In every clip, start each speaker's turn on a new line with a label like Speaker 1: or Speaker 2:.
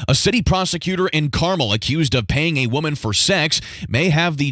Speaker 1: A city prosecutor in Carmel accused of paying a woman for sex may have the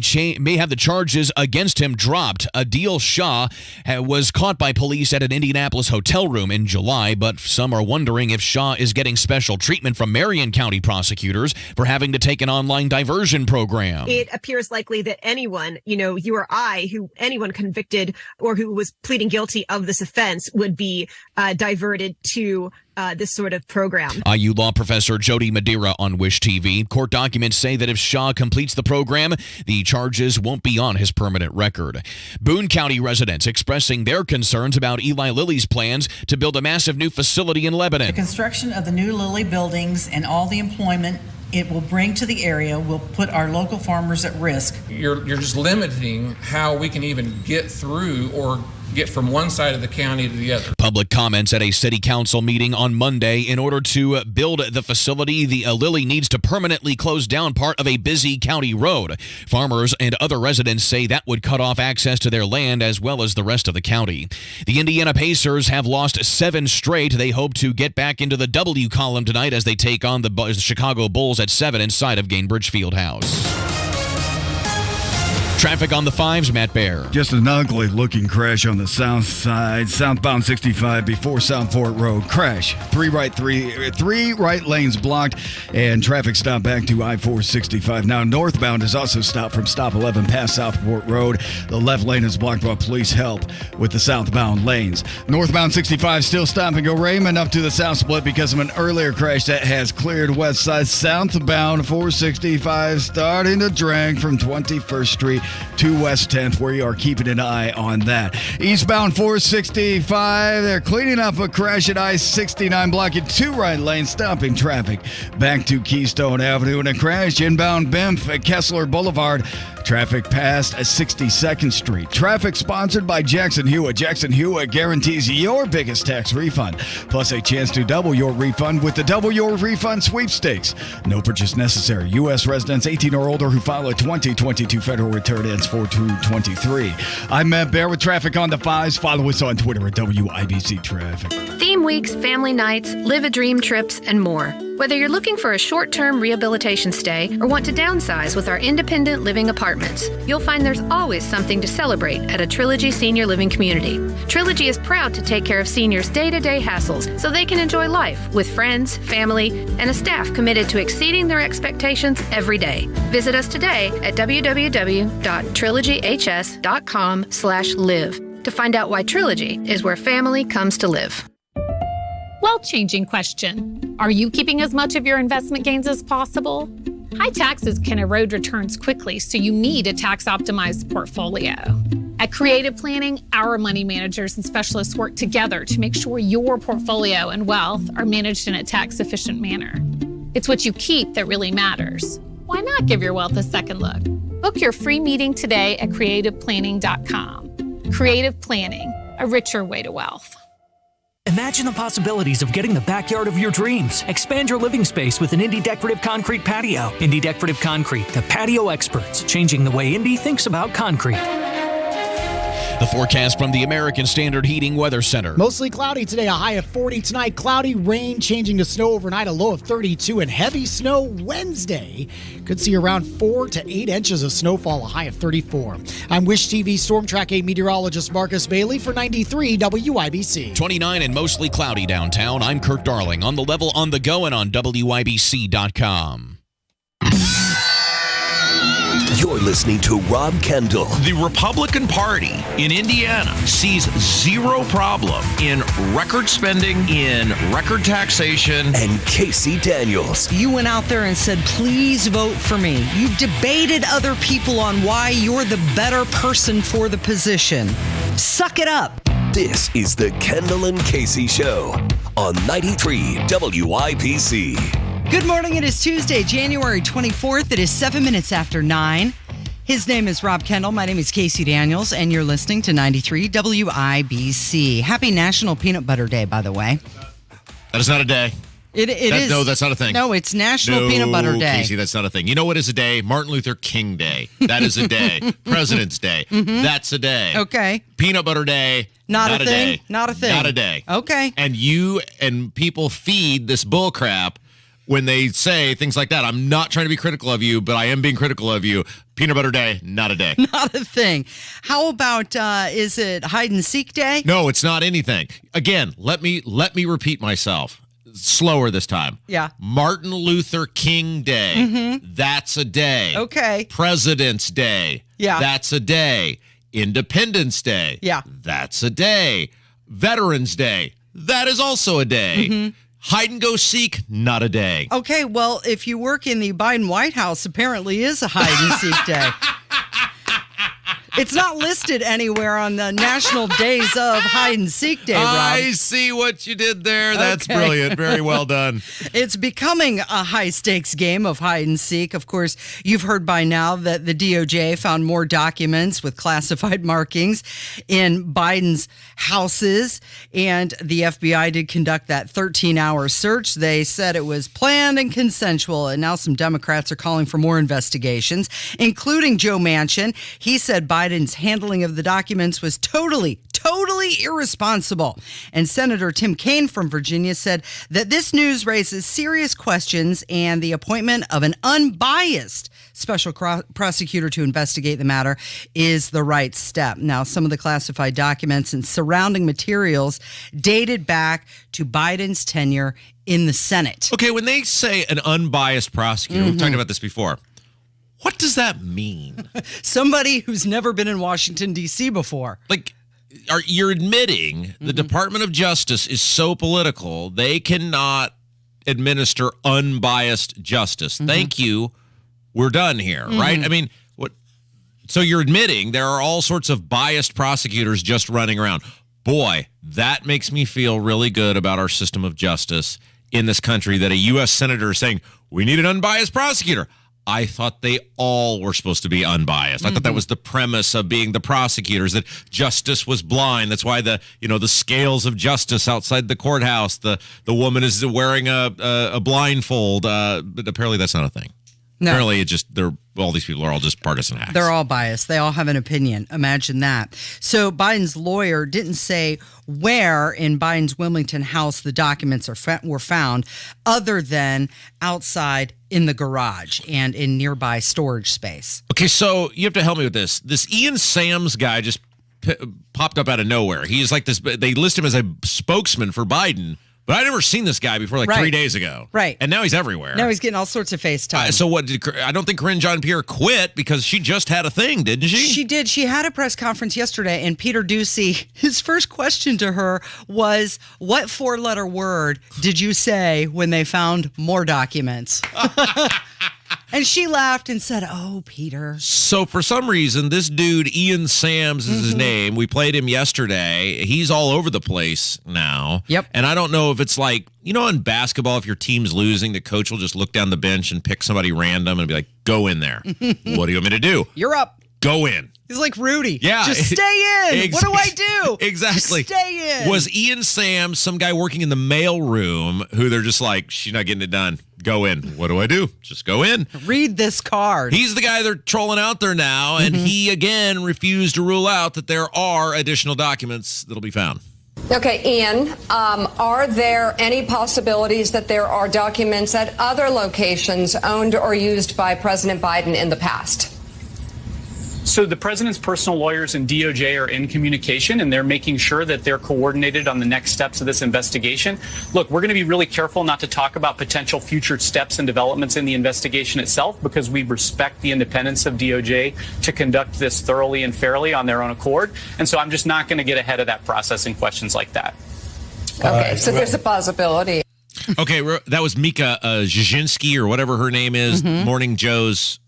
Speaker 1: charges against him dropped. Adil Shah was caught by police at an Indianapolis hotel room in July, but some are wondering if Shah is getting special treatment from Marion County prosecutors for having to take an online diversion program.
Speaker 2: It appears likely that anyone, you or I, anyone convicted or who was pleading guilty of this offense would be diverted to this sort of program.
Speaker 1: IU law professor Jody Madeira on Wish TV. Court documents say that if Shah completes the program, the charges won't be on his permanent record. Boone County residents expressing their concerns about Eli Lilly's plans to build a massive new facility in Lebanon.
Speaker 3: The construction of the new Lilly buildings and all the employment it will bring to the area will put our local farmers at risk.
Speaker 4: You're just limiting how we can even get through or get from one side of the county to the other.
Speaker 1: Public comments at a city council meeting on Monday. In order to build the facility, the Lilly needs to permanently close down part of a busy county road. Farmers and other residents say that would cut off access to their land as well as the rest of the county. The Indiana Pacers have lost 7 straight. They hope to get back into the W column tonight as they take on the Chicago Bulls at 7 inside of Gainbridge Fieldhouse. Traffic on the 5s, Matt Bear.
Speaker 5: Just an ugly-looking crash on the south side. Southbound 65 before South Fort Road. Crash. Three right lanes blocked, and traffic stopped back to I-465. Now, northbound is also stopped from stop 11 past South Fort Road. The left lane is blocked while police help with the southbound lanes. Northbound 65 still stop and go Raymond up to the south split because of an earlier crash that has cleared west side. Southbound 465 starting to drag from 21st Street to West 10th, where you are keeping an eye on that. Eastbound 465, they're cleaning up a crash at I-69, blocking 2 right lanes, stopping traffic back to Keystone Avenue, and a crash inbound Bimpf at Kessler Boulevard. Traffic passed at 62nd Street. Traffic sponsored by Jackson Hewitt. Jackson Hewitt guarantees your biggest tax refund, plus a chance to double your refund with the Double Your Refund sweepstakes. No purchase necessary. U.S. residents 18 or older who file a 2022 federal return ends 4/2/23. I'm Matt Bear with traffic on the 5s. Follow us on Twitter at WIBC Traffic.
Speaker 6: Theme weeks, family nights, live a dream trips, and more. Whether you're looking for a short-term rehabilitation stay or want to downsize with our independent living apartments, you'll find there's always something to celebrate at a Trilogy Senior Living community. Trilogy is proud to take care of seniors' day-to-day hassles so they can enjoy life with friends, family, and a staff committed to exceeding their expectations every day. Visit us today at www.trilogyhs.com/live to find out why Trilogy is where family comes to live.
Speaker 7: Well-changing question. Are you keeping as much of your investment gains as possible? High taxes can erode returns quickly, so you need a tax-optimized portfolio. At Creative Planning, our money managers and specialists work together to make sure your portfolio and wealth are managed in a tax-efficient manner. It's what you keep that really matters. Why not give your wealth a second look? Book your free meeting today at creativeplanning.com. Creative Planning, a richer way to wealth.
Speaker 8: Imagine the possibilities of getting the backyard of your dreams. Expand your living space with an Indy Decorative Concrete patio. Indy Decorative Concrete, the patio experts, changing the way Indy thinks about concrete.
Speaker 1: The forecast from the American Standard Heating Weather Center.
Speaker 9: Mostly cloudy today, a high of 40 tonight. Cloudy, rain changing to snow overnight, a low of 32, and heavy snow Wednesday. Could see around 4 to 8 inches of snowfall, a high of 34. I'm Wish TV Storm Track 8 meteorologist Marcus Bailey for 93 WIBC.
Speaker 1: 29 and mostly cloudy downtown. I'm Kirk Darling on the level on the go and on WIBC.com.
Speaker 10: You're listening to Rob Kendall.
Speaker 11: The Republican Party in Indiana sees zero problem in record spending, in record taxation.
Speaker 10: And Casey Daniels.
Speaker 12: You went out there and said, please vote for me. You debated other people on why you're the better person for the position. Suck it up.
Speaker 10: This is the Kendall and Casey Show on 93 WIBC.
Speaker 12: Good morning. It is Tuesday, January 24th. It is 7 minutes after 9. His name is Rob Kendall. My name is Casey Daniels, and you're listening to 93 WIBC. Happy National Peanut Butter Day, by the way.
Speaker 13: That is not a day.
Speaker 12: It is.
Speaker 13: No, that's not a thing.
Speaker 12: No, it's National Peanut Butter Day.
Speaker 13: Casey, that's not a thing. You know what is a day? Martin Luther King Day. That is a day. President's Day. Mm-hmm. That's a day.
Speaker 12: Okay.
Speaker 13: Peanut Butter Day.
Speaker 12: Not a thing?
Speaker 13: Day.
Speaker 12: Not a thing.
Speaker 13: Not a day.
Speaker 12: Okay.
Speaker 13: And you and people feed this bull crap when they say things like that. I'm not trying to be critical of you, but I am being critical of you. Peanut butter day, not a day.
Speaker 12: Not a thing. How about, is it hide and seek day?
Speaker 13: No, it's not anything. Again, let me repeat myself. Slower this time.
Speaker 12: Yeah.
Speaker 13: Martin Luther King Day.
Speaker 12: Mm-hmm.
Speaker 13: That's a day.
Speaker 12: Okay.
Speaker 13: President's Day.
Speaker 12: Yeah.
Speaker 13: That's a day. Independence Day.
Speaker 12: Yeah.
Speaker 13: That's a day. Veterans Day. That is also a day.
Speaker 12: Mm-hmm.
Speaker 13: Hide and go seek, not a day.
Speaker 12: Okay, well, if you work in the Biden White House, apparently is a hide and seek day. It's not listed anywhere on the National Days of Hide and Seek Day, Rob.
Speaker 13: I see what you did there. That's brilliant. Very well done.
Speaker 12: It's becoming a high-stakes game of hide and seek. Of course, you've heard by now that the DOJ found more documents with classified markings in Biden's houses, and the FBI did conduct that 13-hour search. They said it was planned and consensual, and now some Democrats are calling for more investigations, including Joe Manchin. He said Biden's handling of the documents was totally irresponsible. And Senator Tim Kaine from Virginia said that this news raises serious questions, and the appointment of an unbiased special prosecutor to investigate the matter is the right step. Now, some of the classified documents and surrounding materials dated back to Biden's tenure in the Senate.
Speaker 13: Okay, when they say an unbiased prosecutor, we've talked about this before. What does that mean?
Speaker 12: Somebody who's never been in Washington, D.C. before.
Speaker 13: Like, you're admitting the Department of Justice is so political, they cannot administer unbiased justice. Thank you. We're done here, right? I mean, what? So you're admitting there are all sorts of biased prosecutors just running around. Boy, that makes me feel really good about our system of justice in this country, that a U.S. senator is saying, we need an unbiased prosecutor. I thought they all were supposed to be unbiased. I thought that was the premise of being the prosecutors, that justice was blind. That's why the scales of justice outside the courthouse, the woman is wearing a blindfold. But apparently that's not a thing.
Speaker 12: No.
Speaker 13: Apparently all these people are all just partisan hacks.
Speaker 12: They're all biased. They all have an opinion. Imagine that. So Biden's lawyer didn't say where in Biden's Wilmington house the documents were found, other than outside in the garage and in nearby storage space.
Speaker 13: Okay, so you have to help me with this. This Ian Sams guy just popped up out of nowhere. He's like this. They list him as a spokesman for Biden. But I'd never seen this guy before, 3 days ago.
Speaker 12: Right.
Speaker 13: And now he's everywhere.
Speaker 12: Now he's getting all sorts of FaceTime.
Speaker 13: So what? I don't think Corinne Jean-Pierre quit because she just had a thing, didn't she?
Speaker 12: She did. She had a press conference yesterday, and Peter Doocy, his first question to her was, what 4-letter word did you say when they found more documents? And she laughed and said, oh, Peter. So
Speaker 13: for some reason, this dude, Ian Sams is his name. We played him yesterday. He's all over the place now.
Speaker 12: Yep.
Speaker 13: And I don't know if it's like, in basketball, if your team's losing, the coach will just look down the bench and pick somebody random and be like, go in there. What do you want me to do?
Speaker 12: You're up.
Speaker 13: Go in.
Speaker 12: He's like Rudy.
Speaker 13: Yeah.
Speaker 12: Just stay in. What do I do?
Speaker 13: Exactly.
Speaker 12: Just stay in.
Speaker 13: Was Ian Sams some guy working in the mail room who they're just like, she's not getting it done. Go in. What do I do? Just go in.
Speaker 12: Read this card.
Speaker 13: He's the guy they're trolling out there now, and he, again, refused to rule out that there are additional documents that'll be found.
Speaker 14: Okay, Ian, are there any possibilities that there are documents at other locations owned or used by President Biden in the past?
Speaker 15: So the president's personal lawyers and DOJ are in communication, and they're making sure that they're coordinated on the next steps of this investigation. Look, we're going to be really careful not to talk about potential future steps and developments in the investigation itself, because we respect the independence of DOJ to conduct this thoroughly and fairly on their own accord. And so I'm just not going to get ahead of that process in questions like that.
Speaker 14: Okay, so there's a possibility.
Speaker 13: Okay, that was Mika Jasinski, or whatever her name is, Morning Joe's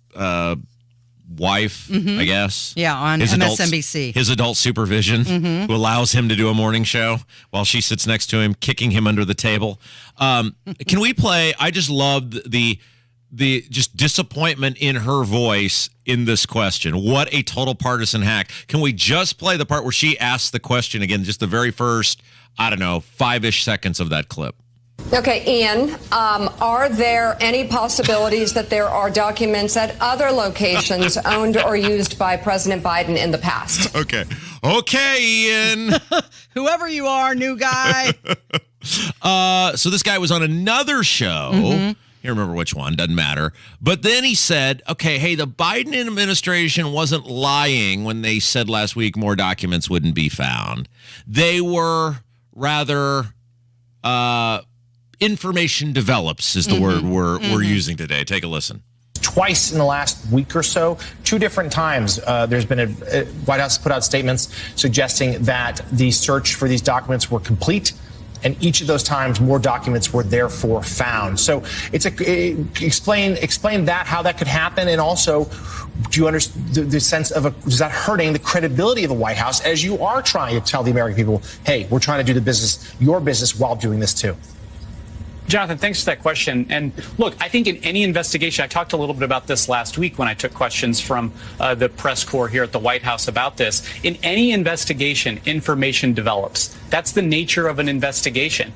Speaker 13: wife, I guess.
Speaker 12: Yeah, on MSNBC.
Speaker 13: His adult supervision, who allows him to do a morning show while she sits next to him, kicking him under the table. Can we play? I just loved the just disappointment in her voice in this question. What a total partisan hack. Can we just play the part where she asks the question again, just the very first, 5-ish seconds of that clip?
Speaker 14: Okay, Ian, are there any possibilities that there are documents at other locations owned or used by President Biden in the past?
Speaker 13: Okay, Ian.
Speaker 12: Whoever you are, new guy.
Speaker 13: So this guy was on another show You remember which one, doesn't matter. But then he said, okay, hey, the Biden administration wasn't lying when they said last week more documents wouldn't be found. They were rather information develops is the word we're using today. Take a listen.
Speaker 16: Twice in the last week or so, 2 different times, there's been a White House put out statements suggesting that the search for these documents were complete. And each of those times, more documents were therefore found. So explain that, how that could happen, and also, do you understand the sense of is that hurting the credibility of the White House as you are trying to tell the American people, hey, we're trying to do your business while doing this too?
Speaker 15: Jonathan, thanks for that question. And look, I think in any investigation, I talked a little bit about this last week when I took questions from the press corps here at the White House about this. In any investigation, information develops. That's the nature of an investigation.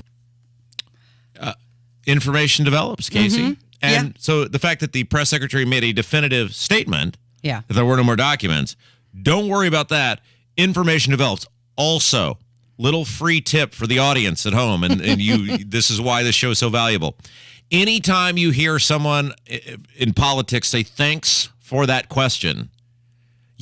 Speaker 13: Information develops, Casey. And so the fact that the press secretary made a definitive statement that there were no more documents, don't worry about that. Information develops. Also, little free tip for the audience at home, and you. This is why this show is so valuable. Anytime you hear someone in politics say thanks for that question,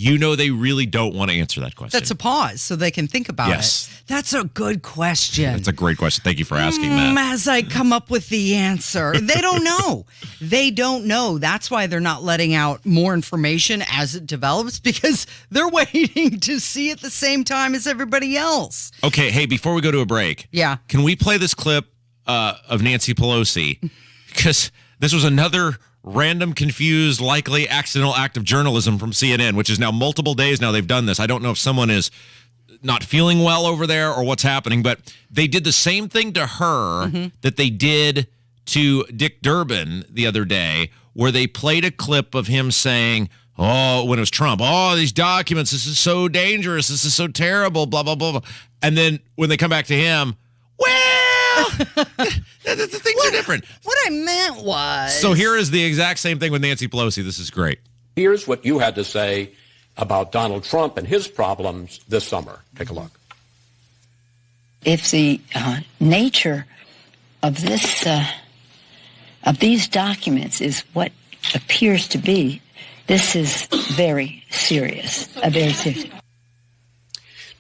Speaker 13: you know they really don't want to answer that question.
Speaker 12: That's a pause so they can think about it. That's a good question.
Speaker 13: That's a great question. Thank you for asking that.
Speaker 12: As I come up with the answer, they don't know. They don't know. That's why they're not letting out more information as it develops, because they're waiting to see at the same time as everybody else.
Speaker 13: Okay, hey, before we go to a break, can we play this clip of Nancy Pelosi? Because this was another random, confused, likely accidental act of journalism from CNN, which is now multiple days now they've done this. I don't know if someone is not feeling well over there or what's happening, but they did the same thing to her that they did to Dick Durbin the other day, where they played a clip of him saying, oh, when it was Trump, oh, these documents, this is so dangerous, this is so terrible, blah, blah, blah, blah. And then when they come back to him, well, the things are different.
Speaker 12: What I meant was...
Speaker 13: So here is the exact same thing with Nancy Pelosi. This is great.
Speaker 17: Here's what you had to say about Donald Trump and his problems this summer. Take a look.
Speaker 18: If the nature of this of these documents is what appears to be, this is very serious. Very serious.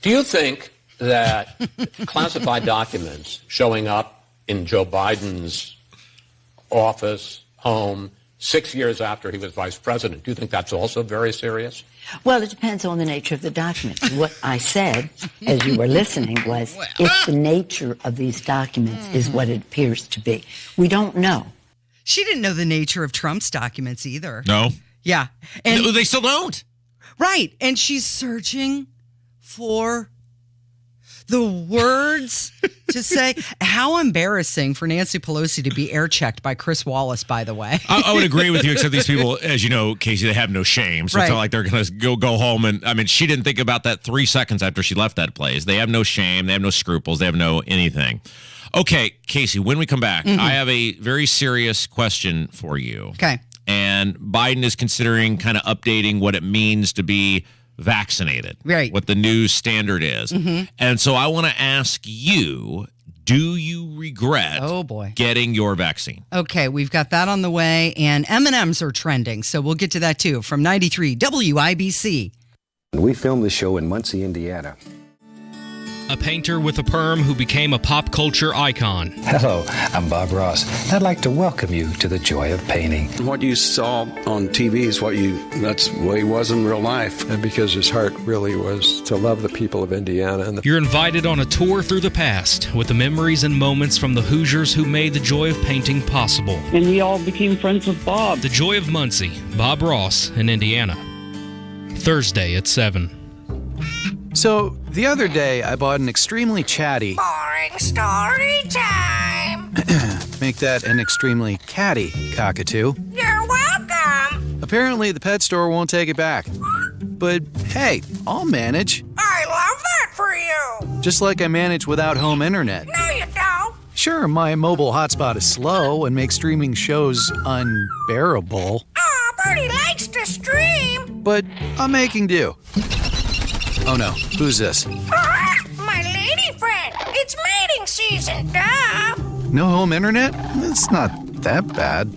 Speaker 17: Do you think that classified documents showing up in Joe Biden's office, home, 6 years after he was vice president, do you think that's also very serious?
Speaker 18: Well, it depends on the nature of the documents. What I said, as you were listening, was if the nature of these documents is what it appears to be. We don't know.
Speaker 12: She didn't know the nature of Trump's documents either.
Speaker 13: No.
Speaker 12: Yeah. And
Speaker 13: no, they still don't.
Speaker 12: Right. And she's searching for the words to say. How embarrassing for Nancy Pelosi to be air checked by Chris Wallace, by the way.
Speaker 13: I would agree with you, except these people, as you know, Casey, they have no shame. So it's not like they're going to go home. And I mean, she didn't think about that 3 seconds after she left that place. They have no shame. They have no scruples. They have no anything. Okay, Casey, when we come back, I have a very serious question for you.
Speaker 12: Okay.
Speaker 13: And Biden is considering kind of updating what it means to be vaccinated.
Speaker 12: Right.
Speaker 13: What the new standard is. And so I want to ask you, do you regret getting your vaccine?
Speaker 12: Okay, we've got that on the way, and M&Ms are trending, so we'll get to that too. From 93 WIBC.
Speaker 19: We filmed the show in Muncie, Indiana.
Speaker 20: A painter with a perm who became a pop culture icon.
Speaker 19: Hello, I'm Bob Ross. I'd like to welcome you to the joy of painting.
Speaker 21: What you saw on TV is that's what he was in real life.
Speaker 22: And because his heart really was to love the people of Indiana.
Speaker 20: You're invited on a tour through the past with the memories and moments from the Hoosiers who made the joy of painting possible.
Speaker 23: And we all became friends with Bob.
Speaker 20: The Joy of Muncie, Bob Ross in Indiana. Thursday at 7.
Speaker 24: So, the other day, I bought an extremely chatty...
Speaker 25: Boring story time!
Speaker 24: Make that an extremely catty cockatoo.
Speaker 25: You're welcome!
Speaker 24: Apparently, the pet store won't take it back. But, hey, I'll manage.
Speaker 25: I love that for you!
Speaker 24: Just like I manage without home internet.
Speaker 25: No, you don't!
Speaker 24: Sure, my mobile hotspot is slow and makes streaming shows unbearable.
Speaker 25: Aw, Bertie likes to stream!
Speaker 24: But I'm making do. Oh no, who's this?
Speaker 25: My lady friend! It's mating season, duh!
Speaker 24: No home internet? It's not that bad.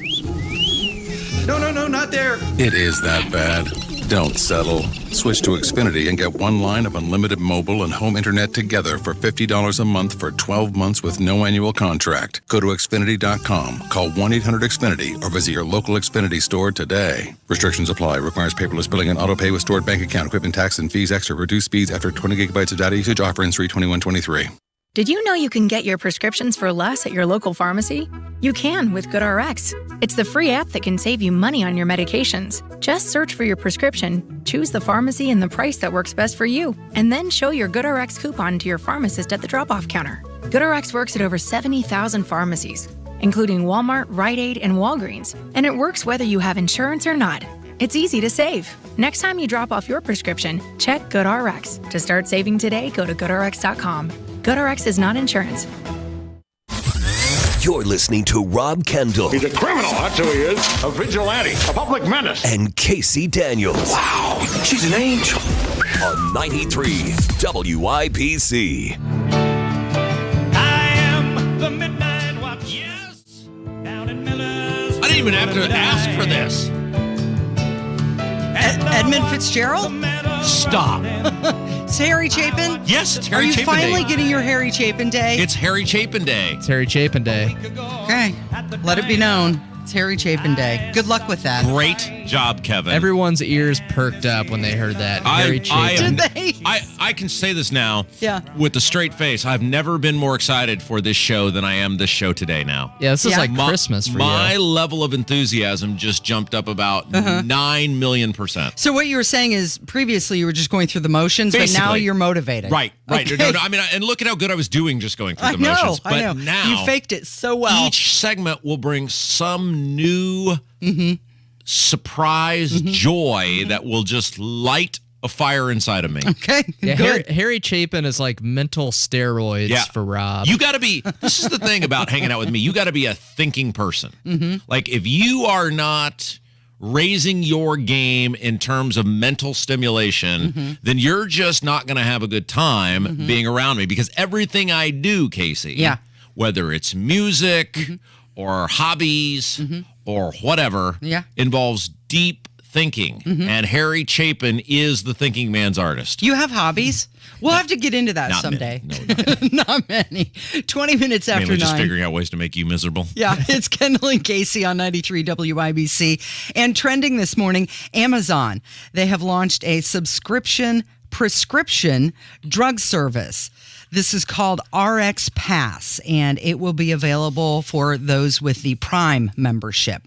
Speaker 2: No, not there.
Speaker 3: It is that bad. Don't settle. Switch to Xfinity and get one line of unlimited mobile and home internet together for $50 a month for 12 months with no annual contract. Go to Xfinity.com, call 1-800-XFINITY, or visit your local Xfinity store today. Restrictions apply. Requires paperless billing and auto pay with stored bank account. Equipment tax and fees extra. Reduced speeds after 20 gigabytes of data usage. Offer ends 3/21/23.
Speaker 4: Did you know you can get your prescriptions for less at your local pharmacy? You can with GoodRx. It's the free app that can save you money on your medications. Just search for your prescription, choose the pharmacy and the price that works best for you, and then show your GoodRx coupon to your pharmacist at the drop-off counter. GoodRx works at over 70,000 pharmacies, including Walmart, Rite Aid, and Walgreens, and it works whether you have insurance or not. It's easy to save. Next time you drop off your prescription, check GoodRx. To start saving today, go to GoodRx.com. GoodRx is not insurance.
Speaker 10: You're listening to Rob Kendall.
Speaker 5: He's a criminal, that's who he is. A vigilante, a public menace.
Speaker 10: And Casey Daniels.
Speaker 5: Wow, she's an angel.
Speaker 10: On 93 WIBC.
Speaker 11: I am the Midnight Watch. Yes. Down in Miller's. I didn't even have to ask for this.
Speaker 12: Edmund Fitzgerald?
Speaker 11: Stop.
Speaker 12: It's Harry Chapin?
Speaker 11: Yes, it's Harry
Speaker 12: Are you
Speaker 11: Chapin
Speaker 12: finally
Speaker 11: Day.
Speaker 12: getting your Harry Chapin Day?
Speaker 11: It's Harry Chapin Day.
Speaker 6: It's Harry Chapin Day.
Speaker 12: Okay. Let it be known. It's Harry Chapin Day. Good luck with that.
Speaker 13: Great job, Kevin.
Speaker 6: Everyone's ears perked up when they heard that. Harry Chapin.
Speaker 12: Did they?
Speaker 13: I can say this now
Speaker 12: Yeah.
Speaker 13: with a straight face. I've never been more excited for this show than I am this show today now.
Speaker 6: Yeah, this is like Christmas for
Speaker 13: My
Speaker 6: you.
Speaker 13: level of enthusiasm just jumped up about 9 million %.
Speaker 12: So what you were saying is previously you were just going through the motions, but now
Speaker 13: Basically.
Speaker 12: you're motivated.
Speaker 13: Right.
Speaker 12: Okay.
Speaker 13: No, I mean, and look at how good I was doing just going through
Speaker 12: I
Speaker 13: the
Speaker 12: know,
Speaker 13: motions. But
Speaker 12: I know.
Speaker 13: now
Speaker 12: You faked it so well.
Speaker 13: Each segment will bring some new surprise joy that will just light a fire inside of me.
Speaker 12: Okay.
Speaker 6: Yeah, Harry Chapin is like mental steroids for Rob.
Speaker 13: You got to be, this is the thing about hanging out with me. You got to be a thinking person. Like if you are not raising your game in terms of mental stimulation, then you're just not going to have a good time being around me because everything I do, Casey, whether it's music or hobbies or whatever, involves deep thinking. And Harry Chapin is the thinking man's artist.
Speaker 12: You have hobbies? We'll have to get into that
Speaker 13: Not
Speaker 12: someday.
Speaker 13: many. No,
Speaker 12: Not many. 20 minutes after
Speaker 13: Mainly
Speaker 12: 9.
Speaker 13: just figuring out ways to make you miserable.
Speaker 12: Yeah, it's Kendall and Casey on 93 WIBC. And trending this morning, Amazon. They have launched a subscription prescription drug service. This is called RX Pass, and it will be available for those with the Prime membership.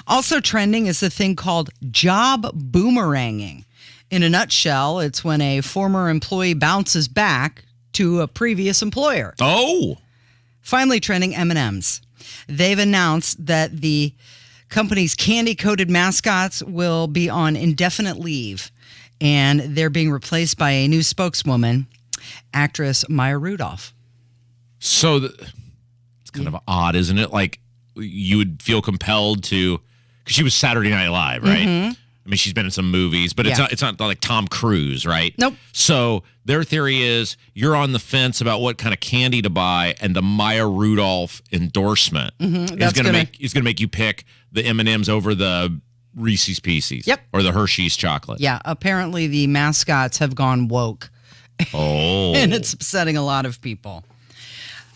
Speaker 12: Also trending is the thing called job boomeranging. In a nutshell, it's when a former employee bounces back to a previous employer.
Speaker 13: Oh!
Speaker 12: Finally trending, M&Ms. They've announced that the company's candy-coated mascots will be on indefinite leave, and they're being replaced by a new spokeswoman, actress Maya Rudolph.
Speaker 13: So it's kind of odd, isn't it? Like you would feel compelled to, because she was Saturday Night Live, right? I mean, she's been in some movies, but it's not like Tom Cruise, right?
Speaker 12: Nope.
Speaker 13: So their theory is you're on the fence about what kind of candy to buy, and the Maya Rudolph endorsement is going to make you pick the M&Ms over the Reese's Pieces, or the Hershey's chocolate.
Speaker 12: Yeah, apparently the mascots have gone woke.
Speaker 13: Oh.
Speaker 12: And it's upsetting a lot of people.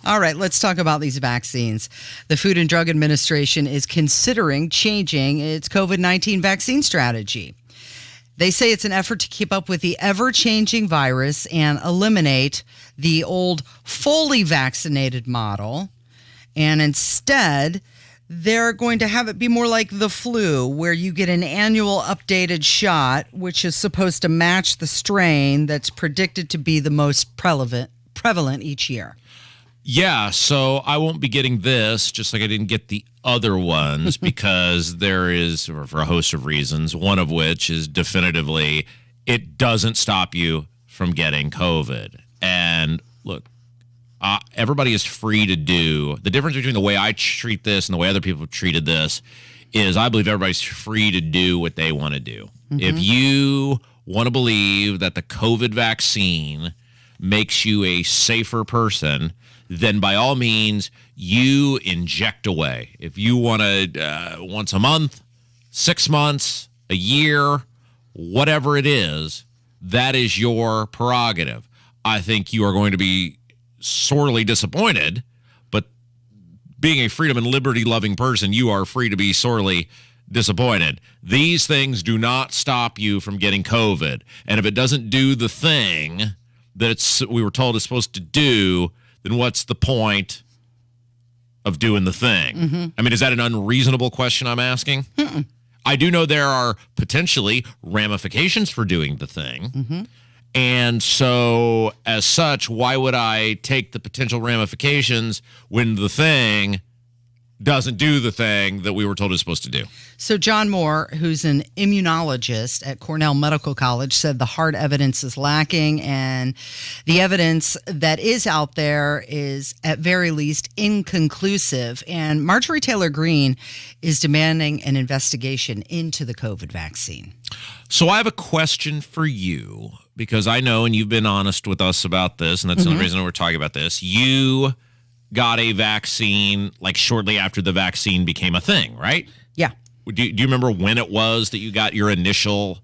Speaker 12: All right, let's talk about these vaccines. The Food and Drug Administration is considering changing its COVID-19 vaccine strategy. They say it's an effort to keep up with the ever-changing virus and eliminate the old fully vaccinated model. And instead, they're going to have it be more like the flu, where you get an annual updated shot, which is supposed to match the strain that's predicted to be the most prevalent each year.
Speaker 13: Yeah, so I won't be getting this, just like I didn't get the other ones, because there is, for a host of reasons, one of which is definitively it doesn't stop you from getting COVID. And look, everybody is free to do. The difference between the way I treat this and the way other people have treated this is I believe everybody's free to do what they want to do. If you want to believe that the COVID vaccine makes you a safer person, then by all means, you inject away. If you want to once a month, 6 months, a year, whatever it is, that is your prerogative. I think you are going to be sorely disappointed, but being a freedom and liberty loving person, you are free to be sorely disappointed. These things do not stop you from getting COVID. And if it doesn't do the thing that we were told it's supposed to do, then what's the point of doing the thing?
Speaker 12: Mm-hmm.
Speaker 13: I mean, is that an unreasonable question I'm asking?
Speaker 12: Mm-mm.
Speaker 13: I do know there are potentially ramifications for doing the thing.
Speaker 12: Mm-hmm.
Speaker 13: And so, as such, why would I take the potential ramifications when the thing doesn't do the thing that we were told it's supposed to do?
Speaker 12: So John Moore, who's an immunologist at Cornell Medical College, said the hard evidence is lacking, and the evidence that is out there is at very least inconclusive. And Marjorie Taylor Greene is demanding an investigation into the COVID vaccine.
Speaker 13: So I have a question for you, because I know, and you've been honest with us about this, and that's the reason we're talking about this. You got a vaccine like shortly after the vaccine became a thing, right?
Speaker 12: Yeah.
Speaker 13: Do you remember when it was that you got your initial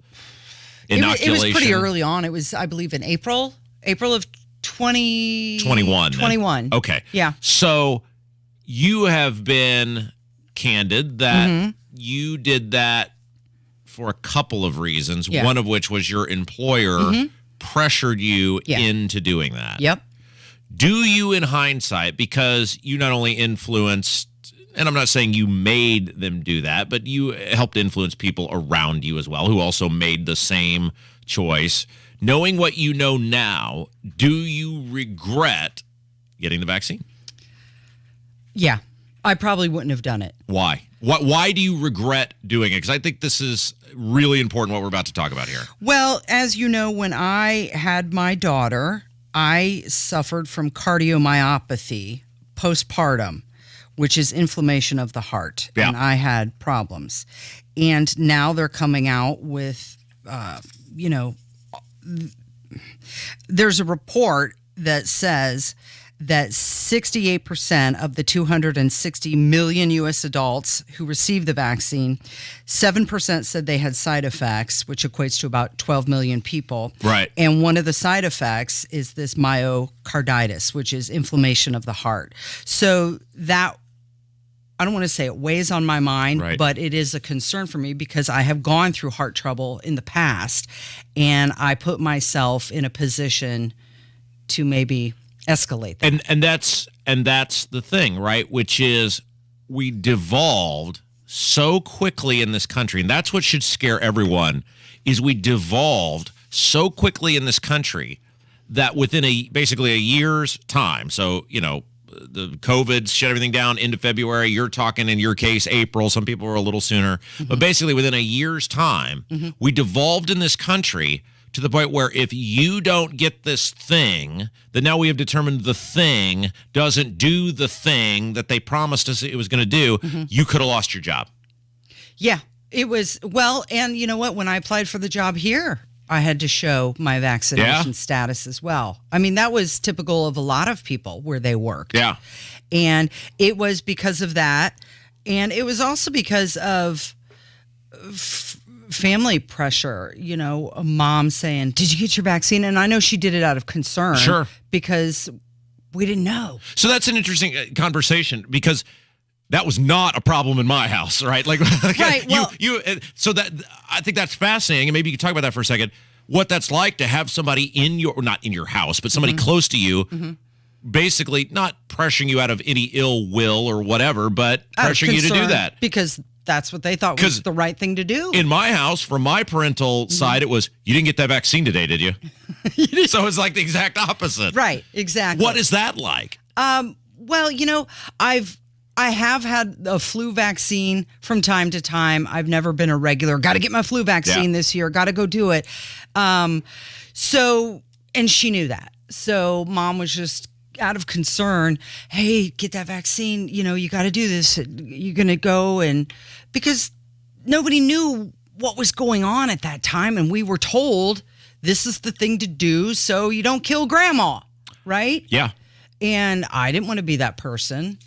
Speaker 13: inoculation?
Speaker 12: It was pretty early on. It was, I believe, in April of
Speaker 13: 2021.
Speaker 12: 21.
Speaker 13: Okay.
Speaker 12: Yeah.
Speaker 13: So you have been candid that you did that for a couple of reasons, one of which was your employer pressured you into doing that.
Speaker 12: Yep.
Speaker 13: Do you, in hindsight, because you not only influenced, and I'm not saying you made them do that, but you helped influence people around you as well who also made the same choice. Knowing what you know now, do you regret getting the vaccine?
Speaker 12: Yeah. I probably wouldn't have done it.
Speaker 13: Why? Why do you regret doing it? Because I think this is really important, what we're about to talk about here.
Speaker 12: Well, as you know, when I had my daughter, I suffered from cardiomyopathy postpartum, which is inflammation of the heart.
Speaker 13: Yeah.
Speaker 12: And I had problems. And now they're coming out with, there's a report that says that 68% of the 260 million U.S. adults who received the vaccine, 7% said they had side effects, which equates to about 12 million people.
Speaker 13: Right.
Speaker 12: And one of the side effects is this myocarditis, which is inflammation of the heart. So that, I don't want to say it weighs on my mind, but it is a concern for me because I have gone through heart trouble in the past, and I put myself in a position to maybe escalate that.
Speaker 13: And that's the thing, right? Which is we devolved so quickly in this country, and that's what should scare everyone, is we devolved so quickly in this country that within basically a year's time, so, the COVID shut everything down into February. You're talking, in your case, April. Some people were a little sooner. But basically within a year's time, we devolved in this country to the point where if you don't get this thing, then now we have determined the thing doesn't do the thing that they promised us it was going to do. You could have lost your job.
Speaker 12: Yeah, it was. Well, and you know what? When I applied for the job here, I had to show my vaccination status as well. I mean, that was typical of a lot of people where they worked.
Speaker 13: Yeah.
Speaker 12: And it was because of that. And it was also because of family pressure, a mom saying, "Did you get your vaccine?" And I know she did it out of concern.
Speaker 13: Sure.
Speaker 12: Because we didn't know.
Speaker 13: So that's an interesting conversation, because that was not a problem in my house, right?
Speaker 12: Right. Well,
Speaker 13: so that, I think that's fascinating, and maybe you can talk about that for a second. What that's like to have somebody not in your house, but somebody close to you, basically not pressuring you out of any ill will or whatever, but pressuring you to do that
Speaker 12: because that's what they thought was the right thing to do.
Speaker 13: In my house, from my parental side, it was, you didn't get that vaccine today, did you? So it's like the exact opposite.
Speaker 12: Right, exactly.
Speaker 13: What is that like?
Speaker 12: Well, I have had a flu vaccine from time to time. I've never been a regular, got to get my flu vaccine this year, got to go do it. And she knew that. So mom was just out of concern, hey, get that vaccine, you got to do this. You're going to go, and because nobody knew what was going on at that time. And we were told this is the thing to do so you don't kill grandma, right?
Speaker 13: Yeah.
Speaker 12: And I didn't want to be that person.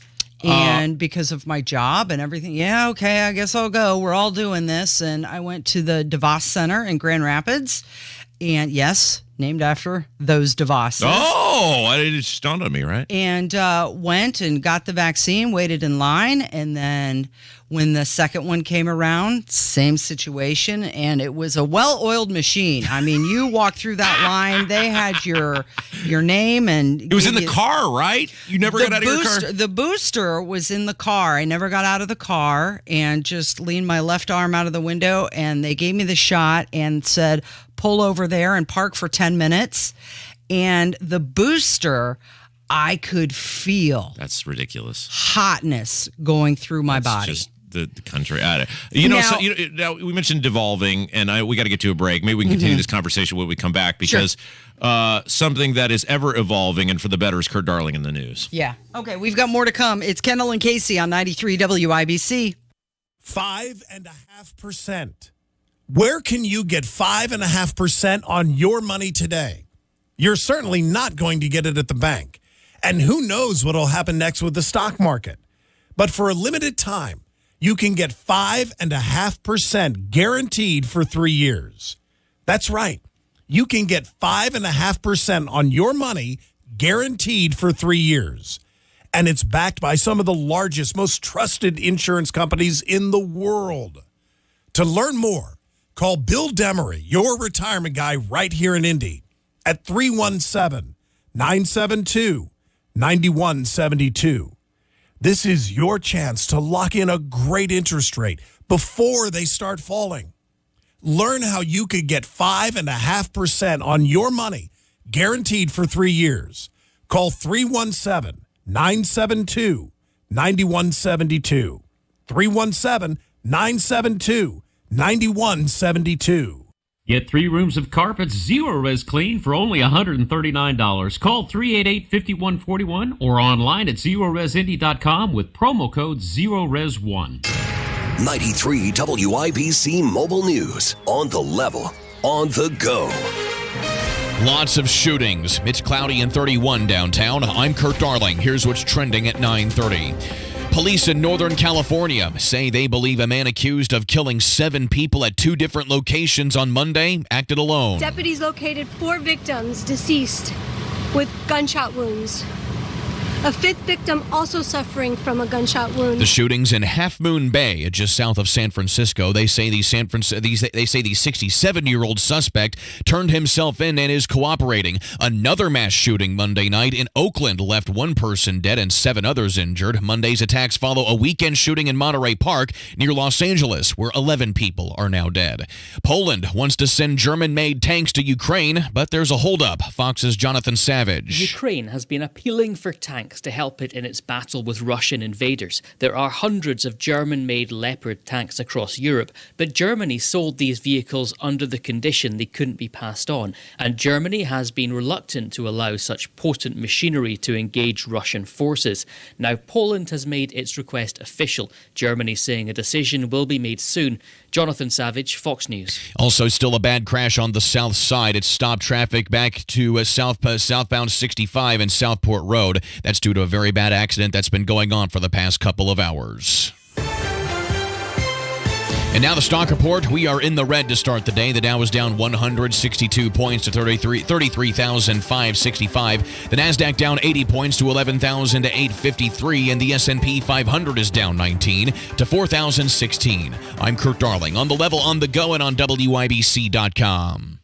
Speaker 12: And because of my job and everything, yeah, okay, I guess I'll go. We're all doing this. And I went to the DeVos Center in Grand Rapids. And yes, named after those DeVos's.
Speaker 13: Oh, it just dawned on me, right?
Speaker 12: And went and got the vaccine, waited in line. And then when the second one came around, same situation. And it was a well-oiled machine. I mean, you walked through that line. They had your name. And
Speaker 13: it was in the car, right? You never got out of your car?
Speaker 12: The booster was in the car. I never got out of the car and just leaned my left arm out of the window. And they gave me the shot and said, pull over there and park for 10 minutes. And the booster, I could feel.
Speaker 13: That's ridiculous.
Speaker 12: Hotness going through my body.
Speaker 13: Just the country. Now, we mentioned devolving, and we got to get to a break. Maybe we can continue this conversation when we come back, because something that is ever evolving and for the better is Kurt Darling in the news.
Speaker 12: Yeah. Okay, we've got more to come. It's Kendall and Casey on 93 WIBC.
Speaker 1: 5.5%. Where can you get 5.5% on your money today? You're certainly not going to get it at the bank. And who knows what will happen next with the stock market. But for a limited time, you can get 5.5% guaranteed for 3 years. That's right. You can get 5.5% on your money guaranteed for 3 years. And it's backed by some of the largest, most trusted insurance companies in the world. To learn more, call Bill Demery, your retirement guy right here in Indy, at 317-972-9172. This is your chance to lock in a great interest rate before they start falling. Learn how you could get 5.5% on your money, guaranteed for 3 years. Call 317-972-9172. 317-972-9172.
Speaker 7: Get 3 rooms of carpets, zero res clean for only $139. Call 388-5141 or online at zeroresindy.com with promo code ZeroRes1.
Speaker 10: 93 WIBC Mobile News. On the level, on the go.
Speaker 20: Lots of shootings. It's cloudy and 31 downtown. I'm Kurt Darling. Here's what's trending at 9:30. Police in Northern California say they believe a man accused of killing 7 people at 2 different locations on Monday acted alone.
Speaker 8: Deputies located 4 victims deceased with gunshot wounds. A 5th victim also suffering from a gunshot wound.
Speaker 20: The shootings in Half Moon Bay, just south of San Francisco. They say the 67-year-old suspect turned himself in and is cooperating. Another mass shooting Monday night in Oakland left 1 person dead and 7 others injured. Monday's attacks follow a weekend shooting in Monterey Park near Los Angeles, where 11 people are now dead. Poland wants to send German-made tanks to Ukraine, but there's a holdup. Fox's Jonathan Savage.
Speaker 9: Ukraine has been appealing for tanks to help it in its battle with Russian invaders. There are hundreds of German-made Leopard tanks across Europe, but Germany sold these vehicles under the condition they couldn't be passed on, and Germany has been reluctant to allow such potent machinery to engage Russian forces. Now Poland has made its request official, Germany saying a decision will be made soon. Jonathan Savage, Fox News.
Speaker 20: Also still a bad crash on the south side. It stopped traffic back to southbound 65 and Southport Road. That's due to a very bad accident that's been going on for the past couple of hours. And now the stock report. We are in the red to start the day. The Dow was down 162 points to 33,565. The Nasdaq down 80 points to 11,853, and the S&P 500 is down 19 to 4,016. I'm Kurt Darling, on the level, on the go, and on WIBC.com.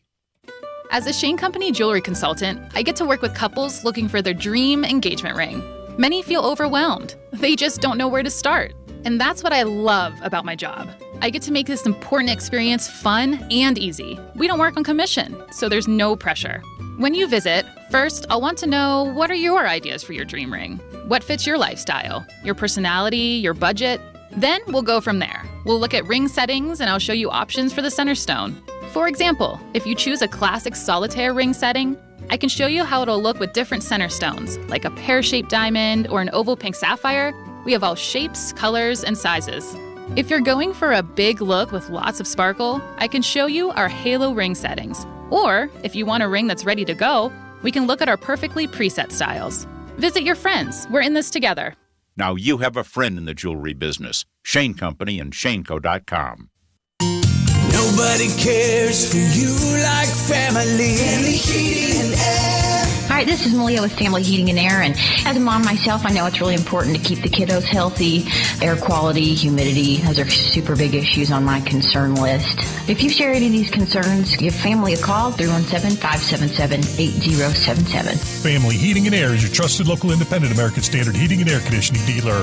Speaker 14: As a Shane Company jewelry consultant, I get to work with couples looking for their dream engagement ring. Many feel overwhelmed. They just don't know where to start. And that's what I love about my job. I get to make this important experience fun and easy. We don't work on commission, so there's no pressure. When you visit, first, I'll want to know, what are your ideas for your dream ring? What fits your lifestyle, your personality, your budget? Then we'll go from there. We'll look at ring settings, and I'll show you options for the center stone. For example, if you choose a classic solitaire ring setting, I can show you how it'll look with different center stones, like a pear-shaped diamond or an oval pink sapphire. We have all shapes, colors, and sizes. If you're going for a big look with lots of sparkle, I can show you our halo ring settings. Or, if you want a ring that's ready to go, we can look at our perfectly preset styles. Visit your friends. We're in this together.
Speaker 5: Now you have a friend in the jewelry business. Shane Company and ShaneCo.com.
Speaker 15: Nobody cares for you like family. Family Heating and Air.
Speaker 16: Hi, this is Malia with Family Heating and Air, and as a mom myself, I know it's really important to keep the kiddos healthy. Air quality, humidity, those are super big issues on my concern list. If you share any of these concerns, give family a call, 317-577-8077.
Speaker 17: Family Heating and Air is your trusted local independent American Standard heating and air conditioning dealer.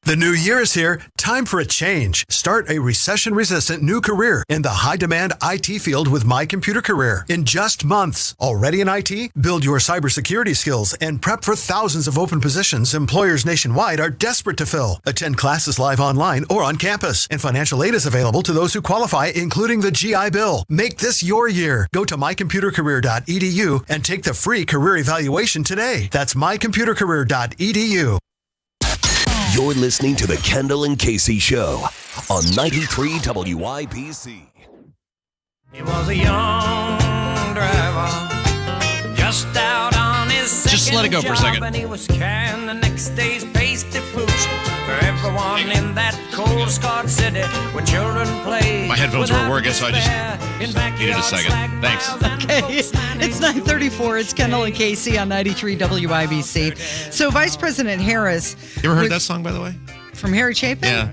Speaker 18: The new year is here. Time for a change. Start a recession-resistant new career in the high-demand IT field with My Computer Career. In just months. Already in IT? Build your cybersecurity skills and prep for thousands of open positions employers nationwide are desperate to fill. Attend classes live online or on campus. And financial aid is available to those who qualify, including the GI Bill. Make this your year. Go to mycomputercareer.edu and take the free career evaluation today. That's mycomputercareer.edu.
Speaker 10: You're listening to the Kendall and Casey Show on 93 WIBC.
Speaker 15: He was a young driver, just out on his second
Speaker 13: Just let it go for a second.
Speaker 15: job, and he was carrying the next day's pasty fruit for everyone in that cold, scarred city where children play.
Speaker 13: My headphones weren't working, so I just needed a second. Thanks.
Speaker 12: Okay, it's 9:34. It's Kendall and Casey on 93 WIBC. So Vice President Harris...
Speaker 13: You ever heard that song, by the way?
Speaker 12: From Harry Chapin?
Speaker 13: Yeah.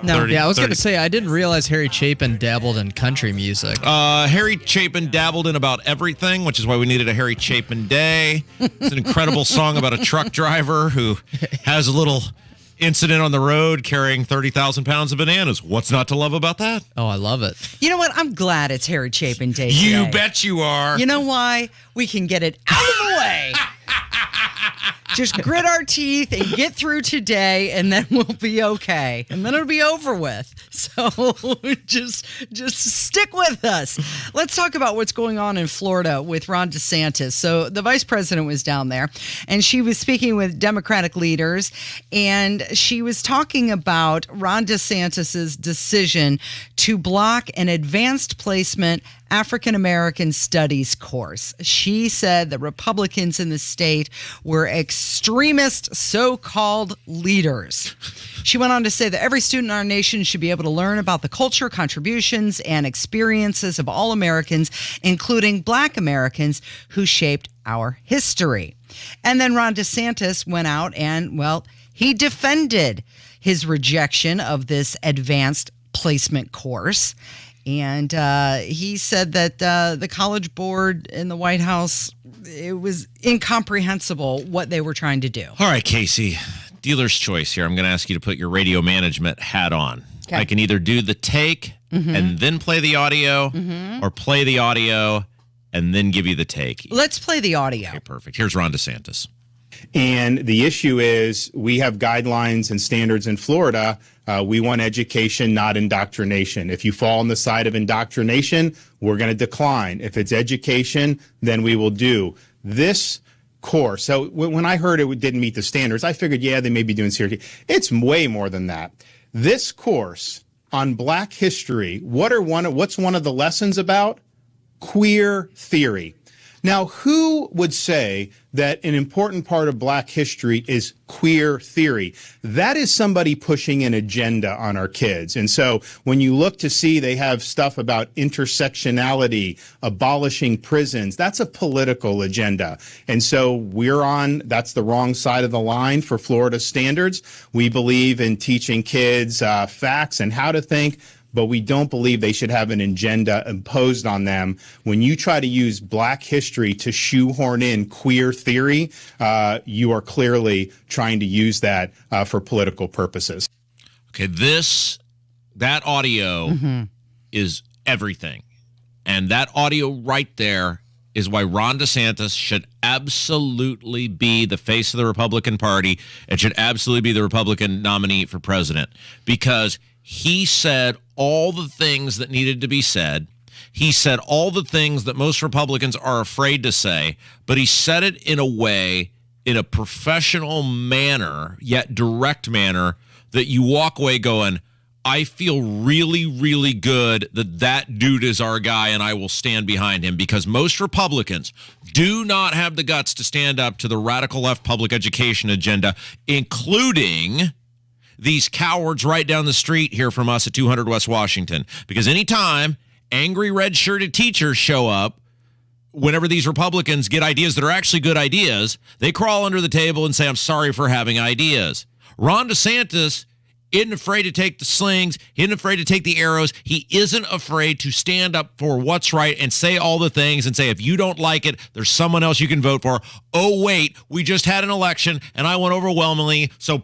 Speaker 12: No.
Speaker 13: 30,
Speaker 6: Yeah, I was going
Speaker 13: 30.
Speaker 6: to say, I didn't realize Harry Chapin dabbled in country music.
Speaker 13: Harry Chapin dabbled in about everything, which is why we needed a Harry Chapin Day. It's an incredible song about a truck driver who has a little incident on the road carrying 30,000 pounds of bananas. What's not to love about that?
Speaker 6: Oh, I love it.
Speaker 12: You know what? I'm glad it's Harry Chapin Day
Speaker 13: You
Speaker 12: today.
Speaker 13: bet you are.
Speaker 12: You know why? We can get it out of the way. Just grit our teeth and get through today, and then we'll be okay. And then it'll be over with. So just stick with us. Let's talk about what's going on in Florida with Ron DeSantis. So the vice president was down there, and she was speaking with Democratic leaders, and she was talking about Ron DeSantis's decision to block an advanced placement African American Studies course. She said the Republicans in the state were extremist so-called leaders. She went on to say that every student in our nation should be able to learn about the culture, contributions, and experiences of all Americans, including Black Americans who shaped our history. And then Ron DeSantis went out and, well, he defended his rejection of this advanced placement course. And he said that the College Board in the White House, it was incomprehensible what they were trying to do.
Speaker 13: All right, Casey, dealer's choice here. I'm going to ask you to put your radio management hat on.
Speaker 12: Okay.
Speaker 13: I can either do the take and then play the audio or play the audio and then give you the take.
Speaker 12: Let's play the audio.
Speaker 13: Okay, perfect. Here's Ron DeSantis.
Speaker 19: And the issue is we have guidelines and standards in Florida. We want education, not indoctrination. If you fall on the side of indoctrination, we're going to decline. If it's education, then we will do this course. So when I heard it didn't meet the standards, I figured, yeah, they may be doing serious. It's way more than that. This course on Black history, what's one of the lessons about? Queer theory. Now, who would say that an important part of Black history is queer theory? That is somebody pushing an agenda on our kids. And so when you look to see they have stuff about intersectionality, abolishing prisons, that's a political agenda. And so that's the wrong side of the line for Florida standards. We believe in teaching kids facts and how to think, but we don't believe they should have an agenda imposed on them. When you try to use Black history to shoehorn in queer theory, you are clearly trying to use that for political purposes.
Speaker 13: Okay, that audio is everything. And that audio right there is why Ron DeSantis should absolutely be the face of the Republican Party and should absolutely be the Republican nominee for president, because he said all the things that needed to be said. He said all the things that most Republicans are afraid to say, but he said it in a way, in a professional manner, yet direct manner, that you walk away going, I feel really, really good that dude is our guy, and I will stand behind him, because most Republicans do not have the guts to stand up to the radical left public education agenda, including these cowards right down the street here from us at 200 West Washington. Because anytime angry red-shirted teachers show up, whenever these Republicans get ideas that are actually good ideas, they crawl under the table and say, I'm sorry for having ideas. Ron DeSantis isn't afraid to take the slings. He isn't afraid to take the arrows. He isn't afraid to stand up for what's right and say all the things and say, if you don't like it, there's someone else you can vote for. Oh, wait, we just had an election and I won overwhelmingly. So,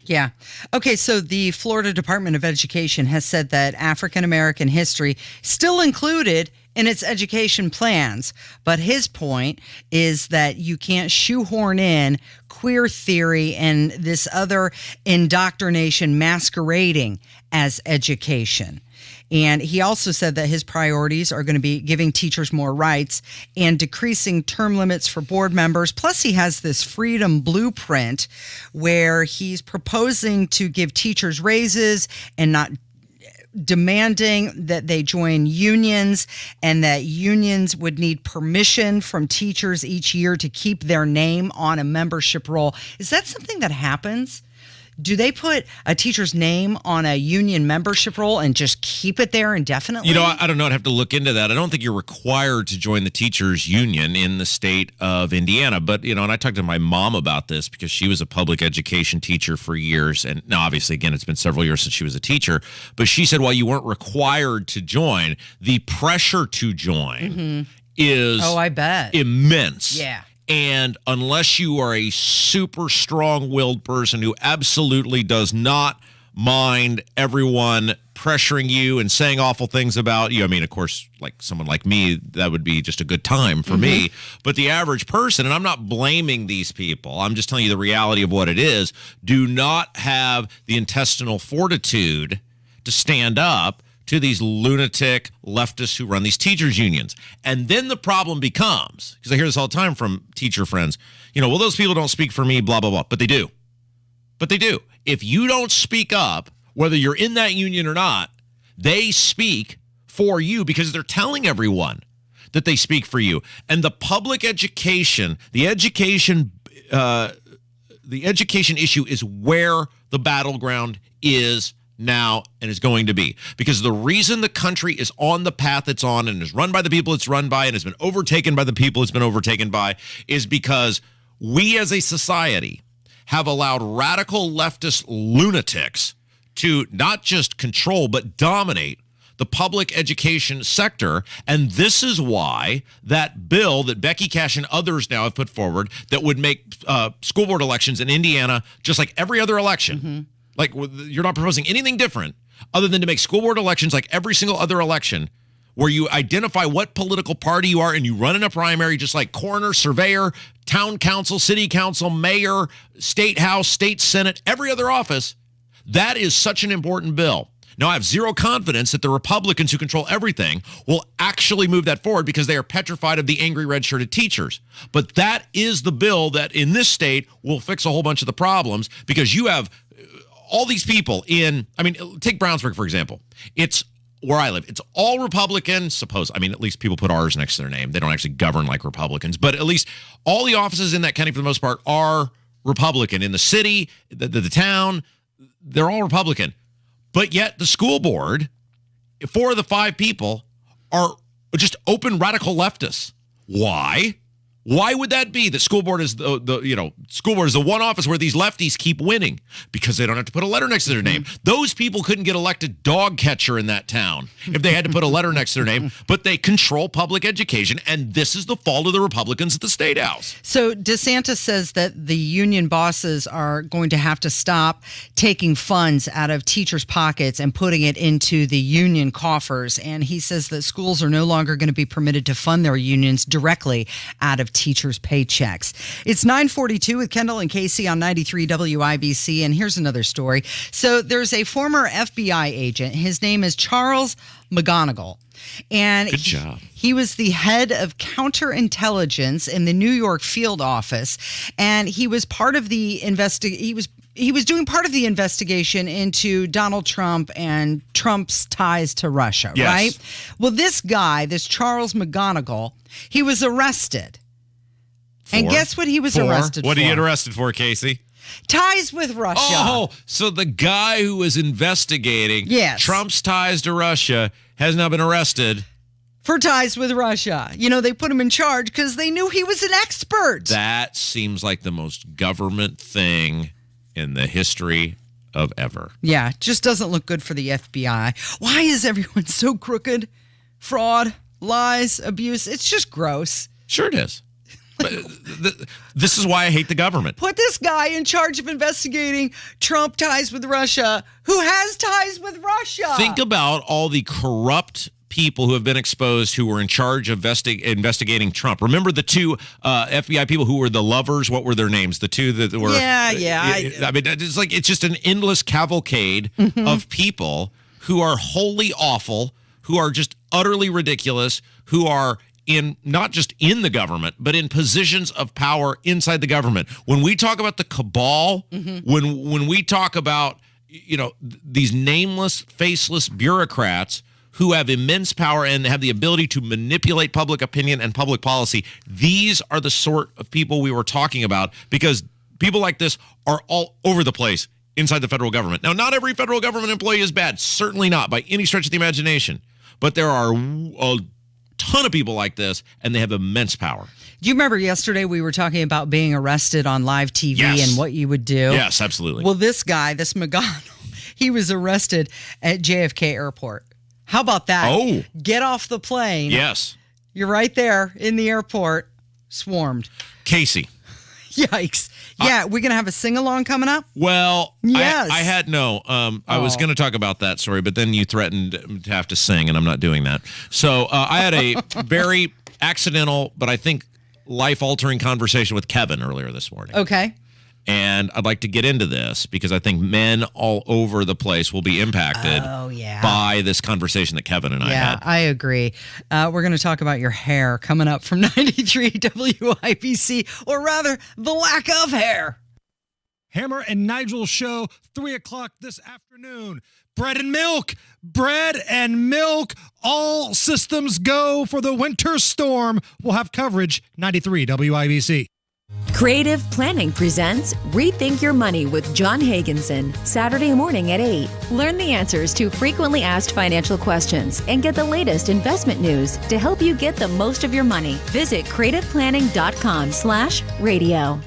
Speaker 12: yeah. Okay, so the Florida Department of Education has said that African American history still included in its education plans. But his point is that you can't shoehorn in queer theory and this other indoctrination masquerading as education. And he also said that his priorities are going to be giving teachers more rights and decreasing term limits for board members. Plus, he has this freedom blueprint where he's proposing to give teachers raises and not demanding that they join unions, and that unions would need permission from teachers each year to keep their name on a membership roll. Is that something that happens? Do they put a teacher's name on a union membership roll and just keep it there indefinitely?
Speaker 13: You know, I don't know. I'd have to look into that. I don't think you're required to join the teachers union in the state of Indiana. But, you know, and I talked to my mom about this because she was a public education teacher for years. And now, obviously, again, it's been several years since she was a teacher. But she said, while you weren't required to join, the pressure to join is
Speaker 12: I bet.
Speaker 13: Immense.
Speaker 12: Yeah.
Speaker 13: And unless you are a super strong-willed person who absolutely does not mind everyone pressuring you and saying awful things about you, I mean, of course, like someone like me, that would be just a good time for me. But the average person, and I'm not blaming these people, I'm just telling you the reality of what it is, do not have the intestinal fortitude to stand up to these lunatic leftists who run these teachers unions. And then the problem becomes, because I hear this all the time from teacher friends, you know, well, those people don't speak for me, blah, blah, blah. But they do. But they do. If you don't speak up, whether you're in that union or not, they speak for you because they're telling everyone that they speak for you. And the public education, the education issue is where the battleground is now and is going to be, because the reason the country is on the path it's on and is run by the people it's run by and has been overtaken by the people it's been overtaken by is because we as a society have allowed radical leftist lunatics to not just control but dominate the public education sector. And this is why that bill that Becky Cash and others now have put forward that would make school board elections in Indiana just like every other election. Like, you're not proposing anything different other than to make school board elections like every single other election, where you identify what political party you are and you run in a primary just like coroner, surveyor, town council, city council, mayor, state house, state senate, every other office. That is such an important bill. Now, I have zero confidence that the Republicans who control everything will actually move that forward because they are petrified of the angry red-shirted teachers. But that is the bill that in this state will fix a whole bunch of the problems, because you have all these people in, I mean, take Brownsburg, for example. It's where I live. It's all Republican, I mean, at least people put R's next to their name. They don't actually govern like Republicans, but at least all the offices in that county, for the most part, are Republican. In the city, the town, they're all Republican. But yet the school board, 4 of the 5 people are just open radical leftists. Why? Why would that be? The school board is school board is the one office where these lefties keep winning because they don't have to put a letter next to their name. Those people couldn't get elected dog catcher in that town if they had to put a letter next to their name, but they control public education, and this is the fault of the Republicans at the State House.
Speaker 12: So DeSantis says that the union bosses are going to have to stop taking funds out of teachers' pockets and putting it into the union coffers, and he says that schools are no longer going to be permitted to fund their unions directly out of teachers' paychecks. It's 9:42 with Kendall and Casey on 93 WIBC, and here's another story. So there's a former FBI agent. His name is Charles McGonigal. And
Speaker 13: good job.
Speaker 12: He was the head of counterintelligence in the New York field office, and he was part of the he was doing part of the investigation into Donald Trump and Trump's ties to Russia,
Speaker 13: Yes.
Speaker 12: right? Well, this guy, this Charles McGonigal, he was arrested. And guess what he was arrested for?
Speaker 13: What did he get arrested for, Casey?
Speaker 12: Ties with Russia.
Speaker 13: Oh, so the guy who was investigating Trump's ties to Russia has now been arrested.
Speaker 12: For ties with Russia. You know, they put him in charge because they knew he was an expert.
Speaker 13: That seems like the most government thing in the history of ever.
Speaker 12: Yeah, just doesn't look good for the FBI. Why is everyone so crooked? Fraud, lies, abuse. It's just gross.
Speaker 13: Sure it is. But this is why I hate the government.
Speaker 12: Put this guy in charge of investigating Trump ties with Russia, who has ties with Russia.
Speaker 13: Think about all the corrupt people who have been exposed who were in charge of investigating Trump. Remember the two FBI people who were the lovers? What were their names? The two that were...
Speaker 12: Yeah.
Speaker 13: I mean, it's just an endless cavalcade of people who are wholly awful, who are just utterly ridiculous, who are not just in the government, but in positions of power inside the government. When we talk about the cabal, when we talk about, these nameless, faceless bureaucrats who have immense power and have the ability to manipulate public opinion and public policy, these are the sort of people we were talking about, because people like this are all over the place inside the federal government. Now, not every federal government employee is bad. Certainly not by any stretch of the imagination. But there are a ton of people like this, and they have immense power.
Speaker 12: Do you remember yesterday we were talking about being arrested on live TV and what you would do?
Speaker 13: Yes, absolutely.
Speaker 12: Well, this guy, this McGonigal, he was arrested at JFK Airport. How about that?
Speaker 13: Oh.
Speaker 12: Get off the plane.
Speaker 13: Yes.
Speaker 12: You're right there in the airport, swarmed.
Speaker 13: Casey.
Speaker 12: Yikes. Yeah, we're going to have a sing-along coming up?
Speaker 13: Well,
Speaker 12: yes.
Speaker 13: I had I was going to talk about that story, but then you threatened to have to sing, and I'm not doing that. So I had a very accidental, but I think life-altering conversation with Kevin earlier this morning.
Speaker 12: Okay.
Speaker 13: And I'd like to get into this because I think men all over the place will be impacted by this conversation that Kevin and I had.
Speaker 12: Yeah, I agree. We're going to talk about your hair coming up from 93 WIBC, or rather, the lack of hair.
Speaker 17: Hammer and Nigel show, 3 o'clock this afternoon. Bread and milk. Bread and milk. All systems go for the winter storm. We'll have coverage, 93 WIBC.
Speaker 21: Creative Planning presents Rethink Your Money with John Hagenson, Saturday morning at 8. Learn the answers to frequently asked financial questions and get the latest investment news to help you get the most of your money. Visit creativeplanning.com/radio.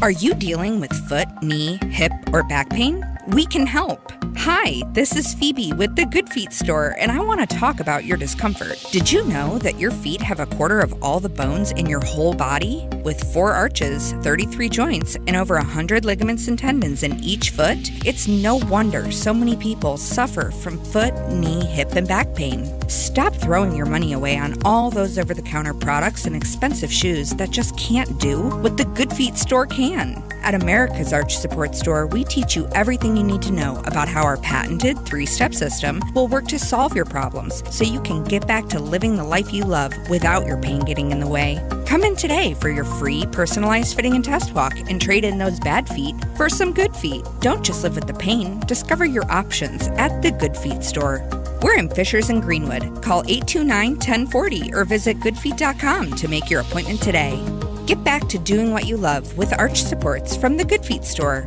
Speaker 22: Are you dealing with foot, knee, hip, or back pain? We can help. Hi, this is Phoebe with the Good Feet store, and I want to talk about your discomfort. Did you know that your feet have a quarter of all the bones in your whole body? With 4 arches, 33 joints, and over 100 ligaments and tendons in each foot? It's no wonder so many people suffer from foot, knee, hip, and back pain. Stop throwing your money away on all those over-the-counter products and expensive shoes that just can't do what the Good Feet store can. At America's Arch Support Store, we teach you everything you need to know about how our patented 3-step system will work to solve your problems so you can get back to living the life you love without your pain getting in the way. Come in today for your free personalized fitting and test walk and trade in those bad feet for some good feet. Don't just live with the pain. Discover your options at the Good Feet store. We're in Fishers and Greenwood. Call 829-1040 or visit goodfeet.com to make your appointment today. Get back to doing what you love with Arch Supports from the Good Feet store.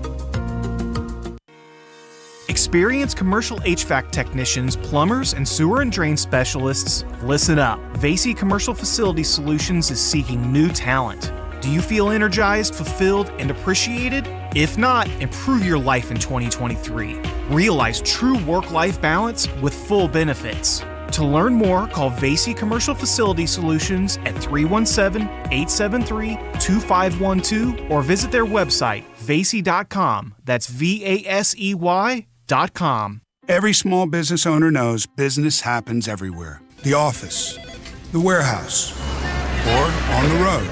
Speaker 23: Experienced commercial HVAC technicians, plumbers, and sewer and drain specialists, listen up. WIBC Commercial Facility Solutions is seeking new talent. Do you feel energized, fulfilled, and appreciated? If not, improve your life in 2023. Realize true work-life balance with full benefits. To learn more, call WIBC Commercial Facility Solutions at 317-873-2512 or visit their website, vasey.com. That's VASEY.com.
Speaker 24: Every small business owner knows business happens everywhere. The office, the warehouse, or on the road.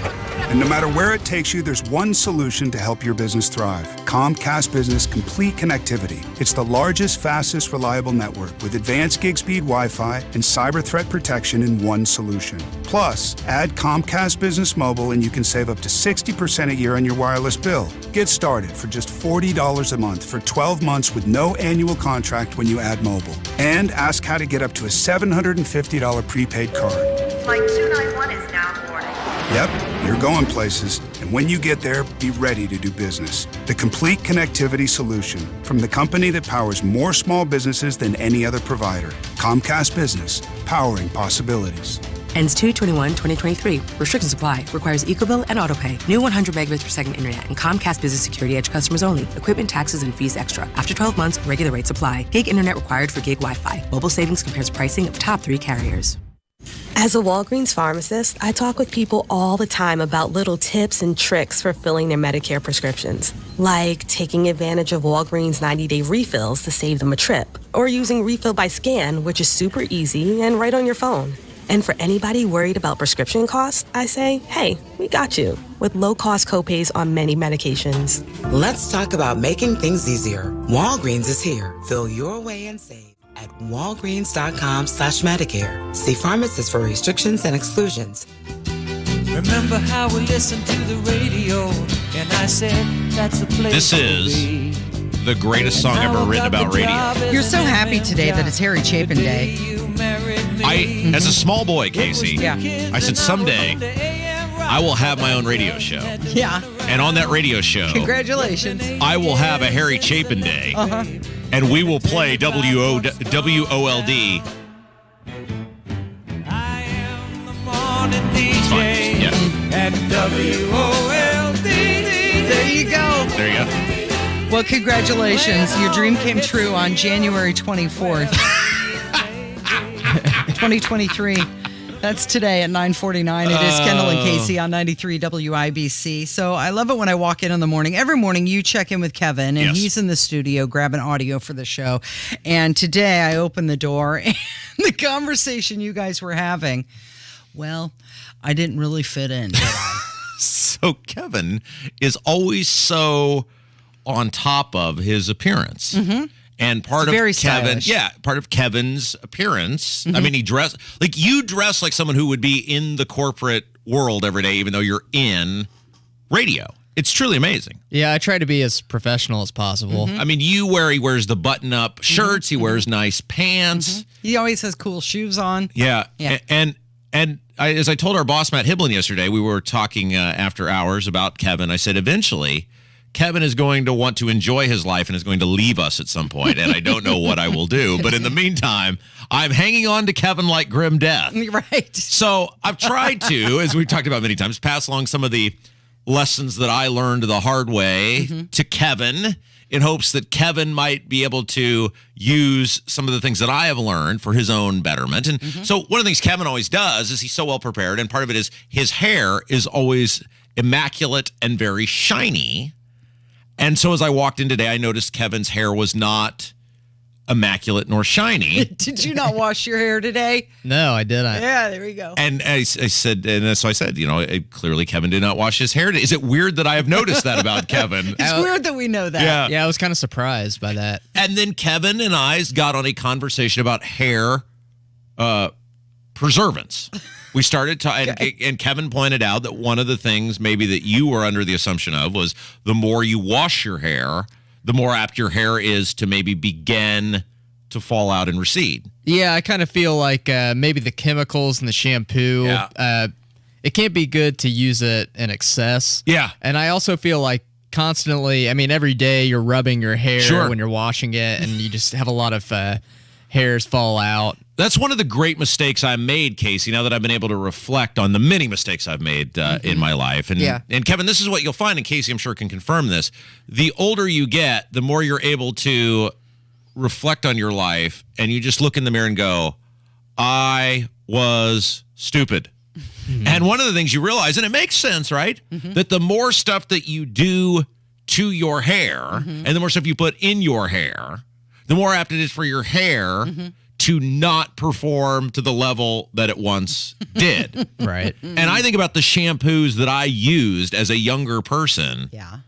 Speaker 24: And no matter where it takes you, there's one solution to help your business thrive. Comcast Business Complete Connectivity. It's the largest, fastest, reliable network with advanced gig speed Wi-Fi and cyber threat protection in one solution. Plus, add Comcast Business Mobile and you can save up to 60% a year on your wireless bill. Get started for just $40 a month for 12 months with no annual contract when you add mobile. And ask how to get up to a $750 prepaid card.
Speaker 2: Flight 291 is now boarding.
Speaker 24: Yep, you're going places. And when you get there, be ready to do business. The complete connectivity solution from the company that powers more small businesses than any other provider. Comcast Business, powering possibilities.
Speaker 3: Ends 2/21/2023. Restrictions apply. Requires EcoBill and AutoPay. New 100 megabits per second internet and Comcast Business Security Edge customers only. Equipment, taxes, and fees extra. After 12 months, regular rates apply. Gig internet required for gig Wi-Fi. Mobile savings compares pricing of top 3 carriers.
Speaker 4: As a Walgreens pharmacist, I talk with people all the time about little tips and tricks for filling their Medicare prescriptions, like taking advantage of Walgreens 90-day refills to save them a trip, or using Refill by Scan, which is super easy and right on your phone. And for anybody worried about prescription costs, I say, hey, we got you, with low-cost copays on many medications.
Speaker 11: Let's talk about making things easier. Walgreens is here. Fill your way and save at walgreens.com/Medicare. See pharmacists for restrictions and exclusions.
Speaker 15: Remember how we listened to the radio, and I said that's the place.
Speaker 13: This is the greatest song ever written about radio.
Speaker 12: You're so happy today that it's Harry Chapin Day.
Speaker 13: As a small boy, Casey, I said someday I will have my own radio show.
Speaker 12: Yeah.
Speaker 13: And on that radio show,
Speaker 12: Congratulations.
Speaker 13: I will have a Harry Chapin Day.
Speaker 12: Uh-huh.
Speaker 13: And we will play WOLD.
Speaker 15: Morning DJ at WOLD.
Speaker 12: There you go.
Speaker 13: There you go.
Speaker 12: Well, congratulations. Your dream came true on January 24th, 2023. That's today at 9:49. It is Kendall and Casey on 93 WIBC. So I love it when I walk in the morning. Every morning you check in with Kevin, and he's in the studio grabbing audio for the show. And today I opened the door, and the conversation you guys were having, well, I didn't really fit in, did I?
Speaker 13: So Kevin is always so on top of his appearance.
Speaker 12: Mm-hmm.
Speaker 13: And part
Speaker 12: It's very
Speaker 13: of Kevin,
Speaker 12: stylish.
Speaker 13: part of Kevin's appearance.
Speaker 12: Mm-hmm.
Speaker 13: I mean, you dress like someone who would be in the corporate world every day, even though you're in radio. It's truly amazing.
Speaker 6: Yeah, I try to be as professional as possible.
Speaker 12: Mm-hmm.
Speaker 13: I mean, he wears the button-up shirts. He wears nice pants.
Speaker 12: He always has cool shoes on.
Speaker 13: Yeah.
Speaker 12: Yeah.
Speaker 13: And as I told our boss, Matt Hiblin, yesterday, we were talking after hours about Kevin. I said, eventually, Kevin is going to want to enjoy his life and is going to leave us at some point, and I don't know what I will do. But in the meantime, I'm hanging on to Kevin like grim death.
Speaker 12: Right.
Speaker 13: So I've tried to, as we've talked about many times, pass along some of the lessons that I learned the hard way to Kevin in hopes that Kevin might be able to use some of the things that I have learned for his own betterment. And so one of the things Kevin always does is he's so well prepared, and part of it is his hair is always immaculate and very shiny. And so as I walked in today, I noticed Kevin's hair was not immaculate nor shiny.
Speaker 12: Did you not wash your hair today?
Speaker 6: No, I didn't.
Speaker 12: Yeah, there we go.
Speaker 13: And I said, so I said, clearly Kevin did not wash his hair. Is it weird that I have noticed that about Kevin?
Speaker 12: It's weird that we know that.
Speaker 6: Yeah, I was kind of surprised by that.
Speaker 13: And then Kevin and I got on a conversation about hair preservance. We started and Kevin pointed out that one of the things maybe that you were under the assumption of was the more you wash your hair, the more apt your hair is to maybe begin to fall out and recede.
Speaker 6: Yeah, I kind of feel like maybe the chemicals in the shampoo, it can't be good to use it in excess.
Speaker 13: Yeah.
Speaker 6: And I also feel like constantly, I mean, every day you're rubbing your hair when you're washing it, and you just have a lot of hairs fall out.
Speaker 13: That's one of the great mistakes I made, Casey, now that I've been able to reflect on the many mistakes I've made in my life. And, and Kevin, this is what you'll find, and Casey, I'm sure, can confirm this. The older you get, the more you're able to reflect on your life, and you just look in the mirror and go, I was stupid. And one of the things you realize, and it makes sense, right? That the more stuff that you do to your hair, and the more stuff you put in your hair, the more apt it is for your hair to not perform to the level that it once did.
Speaker 6: Right.
Speaker 13: And I think about the shampoos that I used as a younger person.
Speaker 12: Yeah.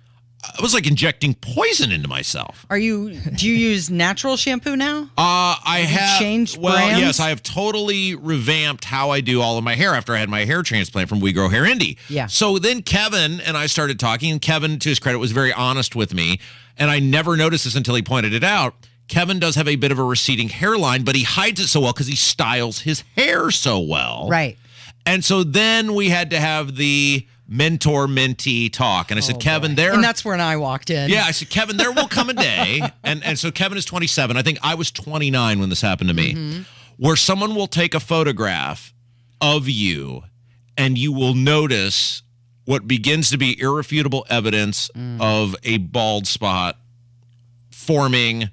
Speaker 13: I was like injecting poison into myself.
Speaker 12: Do you use natural shampoo now?
Speaker 13: I have
Speaker 12: changed
Speaker 13: well,
Speaker 12: brands?
Speaker 13: yes, I have totally revamped how I do all of my hair after I had my hair transplant from We Grow Hair Indie.
Speaker 12: Yeah.
Speaker 13: So then Kevin and I started talking, and Kevin, to his credit, was very honest with me, and I never noticed this until he pointed it out. Kevin does have a bit of a receding hairline, but he hides it so well because he styles his hair so well.
Speaker 12: Right.
Speaker 13: And so then we had to have the mentor-mentee talk. And I said, Kevin,
Speaker 12: And that's when I walked in.
Speaker 13: Yeah, I said, Kevin, there will come a day. And so Kevin is 27. I think I was 29 when this happened to me. Where someone will take a photograph of you and you will notice what begins to be irrefutable evidence of a bald spot forming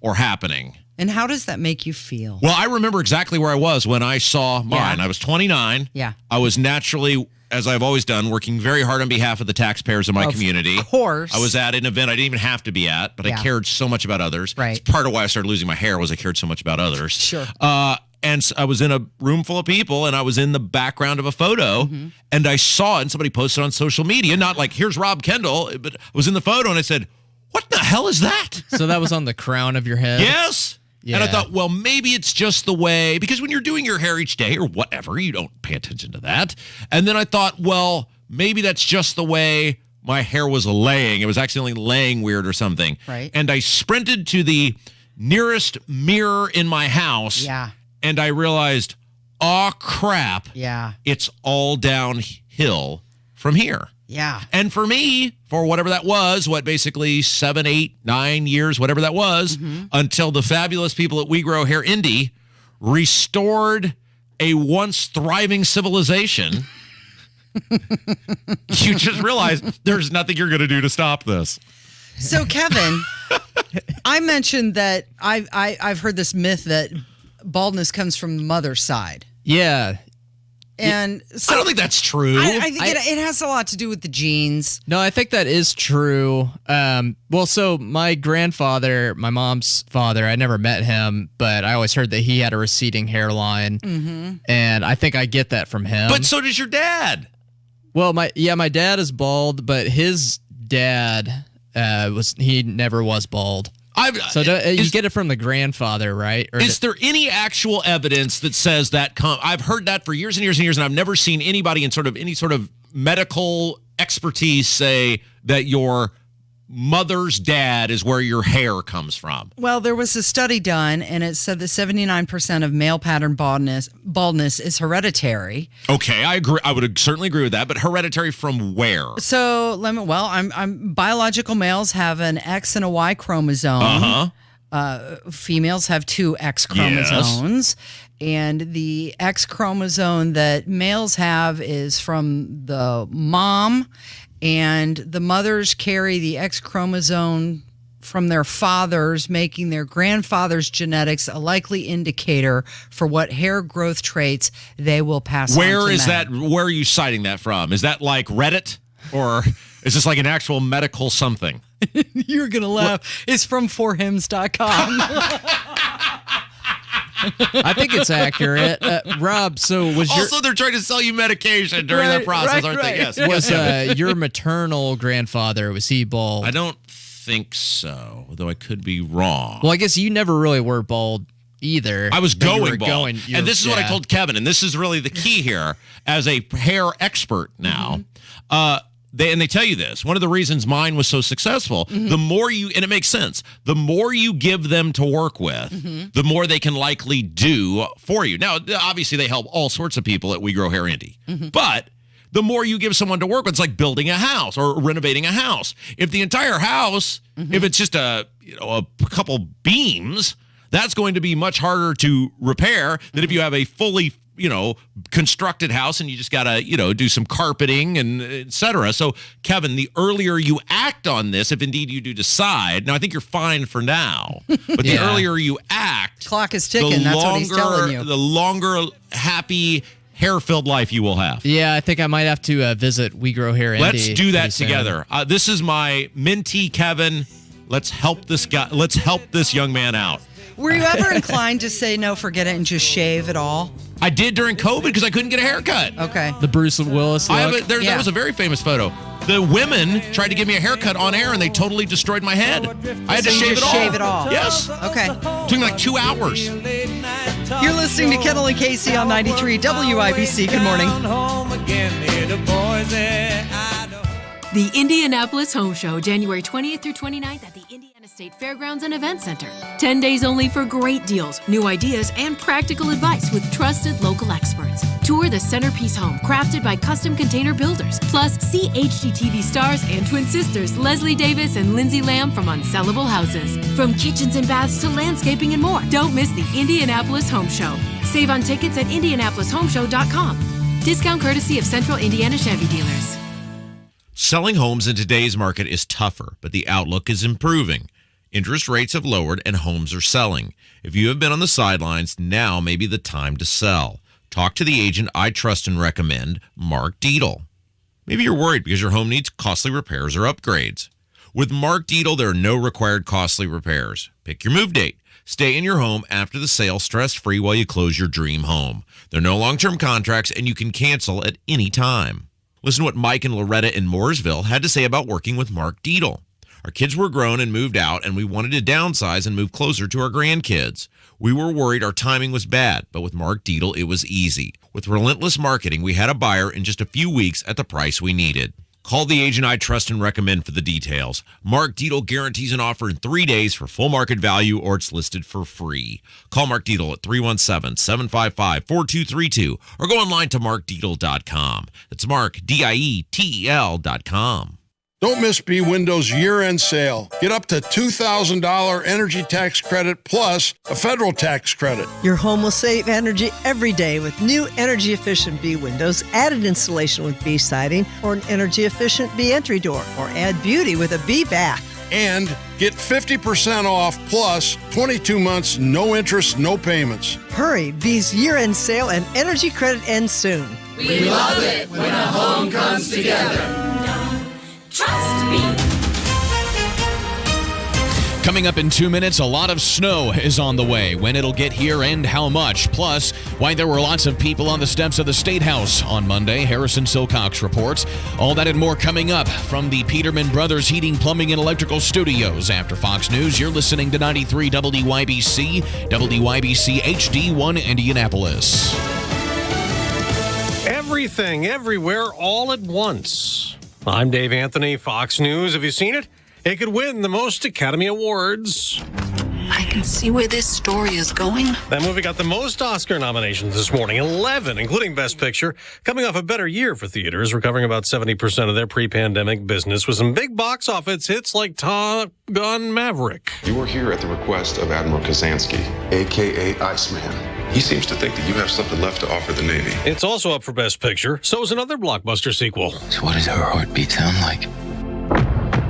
Speaker 13: or happening.
Speaker 12: And how does that make you feel?
Speaker 13: Well, I remember exactly where I was when I saw mine.
Speaker 12: Yeah.
Speaker 13: I was 29.
Speaker 12: Yeah.
Speaker 13: I was naturally, as I've always done, working very hard on behalf of the taxpayers of my community.
Speaker 12: Of course.
Speaker 13: I was at an event I didn't even have to be at, but I cared so much about others.
Speaker 12: Right.
Speaker 13: It's part of why I started losing my hair was I cared so much about others.
Speaker 12: Sure.
Speaker 13: And so I was in a room full of people, and I was in the background of a photo, and I saw it, and somebody posted on social media, not like, here's Rob Kendall, but I was in the photo, and I said, what the hell is that?
Speaker 6: So that was on the crown of your head?
Speaker 13: Yes.
Speaker 6: Yeah.
Speaker 13: And I thought, well, maybe it's just the way, because when you're doing your hair each day or whatever, you don't pay attention to that. And then I thought, well, maybe that's just the way my hair was laying. It was accidentally laying weird or something.
Speaker 12: Right.
Speaker 13: And I sprinted to the nearest mirror in my house.
Speaker 12: Yeah.
Speaker 13: And I realized, oh, crap.
Speaker 12: Yeah.
Speaker 13: It's all downhill from here.
Speaker 12: Yeah.
Speaker 13: And for me, for whatever that was, basically 7, 8, 9 years, whatever that was, until the fabulous people at We Grow Hair Indie restored a once thriving civilization, you just realize there's nothing you're going to do to stop this.
Speaker 12: So, Kevin, I mentioned that I've heard this myth that baldness comes from the mother's side.
Speaker 6: Yeah.
Speaker 12: And so
Speaker 13: I don't think that's true.
Speaker 12: I think it has a lot to do with the genes.
Speaker 6: No, I think that is true. Well, so my grandfather, my mom's father, I never met him, but I always heard that he had a receding hairline. And I think I get that from him.
Speaker 13: But so does your dad.
Speaker 6: Well, my dad is bald, but his dad he never was bald. You get it from the grandfather, right? Or
Speaker 13: is there any actual evidence that says that? I've heard that for years and years and years, and I've never seen anybody in any sort of medical expertise say that your mother's dad is where your hair comes from.
Speaker 12: Well, there was a study done, and it said that 79% of male pattern baldness is hereditary.
Speaker 13: Okay, I agree. I would certainly agree with that. But hereditary from where?
Speaker 12: So, I'm biological males have an X and a Y chromosome. Females have two X chromosomes. And the X chromosome that males have is from the mom, and the mothers carry the X chromosome from their fathers, making their grandfather's genetics a likely indicator for what hair growth traits they will pass on to
Speaker 13: Where is
Speaker 12: men.
Speaker 13: that? Where are you citing that from? Is that like Reddit, or is this like an actual medical something?
Speaker 12: You're going to laugh. It's from forhims.com.
Speaker 6: I think it's accurate. Rob, so
Speaker 13: Also, they're trying to sell you medication during that process, aren't they? Yes.
Speaker 6: Was your maternal grandfather, was he bald?
Speaker 13: I don't think so, though I could be wrong.
Speaker 6: Well, I guess you never really were bald either.
Speaker 13: I was
Speaker 6: but you
Speaker 13: going
Speaker 6: were
Speaker 13: bald. And this is what I told Kevin, and this is really the key here as a hair expert now. They tell you this. One of the reasons mine was so successful, the more you, and it makes sense, the more you give them to work with, the more they can likely do for you. Now, obviously, they help all sorts of people at We Grow Hair Indie. But the more you give someone to work with, it's like building a house or renovating a house. If the entire house, if it's just a couple beams, that's going to be much harder to repair than if you have a fully constructed house and you just got to, do some carpeting and et cetera. So, Kevin, the earlier you act on this, if indeed you do decide, now I think you're fine for now, but the earlier you act,
Speaker 12: clock is ticking. That's what he's telling you.
Speaker 13: The longer happy hair-filled life you will have.
Speaker 6: Yeah, I think I might have to visit We Grow Hair Indie.
Speaker 13: Let's do that
Speaker 6: pretty soon.
Speaker 13: together. This is my mentee, Kevin. Let's help this guy. Let's help this young man out.
Speaker 12: Were you ever inclined to say, no, forget it, and just shave it all?
Speaker 13: I did during COVID because I couldn't get a haircut.
Speaker 12: Okay.
Speaker 6: The Bruce Willis look.
Speaker 13: That was a very famous photo. The women tried to give me a haircut on air, and they totally destroyed my head. I had to shave it all. Yes.
Speaker 12: Okay.
Speaker 13: It took me like 2 hours.
Speaker 12: You're listening to Kendall and Casey on 93 WIBC. Good morning.
Speaker 1: The Indianapolis Home Show, January 20th through 29th at the Indiana State Fairgrounds and Event Center. 10 days only for great deals, new ideas, and practical advice with trusted local experts. Tour the centerpiece home crafted by custom container builders. Plus, see HGTV stars and twin sisters Leslie Davis and Lindsay Lamb from Unsellable Houses. From kitchens and baths to landscaping and more. Don't miss the Indianapolis Home Show. Save on tickets at IndianapolisHomeshow.com. Discount courtesy of Central Indiana Chevy dealers.
Speaker 13: Selling homes in today's market is tougher, but the outlook is improving. Interest rates have lowered and homes are selling. If you have been on the sidelines, now may be the time to sell. Talk to the agent I trust and recommend, Mark Dietl. Maybe you're worried because your home needs costly repairs or upgrades. With Mark Dietl, there are no required costly repairs. Pick your move date. Stay in your home after the sale stress-free while you close your dream home. There are no long-term contracts, and you can cancel at any time. Listen to what Mike and Loretta in Mooresville had to say about working with Mark Dietl. Our kids were grown and moved out, and we wanted to downsize and move closer to our grandkids. We were worried our timing was bad, but with Mark Dietl, it was easy. With relentless marketing, we had a buyer in just a few weeks at the price we needed. Call the agent I trust and recommend for the details. Mark Dietl guarantees an offer in 3 days for full market value, or it's listed for free. Call Mark Dietl at 317-755-4232 or go online to markdietl.com. That's Mark, DIETEL.com.
Speaker 7: Don't miss B Windows year-end sale. Get up to $2,000 energy tax credit plus a federal tax credit.
Speaker 8: Your home will save energy every day with new energy-efficient B windows, added insulation with B siding, or an energy-efficient B entry door, or add beauty with a B back.
Speaker 7: And get 50% off plus 22 months, no interest, no payments.
Speaker 8: Hurry, B's year-end sale and energy credit ends soon.
Speaker 9: We love it when a home comes together. Trust me.
Speaker 20: Coming up in 2 minutes, a lot of snow is on the way. When it'll get here and how much. Plus, why there were lots of people on the steps of the State House on Monday. Harrison Silcox reports. All that and more coming up from the Peterman Brothers Heating, Plumbing, and Electrical Studios. After Fox News, you're listening to 93 WIBC, WIBC HD1 Indianapolis.
Speaker 25: Everything, everywhere, all at once. I'm Dave Anthony, Fox News. Have you seen it? It could win the most Academy Awards.
Speaker 26: I can see where this story is going.
Speaker 25: That movie got the most Oscar nominations this morning, 11, including Best Picture. Coming off a better year for theaters, recovering about 70% of their pre-pandemic business with some big box office hits like Top Gun Maverick.
Speaker 27: You were here at the request of Admiral Kazansky, a.k.a. Iceman. He seems to think that you have something left to offer the Navy.
Speaker 25: It's also up for Best Picture. So is another blockbuster sequel.
Speaker 26: So what does her heartbeat sound like?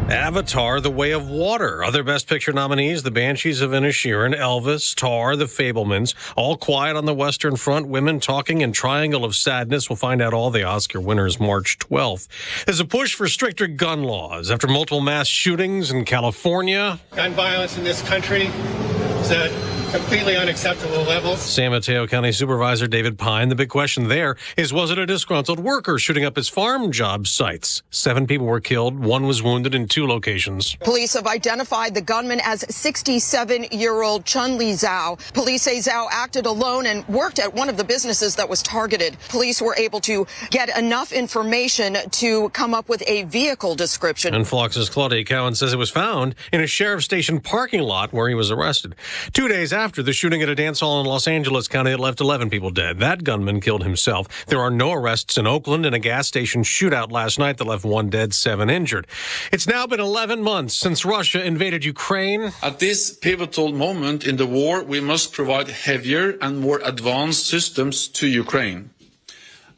Speaker 25: Avatar, The Way of Water. Other Best Picture nominees, The Banshees of Inisherin, Elvis, Tar, The Fabelmans. All Quiet on the Western Front, Women Talking, and Triangle of Sadness. We'll find out all the Oscar winners March 12th. There's a push for stricter gun laws after multiple mass shootings in California.
Speaker 28: Gun violence in this country is at completely unacceptable levels.
Speaker 25: San Mateo County Supervisor David Pine. The big question there is, was it a disgruntled worker shooting up his farm job sites? 7 people were killed. 1 was wounded in 2 locations.
Speaker 29: Police have identified the gunman as 67-year-old Chun-Li Zhao. Police say Zhao acted alone and worked at one of the businesses that was targeted. Police were able to get enough information to come up with a vehicle description.
Speaker 25: And Fox's Claudia Cowan says it was found in a sheriff station parking lot where he was arrested. 2 days after the shooting at a dance hall in Los Angeles County that left 11 people dead. That gunman killed himself. There are no arrests in Oakland, and a gas station shootout last night that left 1 dead, 7 injured. It's now been 11 months since Russia invaded Ukraine.
Speaker 30: At this pivotal moment in the war, we must provide heavier and more advanced systems to Ukraine.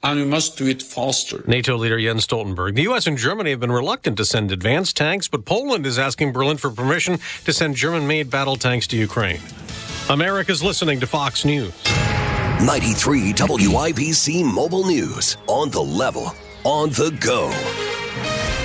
Speaker 30: And we must do it faster.
Speaker 25: NATO leader Jens Stoltenberg. The U.S. and Germany have been reluctant to send advanced tanks, but Poland is asking Berlin for permission to send German-made battle tanks to Ukraine. America's listening to Fox News.
Speaker 10: 93 WIBC Mobile News. On the level, on the go.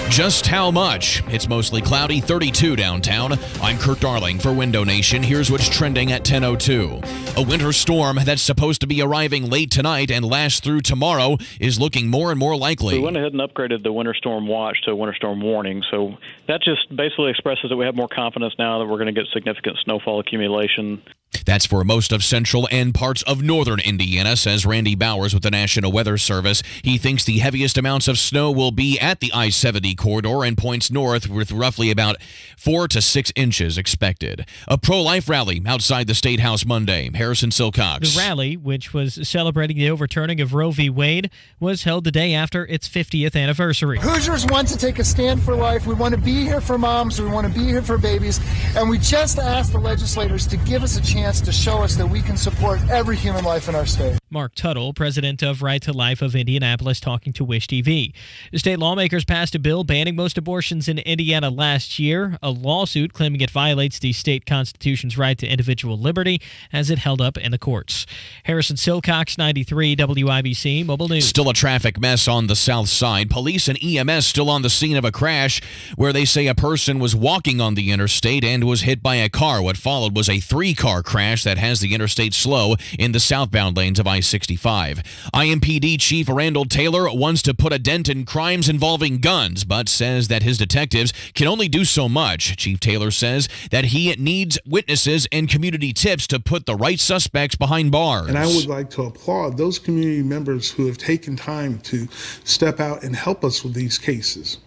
Speaker 20: Just how much? It's mostly cloudy, 32 downtown. I'm Kurt Darling for Window Nation. Here's what's trending at 10:02. A winter storm that's supposed to be arriving late tonight and last through tomorrow is looking more and more likely.
Speaker 2: We went ahead and upgraded the winter storm watch to a winter storm warning. So that just basically expresses that we have more confidence now that we're going to get significant snowfall accumulation.
Speaker 20: That's for most of central and parts of northern Indiana, says Randy Bowers with the National Weather Service. He thinks the heaviest amounts of snow will be at the I-70 corridor and points north with roughly about 4 to 6 inches expected. A pro-life rally outside the State House Monday. Harrison Silcox.
Speaker 5: The rally, which was celebrating the overturning of Roe v. Wade, was held the day after its 50th anniversary.
Speaker 14: Hoosiers want to take a stand for life. We want to be here for moms. We want to be here for babies. And we just asked the legislators to give us a chance to show us that we can support every human life in our state.
Speaker 5: Mark Tuttle, president of Right to Life of Indianapolis, talking to Wish TV. State lawmakers passed a bill banning most abortions in Indiana last year. A lawsuit claiming it violates the state constitution's right to individual liberty as it held up in the courts. Harrison Silcox, 93 WIBC Mobile News.
Speaker 20: Still a traffic mess on the south side. Police and EMS still on the scene of a crash where they say a person was walking on the interstate and was hit by a car. What followed was a 3-car crash that has the interstate slow in the southbound lanes of I-65. IMPD Chief Randall Taylor wants to put a dent in crimes involving guns, but says that his detectives can only do so much. Chief Taylor says that he needs witnesses and community tips to put the right suspects behind bars.
Speaker 16: And I would like to applaud those community members who have taken time to step out and help us with these cases.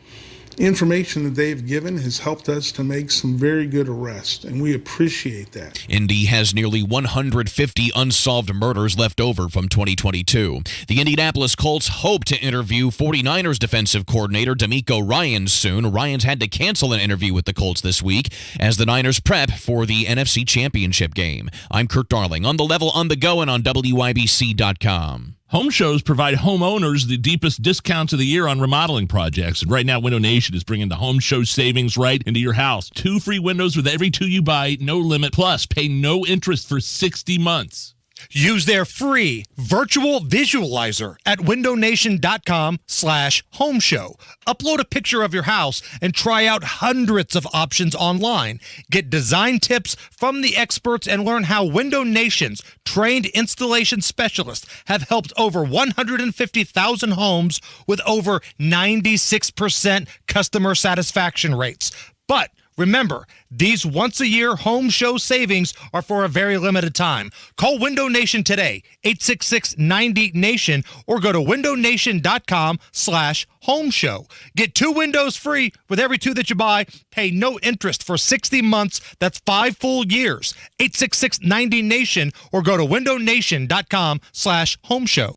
Speaker 16: Information that they've given has helped us to make some very good arrests, and we appreciate that.
Speaker 20: Indy has nearly 150 unsolved murders left over from 2022. The Indianapolis Colts hope to interview 49ers defensive coordinator D'Amico Ryans soon. Ryans had to cancel an interview with the Colts this week as the Niners prep for the NFC Championship game. I'm Kurt Darling, on the level, on the go, and on WIBC.com.
Speaker 17: Home shows provide homeowners the deepest discounts of the year on remodeling projects. And right now, Window Nation is bringing the home show savings right into your house. 2 free windows with every 2 you buy, no limit. Plus, pay no interest for 60 months.
Speaker 18: Use their free virtual visualizer at windownation.com/home show. Upload a picture of your house and try out hundreds of options online. Get design tips from the experts and learn how Window Nation's trained installation specialists have helped over 150,000 homes with over 96% customer satisfaction rates. But remember, these once-a-year home show savings are for a very limited time. Call Window Nation today, 866-90-NATION, or go to windownation.com/home show. Get 2 windows free with every 2 that you buy. Pay no interest for 60 months. That's 5 full years. 866-90-NATION, or go to windownation.com/home show.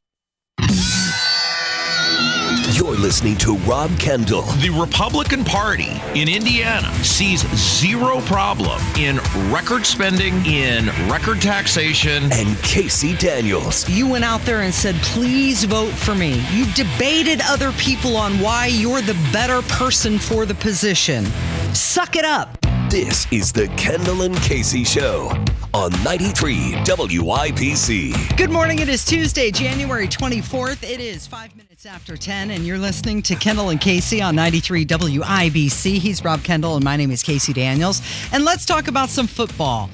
Speaker 10: You're listening to Rob Kendall.
Speaker 13: The Republican Party in Indiana sees zero problem in record spending, in record taxation.
Speaker 10: And Casey Daniels.
Speaker 12: You went out there and said, please vote for me. You debated other people on why you're the better person for the position. Suck it up.
Speaker 10: This is the Kendall and Casey Show on 93 WIBC.
Speaker 12: Good morning. It is Tuesday, January 24th. It is 5 minutes after 10, and you're listening to Kendall and Casey on 93 WIBC. He's Rob Kendall, and my name is Casey Daniels. And let's talk about some football.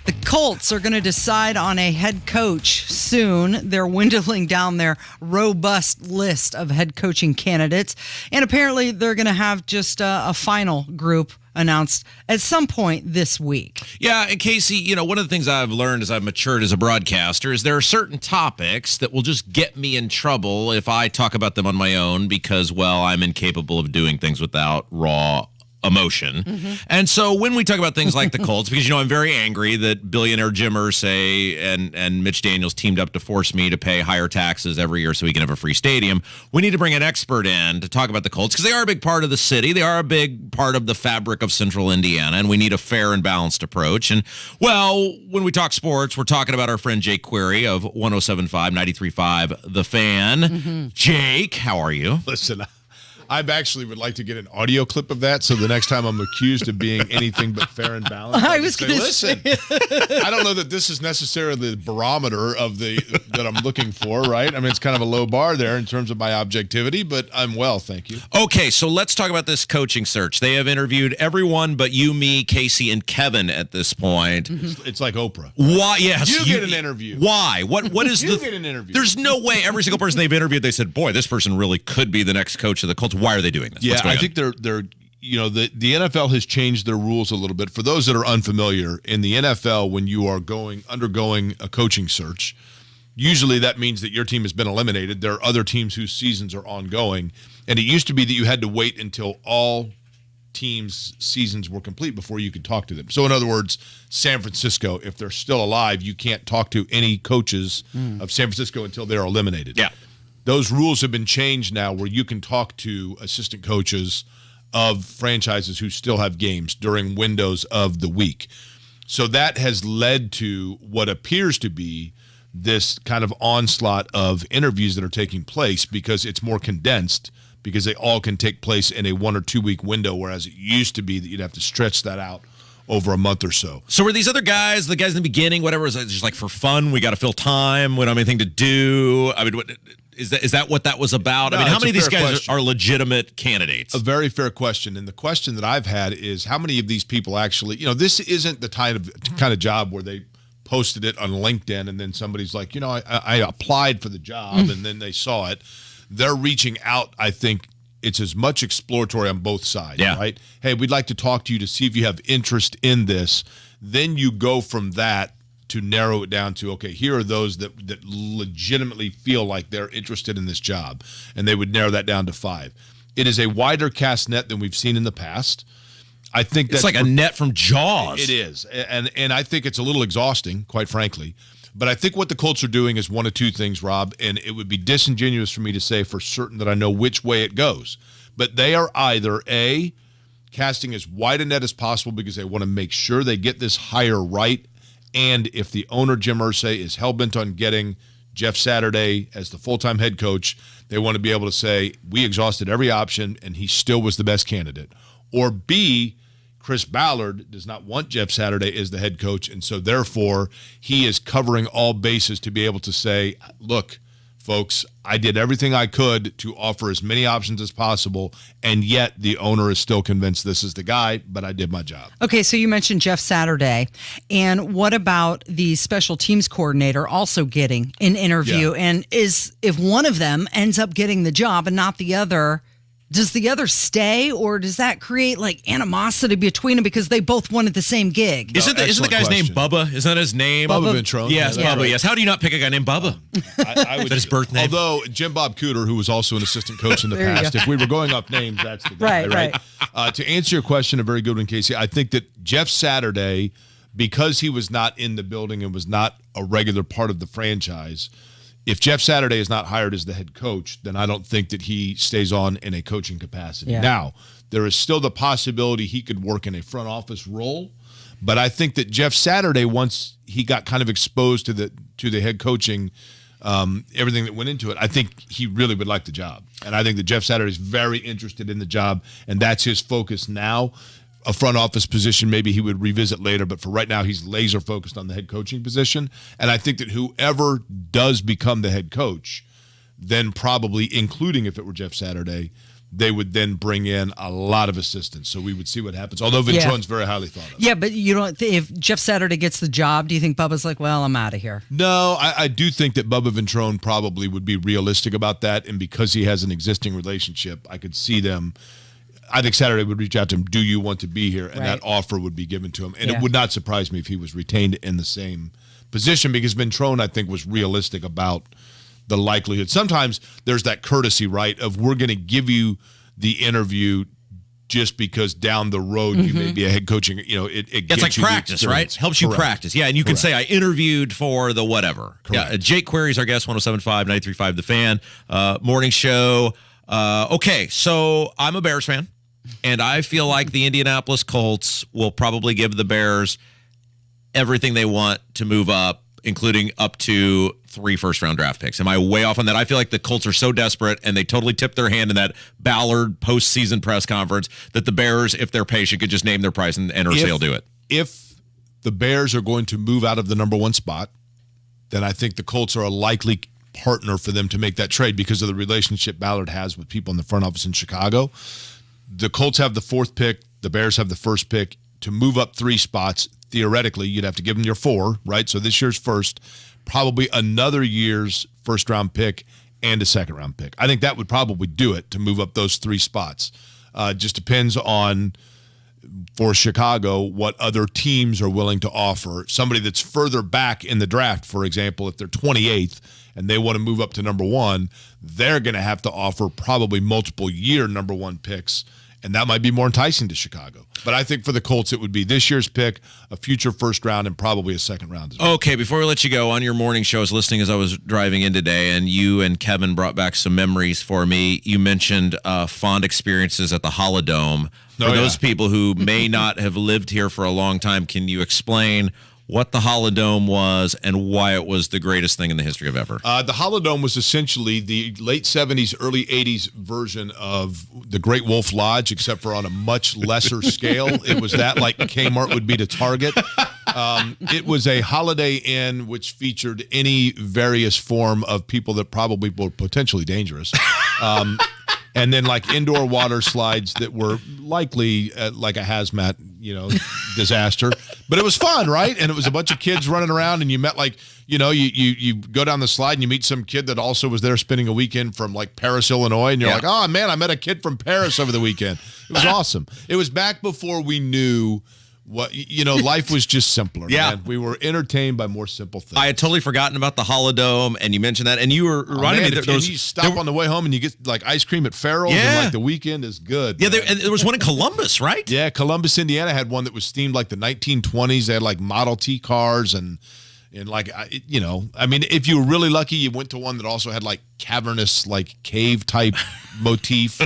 Speaker 12: The Colts are going to decide on a head coach soon. They're dwindling down their robust list of head coaching candidates. And apparently they're going to have just a final group announced at some point this week.
Speaker 13: Yeah, and Casey, one of the things I've learned as I've matured as a broadcaster is there are certain topics that will just get me in trouble if I talk about them on my own because, well, I'm incapable of doing things without raw emotion. Mm-hmm. And so when we talk about things like the Colts, because, I'm very angry that billionaire Jim Irsay and Mitch Daniels teamed up to force me to pay higher taxes every year so we can have a free stadium. We need to bring an expert in to talk about the Colts because they are a big part of the city. They are a big part of the fabric of central Indiana, and we need a fair and balanced approach. And, well, when we talk sports, we're talking about our friend Jake Query of 107.5, 93.5 The Fan. Mm-hmm. Jake, how are you?
Speaker 19: Listen,
Speaker 3: I actually would like to get an audio clip of that, so the next time I'm accused of being anything but fair and balanced,
Speaker 12: I was going to
Speaker 3: listen. I don't know that this is necessarily the barometer of that I'm looking for, right? I mean, it's kind of a low bar there in terms of my objectivity, but I'm well, thank you.
Speaker 13: Okay, so let's talk about this coaching search. They have interviewed everyone but you, me, Casey, and Kevin at this point.
Speaker 3: It's like Oprah.
Speaker 13: Why? Yes,
Speaker 3: you get an interview.
Speaker 13: Why? What is
Speaker 3: you get an interview.
Speaker 13: There's no way every single person they've interviewed, they said, boy, this person really could be the next coach of the Colts. Why are they doing this?
Speaker 3: Yeah, I think they're the NFL has changed their rules a little bit. For those that are unfamiliar, in the NFL, when you are undergoing a coaching search, usually that means that your team has been eliminated. There are other teams whose seasons are ongoing, and it used to be that you had to wait until all teams' seasons were complete before you could talk to them. So in other words, San Francisco, if they're still alive, you can't talk to any coaches of San Francisco until they're eliminated.
Speaker 13: Yeah.
Speaker 3: Those rules have been changed now where you can talk to assistant coaches of franchises who still have games during windows of the week. So that has led to what appears to be this kind of onslaught of interviews that are taking place because it's more condensed, because they all can take place in a 1 or 2 week window, whereas it used to be that you'd have to stretch that out over a month or so.
Speaker 13: So were these other guys, the guys in the beginning, whatever, is it just like for fun? We got to fill time. We don't have anything to do. I mean, is that what that was about?
Speaker 3: No,
Speaker 13: I mean, how many of these guys
Speaker 3: question.
Speaker 13: are legitimate candidates?
Speaker 3: A very fair question. And the question that I've had is how many of these people actually, this isn't the kind of job where they posted it on LinkedIn and then somebody's like, I applied for the job and then they saw it. They're reaching out. I think it's as much exploratory on both sides, right? Hey, we'd like to talk to you to see if you have interest in this. Then you go from that to narrow it down to, okay, here are those that legitimately feel like they're interested in this job. And they would narrow that down to 5. It is a wider cast net than we've seen in the past. I think
Speaker 13: it's like a net from Jaws.
Speaker 3: It is. And I think it's a little exhausting, quite frankly. But I think what the Colts are doing is one of two things, Rob, and it would be disingenuous for me to say for certain that I know which way it goes. But they are either, A, casting as wide a net as possible because they want to make sure they get this hire right, and if the owner, Jim Irsay, is hell-bent on getting Jeff Saturday as the full-time head coach, they want to be able to say, we exhausted every option, and he still was the best candidate. Or B, Chris Ballard does not want Jeff Saturday as the head coach, and so therefore he is covering all bases to be able to say, look, folks, I did everything I could to offer as many options as possible, and yet the owner is still convinced this is the guy, but I did my job.
Speaker 12: Okay, so you mentioned Jeff Saturday, and what about the special teams coordinator also getting an interview?
Speaker 3: Yeah.
Speaker 12: And if one of them ends up getting the job and not the other, does the other stay, or does that create like animosity between them because they both wanted the same gig?
Speaker 13: Isn't the guy's name Bubba? Isn't that his name?
Speaker 3: Bubba Ventrone.
Speaker 13: Yes,
Speaker 3: Yeah,
Speaker 13: Bubba.
Speaker 3: right.
Speaker 13: Yes. How do you not pick a guy named Bubba?
Speaker 3: I would,
Speaker 13: Is that his birth name?
Speaker 3: Although Jim Bob Cooter, who was also an assistant coach in the
Speaker 12: There you
Speaker 3: past,
Speaker 12: go.
Speaker 3: if we were going off names, that's the guy, right? To answer your question, a very good one, Casey. I think that Jeff Saturday, because he was not in the building and was not a regular part of the franchise, if Jeff Saturday is not hired as the head coach, then I don't think that he stays on in a coaching capacity.
Speaker 12: Yeah.
Speaker 3: Now, there is still the possibility he could work in a front office role, but I think that Jeff Saturday, once he got kind of exposed to the head coaching, everything that went into it, I think he really would like the job. And I think that Jeff Saturday is very interested in the job, and that's his focus now. A front office position, maybe he would revisit later, but for right now, he's laser focused on the head coaching position. And I think that whoever does become the head coach, then probably, including if it were Jeff Saturday, they would then bring in a lot of assistants. So we would see what happens. Although Ventrone's very highly thought of.
Speaker 12: Yeah, but you don't. If Jeff Saturday gets the job, do you think Bubba's like, well, I'm out of here?
Speaker 3: No, I do think that Bubba Ventrone probably would be realistic about that. And because he has an existing relationship, I could see them. I think Saturday would reach out to him, do you want to be here? And that offer would be given to him. And it would not surprise me if he was retained in the same position because Ventrone, I think, was realistic about the likelihood. Sometimes there's that courtesy, right, of we're going to give you the interview just because down the road you may be a head coaching, it gets
Speaker 13: like
Speaker 3: you the
Speaker 13: practice, right?
Speaker 3: experience.
Speaker 13: Helps you
Speaker 3: Correct.
Speaker 13: practice. Yeah, and you can say, I interviewed for the whatever.
Speaker 3: Correct.
Speaker 13: Yeah, Jake Query's our guest, 107.5, 93.5 The Fan, morning show. Okay, so I'm a Bears fan. And I feel like the Indianapolis Colts will probably give the Bears everything they want to move up including up to 3 first-round draft picks. Am I way off on that? I feel like the Colts are so desperate, and they totally tipped their hand in that Ballard postseason press conference that the Bears, if they're patient, could just name their price and Irsay will do it.
Speaker 3: If the Bears are going to move out of the number 1 spot, then I think the Colts are a likely partner for them to make that trade because of the relationship Ballard has with people in the front office in Chicago. The Colts have the 4th pick. The Bears have the 1st pick. To move up 3 spots, theoretically, you'd have to give them your 4, right? So this year's first, probably another year's first-round pick and a second-round pick. I think that would probably do it to move up those 3 spots. Just depends on, for Chicago, what other teams are willing to offer. Somebody that's further back in the draft, for example, if they're 28th and they want to move up to number 1, they're going to have to offer probably multiple year number 1 picks, and that might be more enticing to Chicago. But I think for the Colts, it would be this year's pick, a future first round, and probably a second round as well.
Speaker 13: Okay, before we let you go, on your morning show, I was listening as I was driving in today, and you and Kevin brought back some memories for me. You mentioned fond experiences at the Holodome. For those people who may not have lived here for a long time, can you explain what the Holodome was and why it was the greatest thing in the history of ever?
Speaker 3: The Holodome was essentially the late 70s, early 80s version of the Great Wolf Lodge, except for on a much lesser scale. It was that like Kmart would be to Target. It was a Holiday Inn which featured any various form of people that probably were potentially dangerous. And then like indoor water slides that were likely like a hazmat, disaster. But it was fun, right? And it was a bunch of kids running around, and you met you go down the slide and you meet some kid that also was there spending a weekend from like Paris, Illinois, and you're like, oh man, I met a kid from Paris over the weekend. It was awesome. It was back before we knew what life was just simpler.
Speaker 13: Yeah,
Speaker 3: man. We were entertained by more simple things.
Speaker 13: I had totally forgotten about the Holodome, and you mentioned that, and you were reminding me that
Speaker 3: you stop on the way home and you get like ice cream at Farrell's, and like the weekend is good.
Speaker 13: Yeah, there was one in Columbus, right?
Speaker 3: Yeah, Columbus, Indiana had one that was themed like the 1920s. They had like Model T cars and like if you were really lucky, you went to one that also had like cavernous, like cave type motif.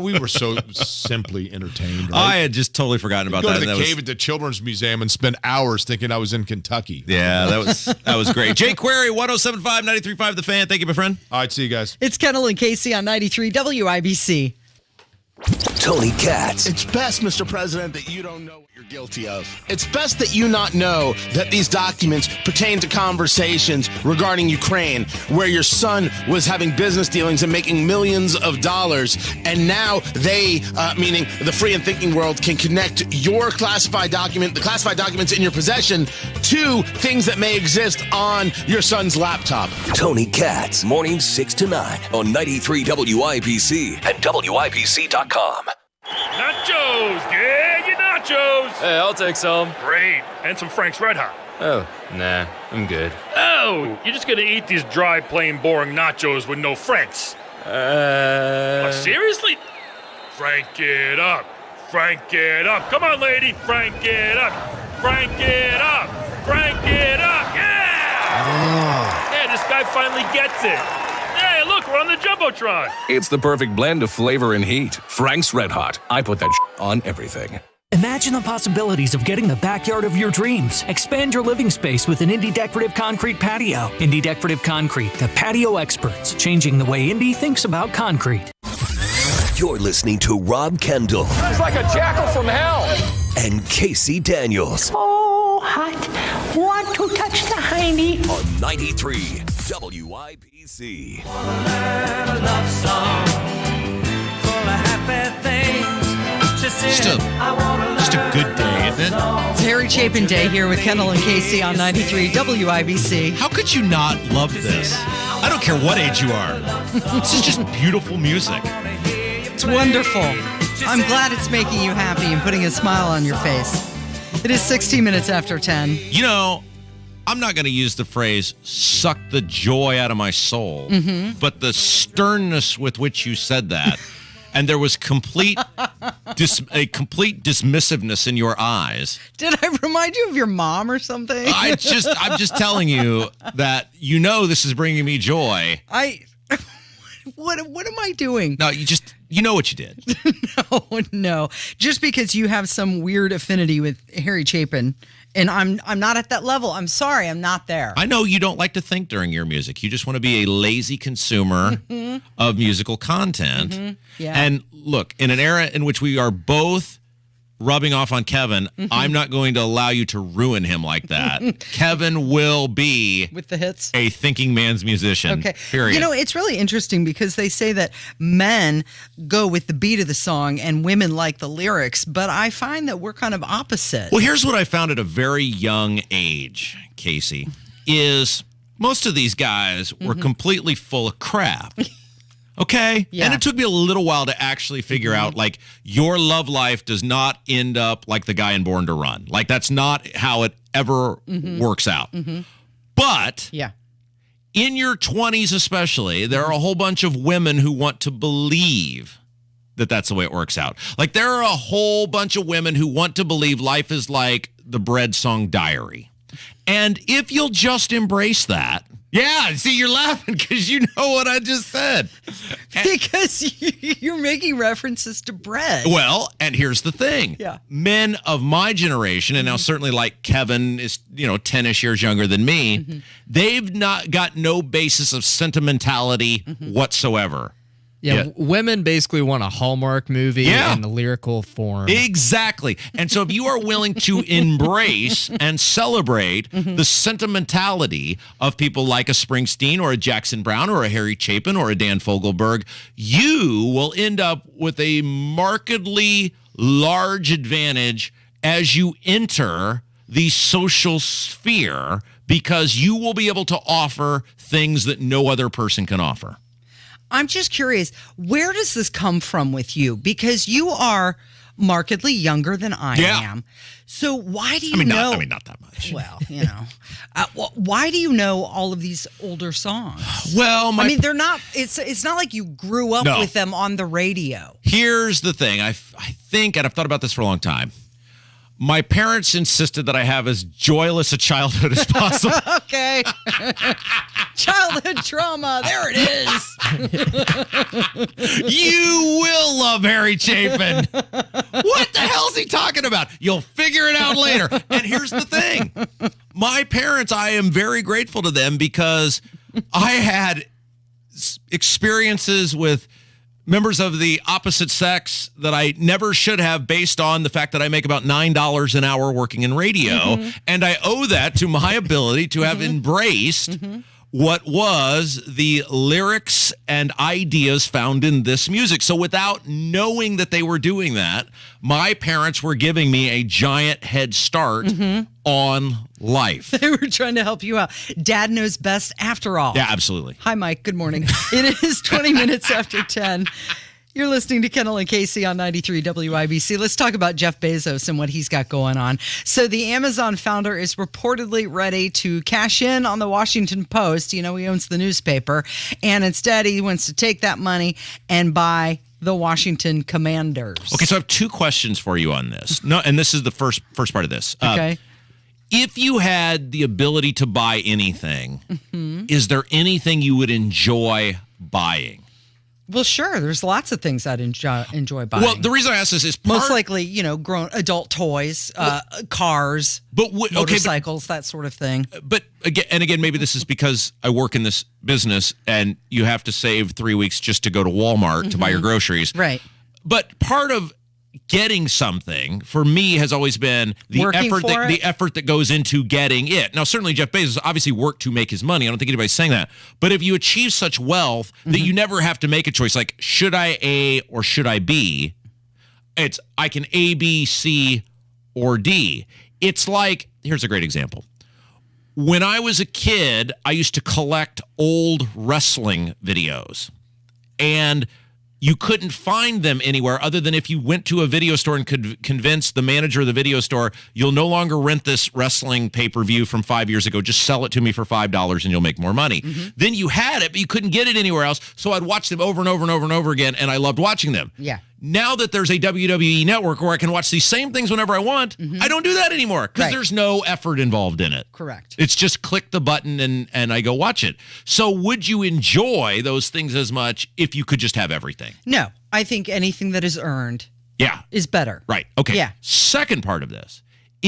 Speaker 3: We were so simply entertained. Right?
Speaker 13: I had just totally forgotten about that.
Speaker 3: Go to the cave at the Children's Museum and spend hours thinking I was in Kentucky.
Speaker 13: Yeah, that was great. Jay Query, 107.5, 93.5 The Fan. Thank you, my friend.
Speaker 3: All right, see you guys.
Speaker 12: It's Kendall and Casey on 93 WIBC.
Speaker 10: Tony Katz.
Speaker 1: It's best, Mr. President, that you don't know what you're guilty of. It's best that you not know that these documents pertain to conversations regarding Ukraine, where your son was having business dealings and making millions of dollars, and now they, meaning the free and thinking world, can connect your classified document, the classified documents in your possession, to things that may exist on your son's laptop.
Speaker 10: Tony Katz, mornings 6 to 9 on 93 WIBC and WIBC.com.
Speaker 4: Nachos! Yeah, your nachos!
Speaker 6: Hey, I'll take some.
Speaker 4: Great. And some Frank's Red Hot.
Speaker 6: Oh, nah, I'm good.
Speaker 4: Oh, you're just gonna eat these dry, plain, boring nachos with no Franks? Oh, seriously? Frank it up. Frank it up. Come on, lady. Frank it up. Frank it up. Frank it up. Yeah! Yeah, this guy finally gets it. Hey, look, we're on the Jumbotron.
Speaker 11: It's the perfect blend of flavor and heat. Frank's Red Hot. I put that on everything.
Speaker 15: Imagine the possibilities of getting the backyard of your dreams. Expand your living space with an Indy Decorative Concrete patio. Indy Decorative Concrete, the patio experts, changing the way Indy thinks about concrete.
Speaker 10: You're listening to Rob Kendall.
Speaker 6: It's like a jackal from hell.
Speaker 10: And Casey Daniels.
Speaker 19: Oh, hot. Want to touch the hiney.
Speaker 10: On 93 WIBC.
Speaker 13: Just a good day, isn't it?
Speaker 12: It's Harry Chapin Day here with Kendall and Casey on 93 WIBC.
Speaker 13: How could you not love this? I don't care what age you are. This is just beautiful music.
Speaker 12: It's wonderful. I'm glad it's making you happy and putting a smile on your face. It is 16 minutes after 10.
Speaker 13: You know, I'm not going to use the phrase suck the joy out of my soul, but the sternness with which you said that, and there was a complete dismissiveness in your eyes.
Speaker 12: Did I remind you of your mom or something?
Speaker 13: I'm just telling you that this is bringing me joy.
Speaker 12: What am I doing?
Speaker 13: No, you know what you did.
Speaker 12: No. Just because you have some weird affinity with Harry Chapin And I'm not at that level. I'm sorry, I'm not there.
Speaker 13: I know you don't like to think during your music. You just want to be a lazy consumer of musical content.
Speaker 12: Yeah.
Speaker 13: And look, in an era in which we are both rubbing off on Kevin, I'm not going to allow you to ruin him like that. Kevin will be
Speaker 12: with the hits,
Speaker 13: a thinking man's musician.
Speaker 12: Okay.
Speaker 13: Period.
Speaker 12: You know, it's really interesting because they say that men go with the beat of the song and women like the lyrics, but I find that we're kind of opposite.
Speaker 13: Well, here's what I found at a very young age, Casey, is most of these guys were completely full of crap. Okay?
Speaker 12: Yeah.
Speaker 13: And it took me a little while to actually figure out, like, your love life does not end up like the guy in Born to Run. Like, that's not how it ever works out. But
Speaker 12: yeah,
Speaker 13: in your 20s especially, there are a whole bunch of women who want to believe that that's the way it works out. Like, there are a whole bunch of women who want to believe life is like the Bread song Diary. And if you'll just embrace that, yeah, see, you're laughing because you know what I just said.
Speaker 12: Because you're making references to bread.
Speaker 13: Well, and here's the thing.
Speaker 12: Yeah.
Speaker 13: Men of my generation, and now certainly like Kevin is, 10-ish years younger than me, they've not got no basis of sentimentality whatsoever.
Speaker 7: Yeah, women basically want a Hallmark movie in the lyrical form.
Speaker 13: Exactly. And so if you are willing to embrace and celebrate the sentimentality of people like a Springsteen or a Jackson Brown or a Harry Chapin or a Dan Fogelberg, you will end up with a markedly large advantage as you enter the social sphere because you will be able to offer things that no other person can offer.
Speaker 12: I'm just curious, where does this come from with you? Because you are markedly younger than I am. So why do you know?
Speaker 13: Not that much.
Speaker 12: Well, why do you know all of these older songs?
Speaker 13: Well,
Speaker 12: they're not. It's not like you grew up with them on the radio.
Speaker 13: Here's the thing. I think, and I've thought about this for a long time. My parents insisted that I have as joyless a childhood as possible.
Speaker 12: Okay. Childhood trauma. There it is.
Speaker 13: You will love Harry Chapin. What the hell's he talking about? You'll figure it out later. And here's the thing. My parents, I am very grateful to them because I had experiences with members of the opposite sex that I never should have based on the fact that I make about $9 an hour working in radio. And I owe that to my ability to have embraced what was the lyrics and ideas found in this music. So without knowing that they were doing that, my parents were giving me a giant head start on life.
Speaker 12: They were trying to help you out. Dad knows best after all.
Speaker 13: Yeah, absolutely.
Speaker 12: Hi, Mike. Good morning. It is 20 minutes after 10. You're listening to Kendall and Casey on 93 WIBC. Let's talk about Jeff Bezos and what he's got going on. So the Amazon founder is reportedly ready to cash in on the Washington Post. He owns the newspaper. And instead, he wants to take that money and buy the Washington Commanders.
Speaker 13: Okay, so I have two questions for you on this. No, and this is the first part of this.
Speaker 12: Okay.
Speaker 13: If you had the ability to buy anything, is there anything you would enjoy buying?
Speaker 12: Well, sure. There's lots of things I'd enjoy buying.
Speaker 13: Well, the reason I ask this is
Speaker 12: most likely, grown adult toys, cars, motorcycles, that sort of thing.
Speaker 13: But again, maybe this is because I work in this business and you have to save 3 weeks just to go to Walmart to buy your groceries.
Speaker 12: Right.
Speaker 13: But part of getting something for me has always been the effort that goes into getting it. Now, certainly Jeff Bezos obviously worked to make his money. I don't think anybody's saying that. But if you achieve such wealth that you never have to make a choice, like should I A or should I B? It's I can A, B, C, or D. It's like, here's a great example. When I was a kid, I used to collect old wrestling videos. And you couldn't find them anywhere other than if you went to a video store and could convince the manager of the video store, you'll no longer rent this wrestling pay-per-view from 5 years ago. Just sell it to me for $5 and you'll make more money. Then you had it, but you couldn't get it anywhere else. So I'd watch them over and over and over and over again, and I loved watching them.
Speaker 12: Yeah.
Speaker 13: Now that there's a WWE network where I can watch these same things whenever I want, I don't do that anymore because there's no effort involved in it.
Speaker 12: Correct.
Speaker 13: It's just click the button and I go watch it. So would you enjoy those things as much if you could just have everything?
Speaker 12: No. I think anything that is earned is better.
Speaker 13: Right. Okay.
Speaker 12: Yeah.
Speaker 13: Second part of this.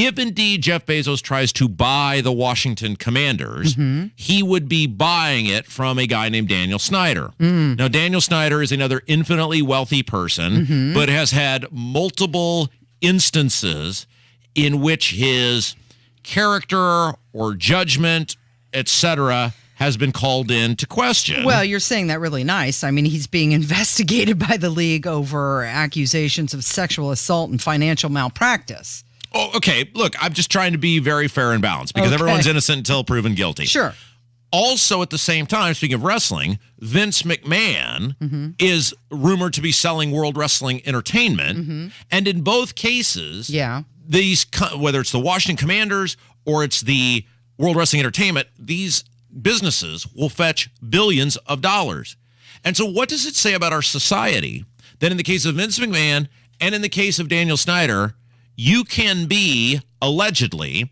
Speaker 13: if indeed Jeff Bezos tries to buy the Washington Commanders, he would be buying it from a guy named Daniel Snyder. Now, Daniel Snyder is another infinitely wealthy person, but has had multiple instances in which his character or judgment, etc., has been called into question.
Speaker 12: Well, you're saying that really nice. I mean, he's being investigated by the league over accusations of sexual assault and financial malpractice.
Speaker 13: Oh, okay. Look, I'm just trying to be very fair and balanced because everyone's innocent until proven guilty.
Speaker 12: Sure.
Speaker 13: Also, at the same time, speaking of wrestling, Vince McMahon is rumored to be selling World Wrestling Entertainment. And in both cases, these, whether it's the Washington Commanders or it's the World Wrestling Entertainment, these businesses will fetch billions of dollars. And so what does it say about our society that in the case of Vince McMahon and in the case of Daniel Snyder, you can be allegedly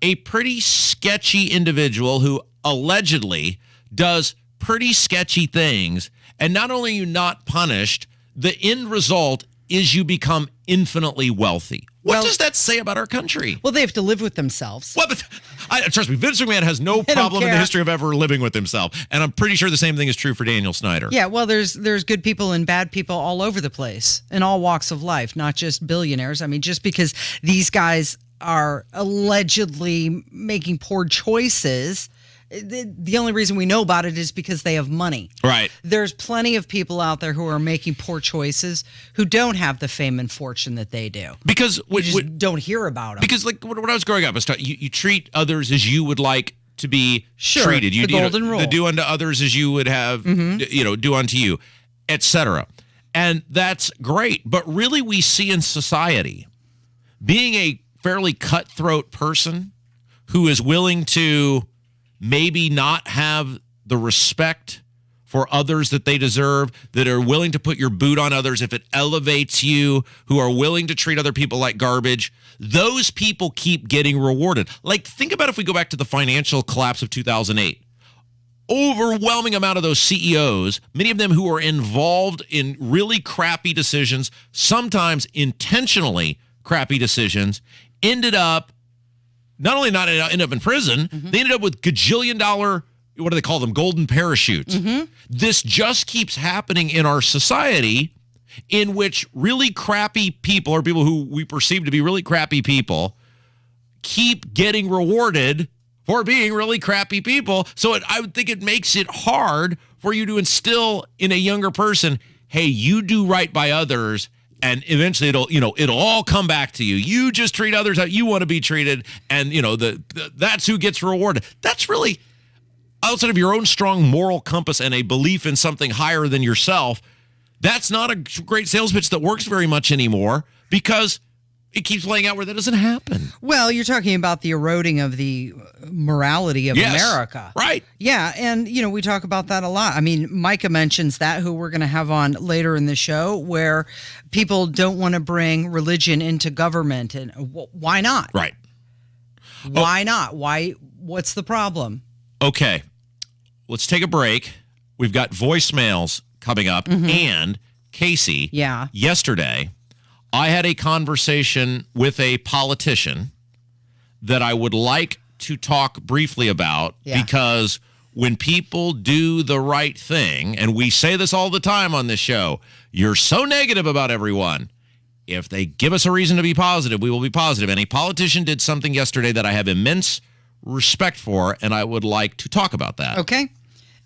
Speaker 13: a pretty sketchy individual who allegedly does pretty sketchy things, and not only are you not punished, the end result is you become infinitely wealthy. What does that say about our country?
Speaker 12: Well, they have to live with themselves.
Speaker 13: Well, but trust me, Vince McMahon has no problem in the history of ever living with himself, and I'm pretty sure the same thing is true for Daniel Snyder.
Speaker 12: Yeah, well, there's good people and bad people all over the place in all walks of life, not just billionaires. I mean, just because these guys are allegedly making poor choices, the only reason we know about it is because they have money.
Speaker 13: Right.
Speaker 12: There's plenty of people out there who are making poor choices who don't have the fame and fortune that they do.
Speaker 13: Because
Speaker 12: we just don't hear about them.
Speaker 13: Because like when I was growing up, you treat others as you would like to be treated.
Speaker 12: The golden rule.
Speaker 13: The do unto others as you would have, do unto you, etc. And that's great. But really we see in society, being a fairly cutthroat person who is willing to maybe not have the respect for others that they deserve, that are willing to put your boot on others if it elevates you, who are willing to treat other people like garbage, those people keep getting rewarded. Like, think about if we go back to the financial collapse of 2008. Overwhelming amount of those CEOs, many of them who are involved in really crappy decisions, sometimes intentionally crappy decisions, ended up not only not end up in prison, they ended up with gajillion-dollar, what do they call them, golden parachutes. This just keeps happening in our society, in which really crappy people, or people who we perceive to be really crappy people, keep getting rewarded for being really crappy people. So I would think it makes it hard for you to instill in a younger person, hey, you do right by others, and eventually it'll all come back to you. You just treat others how you want to be treated, and that's who gets rewarded. That's really, outside of your own strong moral compass and a belief in something higher than yourself, that's not a great sales pitch that works very much anymore, because it keeps playing out where that doesn't happen.
Speaker 12: Well, you're talking about the eroding of the morality of America.
Speaker 13: Right.
Speaker 12: Yeah, and, we talk about that a lot. I mean, Micah mentions that, who we're going to have on later in the show, where people don't want to bring religion into government. And why not?
Speaker 13: Right.
Speaker 12: Why not? What's the problem?
Speaker 13: Okay. Let's take a break. We've got voicemails coming up. And, Casey, yesterday, I had a conversation with a politician that I would like to talk briefly about, because when people do the right thing, and we say this all the time on this show, you're so negative about everyone. If they give us a reason to be positive, we will be positive. And a politician did something yesterday that I have immense respect for, and I would like to talk about that.
Speaker 12: Okay.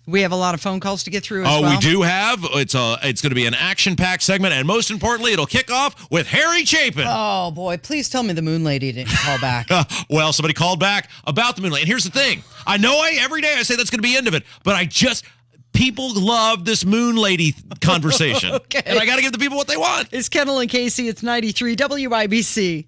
Speaker 12: We have a lot of phone calls to get through as well.
Speaker 13: Oh, we do have. It's going to be an action-packed segment, and most importantly, it'll kick off with Harry Chapin.
Speaker 12: Oh, boy. Please tell me the Moon Lady didn't call back.
Speaker 13: Well, somebody called back about the Moon Lady. And here's the thing. I know every day I say that's going to be the end of it, but people love this Moon Lady conversation.
Speaker 12: Okay.
Speaker 13: And I got to give the people what they want.
Speaker 12: It's Kendall and Casey. It's 93 WIBC.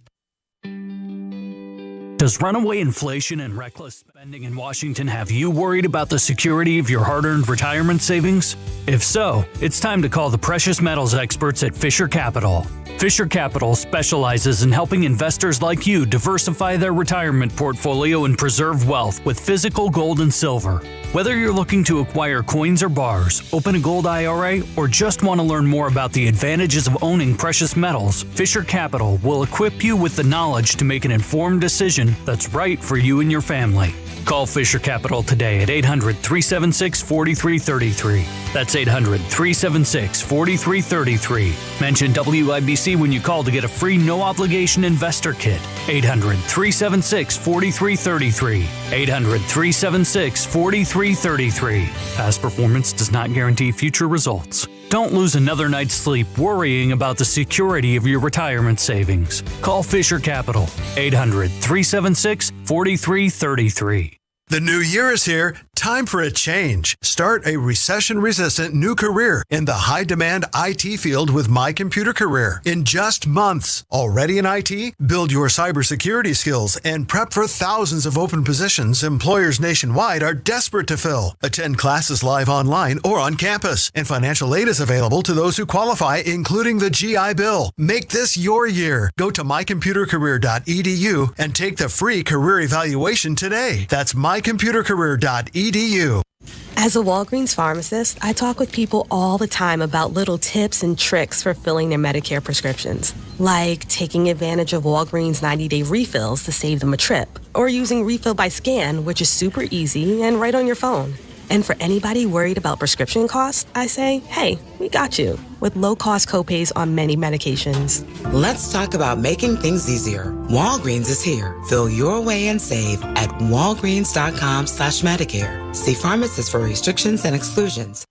Speaker 15: Does runaway inflation and reckless spending in Washington have you worried about the security of your hard-earned retirement savings? If so, it's time to call the precious metals experts at Fisher Capital. Fisher Capital specializes in helping investors like you diversify their retirement portfolio and preserve wealth with physical gold and silver. Whether you're looking to acquire coins or bars, open a gold IRA, or just want to learn more about the advantages of owning precious metals, Fisher Capital will equip you with the knowledge to make an informed decision that's right for you and your family. Call Fisher Capital today at 800-376-4333. That's 800-376-4333. Mention WIBC when you call to get a free no-obligation investor kit. 800-376-4333. 800-376-4333. Past performance does not guarantee future results. Don't lose another night's sleep worrying about the security of your retirement savings. Call Fisher Capital, 800-376-4333.
Speaker 8: The new year is here. Time for a change. Start a recession-resistant new career in the high-demand IT field with My Computer Career. In just months, already in IT? Build your cybersecurity skills and prep for thousands of open positions employers nationwide are desperate to fill. Attend classes live online or on campus, and financial aid is available to those who qualify, including the GI Bill. Make this your year. Go to mycomputercareer.edu and take the free career evaluation today. That's mycomputercareer.edu.
Speaker 9: As a Walgreens pharmacist, I talk with people all the time about little tips and tricks for filling their Medicare prescriptions, like taking advantage of Walgreens 90-day refills to save them a trip, or using Refill by Scan, which is super easy and right on your phone. And for anybody worried about prescription costs, I say, hey, we got you, with low-cost copays on many medications.
Speaker 21: Let's talk about making things easier. Walgreens is here. Fill your way and save at walgreens.com/Medicare. See pharmacists for restrictions and exclusions.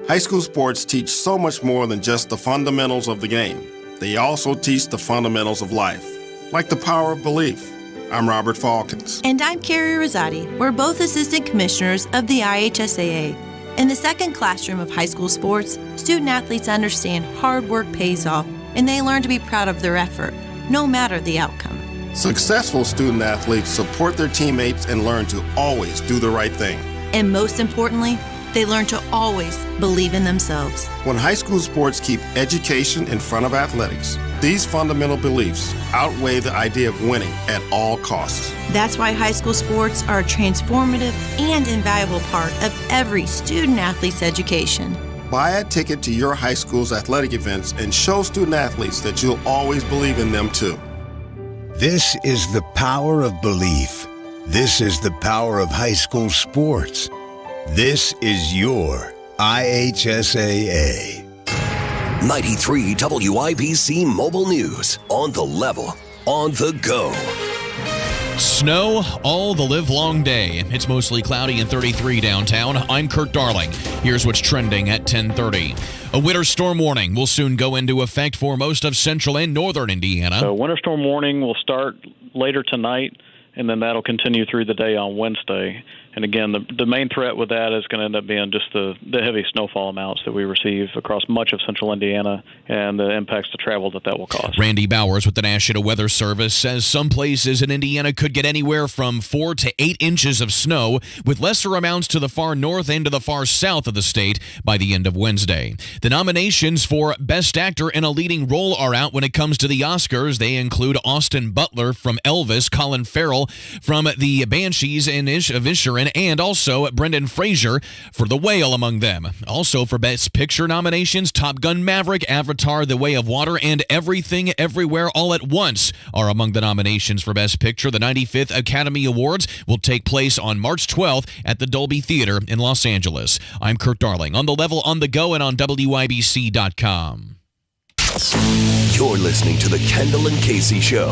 Speaker 22: High school sports teach so much more than just the fundamentals of the game. They also teach the fundamentals of life, like the power of belief. I'm Robert Falkins.
Speaker 23: And I'm Carrie Rosati. We're both assistant commissioners of the IHSAA. In the second classroom of high school sports, student athletes understand hard work pays off, and they learn to be proud of their effort, no matter the outcome.
Speaker 22: Successful student athletes support their teammates and learn to always do the right thing.
Speaker 23: And most importantly, they learn to always believe in themselves.
Speaker 22: When high school sports keep education in front of athletics, these fundamental beliefs outweigh the idea of winning at all costs.
Speaker 23: That's why high school sports are a transformative and invaluable part of every student athlete's education.
Speaker 22: Buy a ticket to your high school's athletic events and show student athletes that you'll always believe in them too.
Speaker 24: This is the power of belief. This is the power of high school sports. This is your IHSAA.
Speaker 10: 93 WIBC Mobile News. On the level, on the go.
Speaker 20: Snow all the livelong day. It's mostly cloudy and 33 downtown. I'm Kurt Darling. Here's what's trending at 10:30. A winter storm warning will soon go into effect for most of central and northern Indiana.
Speaker 2: So winter storm warning will start later tonight, and then that'll continue through the day on Wednesday. And again, the main threat with that is going to end up being just the heavy snowfall amounts that we receive across much of central Indiana and the impacts to travel that will cause.
Speaker 20: Randy Bowers with the National Weather Service says some places in Indiana could get anywhere from 4 to 8 inches of snow, with lesser amounts to the far north and to the far south of the state by the end of Wednesday. The nominations for Best Actor in a Leading Role are out when it comes to the Oscars. They include Austin Butler from Elvis, Colin Farrell from The Banshees of Inisherin, and also Brendan Fraser for The Whale among them. Also for Best Picture nominations, Top Gun Maverick, Avatar, The Way of Water, and Everything Everywhere All at Once are among the nominations for Best Picture. The 95th Academy Awards will take place on March 12th at the Dolby Theater in Los Angeles. I'm Kurt Darling, on the level, on the go, and on WIBC.com.
Speaker 10: You're listening to the Kendall and Casey Show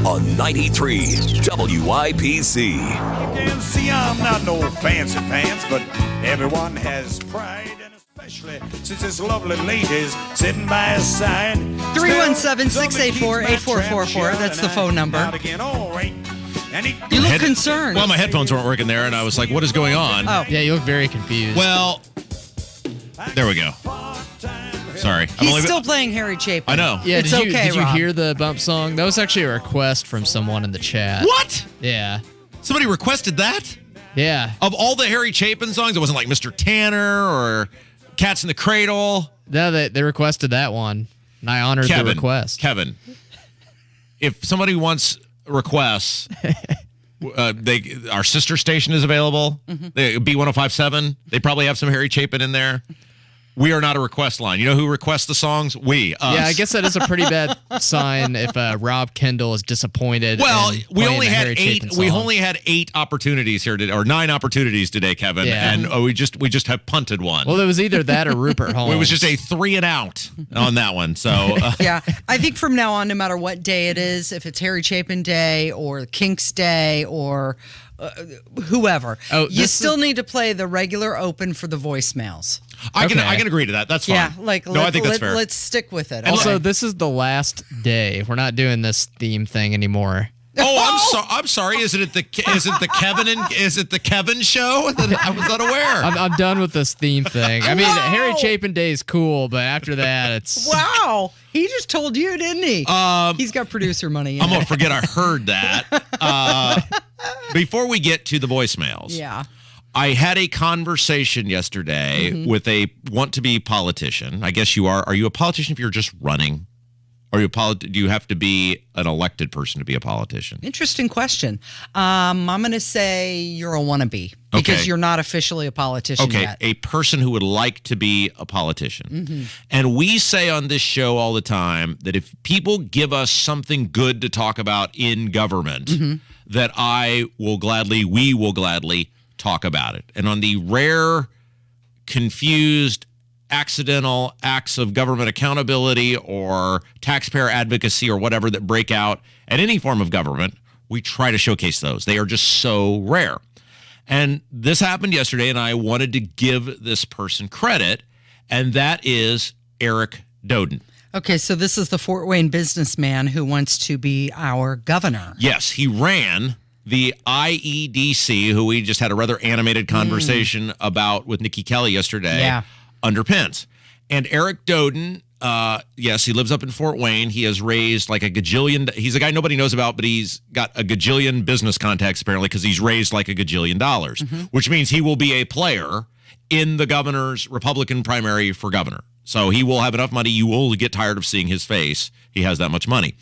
Speaker 10: on 93 WIBC.
Speaker 26: You can see I'm not no fancy pants, but everyone has pride, and especially since this lovely lady's sitting by his side.
Speaker 12: 317-684-8444. That's the phone number. You look concerned.
Speaker 13: Well, my headphones weren't working there, and I was like, what is going on?
Speaker 12: Oh.
Speaker 7: Yeah, you look very confused.
Speaker 13: Well, there we go. Sorry.
Speaker 12: He's still playing Harry Chapin.
Speaker 13: I know.
Speaker 7: Yeah,
Speaker 12: it's
Speaker 7: did you
Speaker 12: Rob.
Speaker 7: hear the bump song? That was actually a request from someone in the chat.
Speaker 13: What?
Speaker 7: Yeah.
Speaker 13: Somebody requested that?
Speaker 7: Yeah.
Speaker 13: Of all the Harry Chapin songs, it wasn't like Mr. Tanner or Cats in the Cradle.
Speaker 7: No, they requested that one. And I honored the request.
Speaker 13: Kevin, if somebody wants requests, our sister station is available. B1057. They probably have some Harry Chapin in there. We are not a request line. You know who requests the songs? We, us.
Speaker 7: Yeah, I guess that is a pretty bad sign if Rob Kendall is disappointed.
Speaker 13: Well, we only had
Speaker 7: Harry
Speaker 13: 8.
Speaker 7: Chapin
Speaker 13: We
Speaker 7: song.
Speaker 13: only had 8 opportunities here today, or 9 opportunities today, Kevin.
Speaker 7: Yeah.
Speaker 13: And we just have punted one.
Speaker 7: Well, it was either that or Rupert Holmes.
Speaker 13: It was just a 3 and out on that one. So
Speaker 12: yeah, I think from now on, no matter what day it is, if it's Harry Chapin Day or Kinks Day or whoever, you still need to play the regular open for the voicemails.
Speaker 13: I can agree to that. That's fine.
Speaker 12: Yeah,
Speaker 13: I think that's fair.
Speaker 12: Let's stick with it.
Speaker 7: Also, this is the last day. We're not doing this theme thing anymore.
Speaker 13: Oh, I'm sorry. Is it the Kevin show? I was unaware.
Speaker 7: I'm done with this theme thing. I mean, Harry Chapin Day is cool, but after that, it's
Speaker 12: wow. He just told you, didn't he? He's got producer money.
Speaker 13: I'm gonna forget I heard that. Before we get to the voicemails,
Speaker 12: yeah.
Speaker 13: I had a conversation yesterday with a want-to-be politician. I guess you are. Are you a politician if you're just running? Or do you have to be an elected person to be a politician?
Speaker 12: Interesting question. I'm going to say you're a wannabe because you're not officially a politician yet.
Speaker 13: A person who would like to be a politician. And we say on this show all the time that if people give us something good to talk about in government, that we will gladly talk about it. And on the rare, confused, accidental acts of government accountability or taxpayer advocacy or whatever that break out at any form of government, we try to showcase those. They are just so rare. And this happened yesterday, and I wanted to give this person credit, and that is Eric Doden.
Speaker 12: Okay, so this is the Fort Wayne businessman who wants to be our governor.
Speaker 13: Yes, he ran the IEDC, who we just had a rather animated conversation about with Nikki Kelly yesterday, under Pence. And Eric Doden, yes, he lives up in Fort Wayne. He has raised like a gajillion. He's a guy nobody knows about, but he's got a gajillion business contacts apparently because he's raised like a gajillion dollars, which means he will be a player in the governor's Republican primary for governor. So he will have enough money. You will get tired of seeing his face. He has that much money.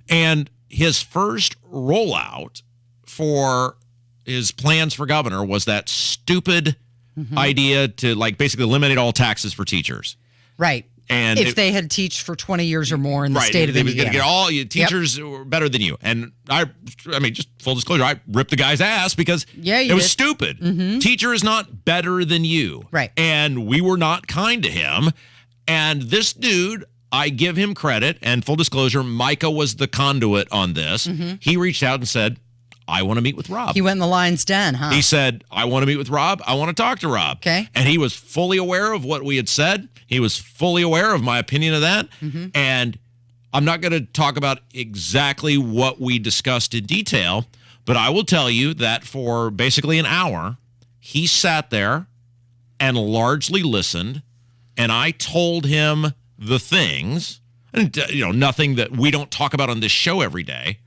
Speaker 13: And his first rollout for his plans for governor was that stupid idea to like basically eliminate all taxes for teachers.
Speaker 12: Right.
Speaker 13: And
Speaker 12: if they had taught for 20 years or more in the state of
Speaker 13: they
Speaker 12: Indiana.
Speaker 13: They get all teachers were better than you. And I mean, just full disclosure, I ripped the guy's ass because it was stupid. Teacher is not better than you.
Speaker 12: Right.
Speaker 13: And we were not kind to him. And this dude, I give him credit, and full disclosure, Micah was the conduit on this. He reached out and said, I want to meet with Rob.
Speaker 12: He went in the lion's den, huh?
Speaker 13: He said, I want to meet with Rob. I want to talk to Rob.
Speaker 12: Okay.
Speaker 13: And he was fully aware of what we had said. He was fully aware of my opinion of that. And I'm not going to talk about exactly what we discussed in detail, but I will tell you that for basically an hour, he sat there and largely listened. And I told him the things, and nothing that we don't talk about on this show every day.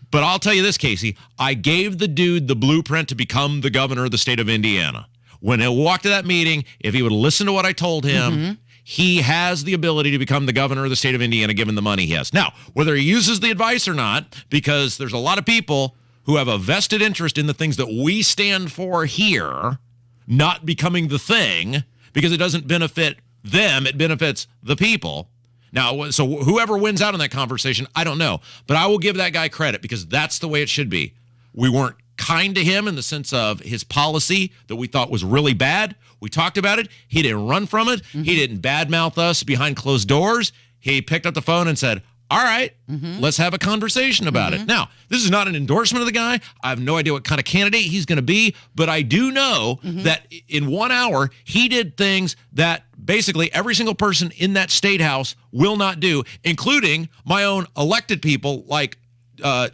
Speaker 13: But I'll tell you this, Casey, I gave the dude the blueprint to become the governor of the state of Indiana. When he walked to that meeting, if he would listen to what I told him, he has the ability to become the governor of the state of Indiana given the money he has. Now, whether he uses the advice or not, because there's a lot of people who have a vested interest in the things that we stand for here, not becoming the thing, because it doesn't benefit them, it benefits the people. Now, so whoever wins out in that conversation, I don't know. But I will give that guy credit because that's the way it should be. We weren't kind to him in the sense of his policy that we thought was really bad. We talked about it. He didn't run from it. He didn't badmouth us behind closed doors. He picked up the phone and said, all right, let's have a conversation about it. Now, this is not an endorsement of the guy. I have no idea what kind of candidate he's going to be, but I do know that in 1 hour, he did things that basically every single person in that state house will not do, including my own elected people like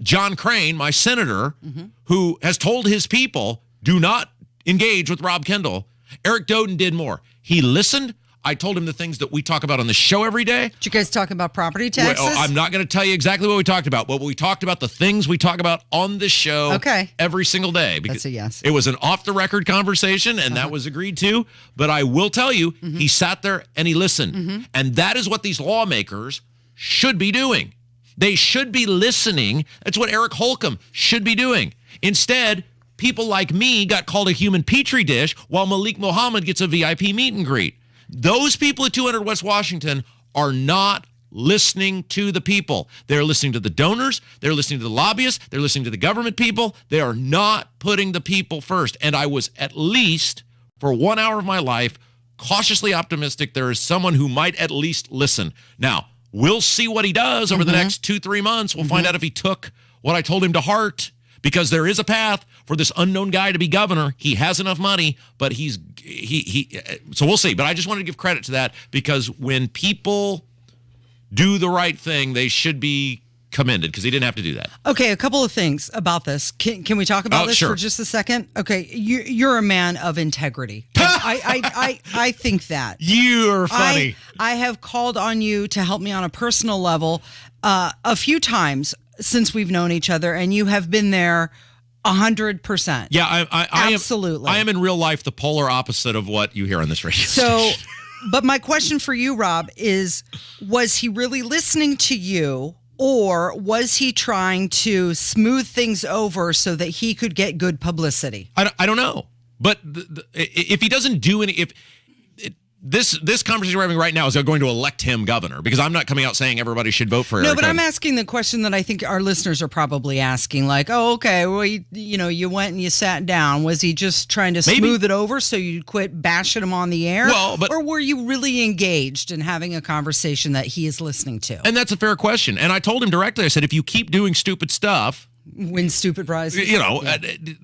Speaker 13: John Crane, my senator, who has told his people, do not engage with Rob Kendall. Eric Doden did more. He listened. I told him the things that we talk about on the show every day.
Speaker 12: Did you guys talk about property taxes?
Speaker 13: Well, I'm not going to tell you exactly what we talked about, but we talked about the things we talk about on the show every single day.
Speaker 12: That's a yes.
Speaker 13: It was an off-the-record conversation, and that was agreed to. But I will tell you, he sat there and he listened. And that is what these lawmakers should be doing. They should be listening. That's what Eric Holcomb should be doing. Instead, people like me got called a human petri dish while Malik Mohammed gets a VIP meet and greet. Those people at 200 West Washington are not listening to the people. They're listening to the donors. They're listening to the lobbyists. They're listening to the government people. They are not putting the people first. And I was, at least for 1 hour of my life, cautiously optimistic there is someone who might at least listen. Now, we'll see what he does over the next 2-3 months. We'll find out if he took what I told him to heart, because there is a path for this unknown guy to be governor. He has enough money, but so we'll see. But I just wanted to give credit to that, because when people do the right thing, they should be commended, because he didn't have to do that.
Speaker 12: Okay, a couple of things about this. Can we talk about this
Speaker 13: sure.
Speaker 12: for just a second? Okay, you're a man of integrity. I think that.
Speaker 13: You're funny.
Speaker 12: I have called on you to help me on a personal level a few times since we've known each other, and you have been there 100%.
Speaker 13: Yeah, I
Speaker 12: absolutely.
Speaker 13: I am in real life the polar opposite of what you hear on this radio station.
Speaker 12: But my question for you, Rob, is was he really listening to you, or was he trying to smooth things over so that he could get good publicity?
Speaker 13: I don't know. But if he doesn't do any, this conversation we're having right now is going to elect him governor, because I'm not coming out saying everybody should vote for Eric.
Speaker 12: No, but I'm asking the question that I think our listeners are probably asking, like, oh, okay, well, you went and you sat down. Was he just trying to smooth it over so you'd quit bashing him on the air?
Speaker 13: Well,
Speaker 12: or were you really engaged in having a conversation that he is listening to?
Speaker 13: And that's a fair question. And I told him directly, I said, if you keep doing stupid stuff,
Speaker 12: win stupid prizes.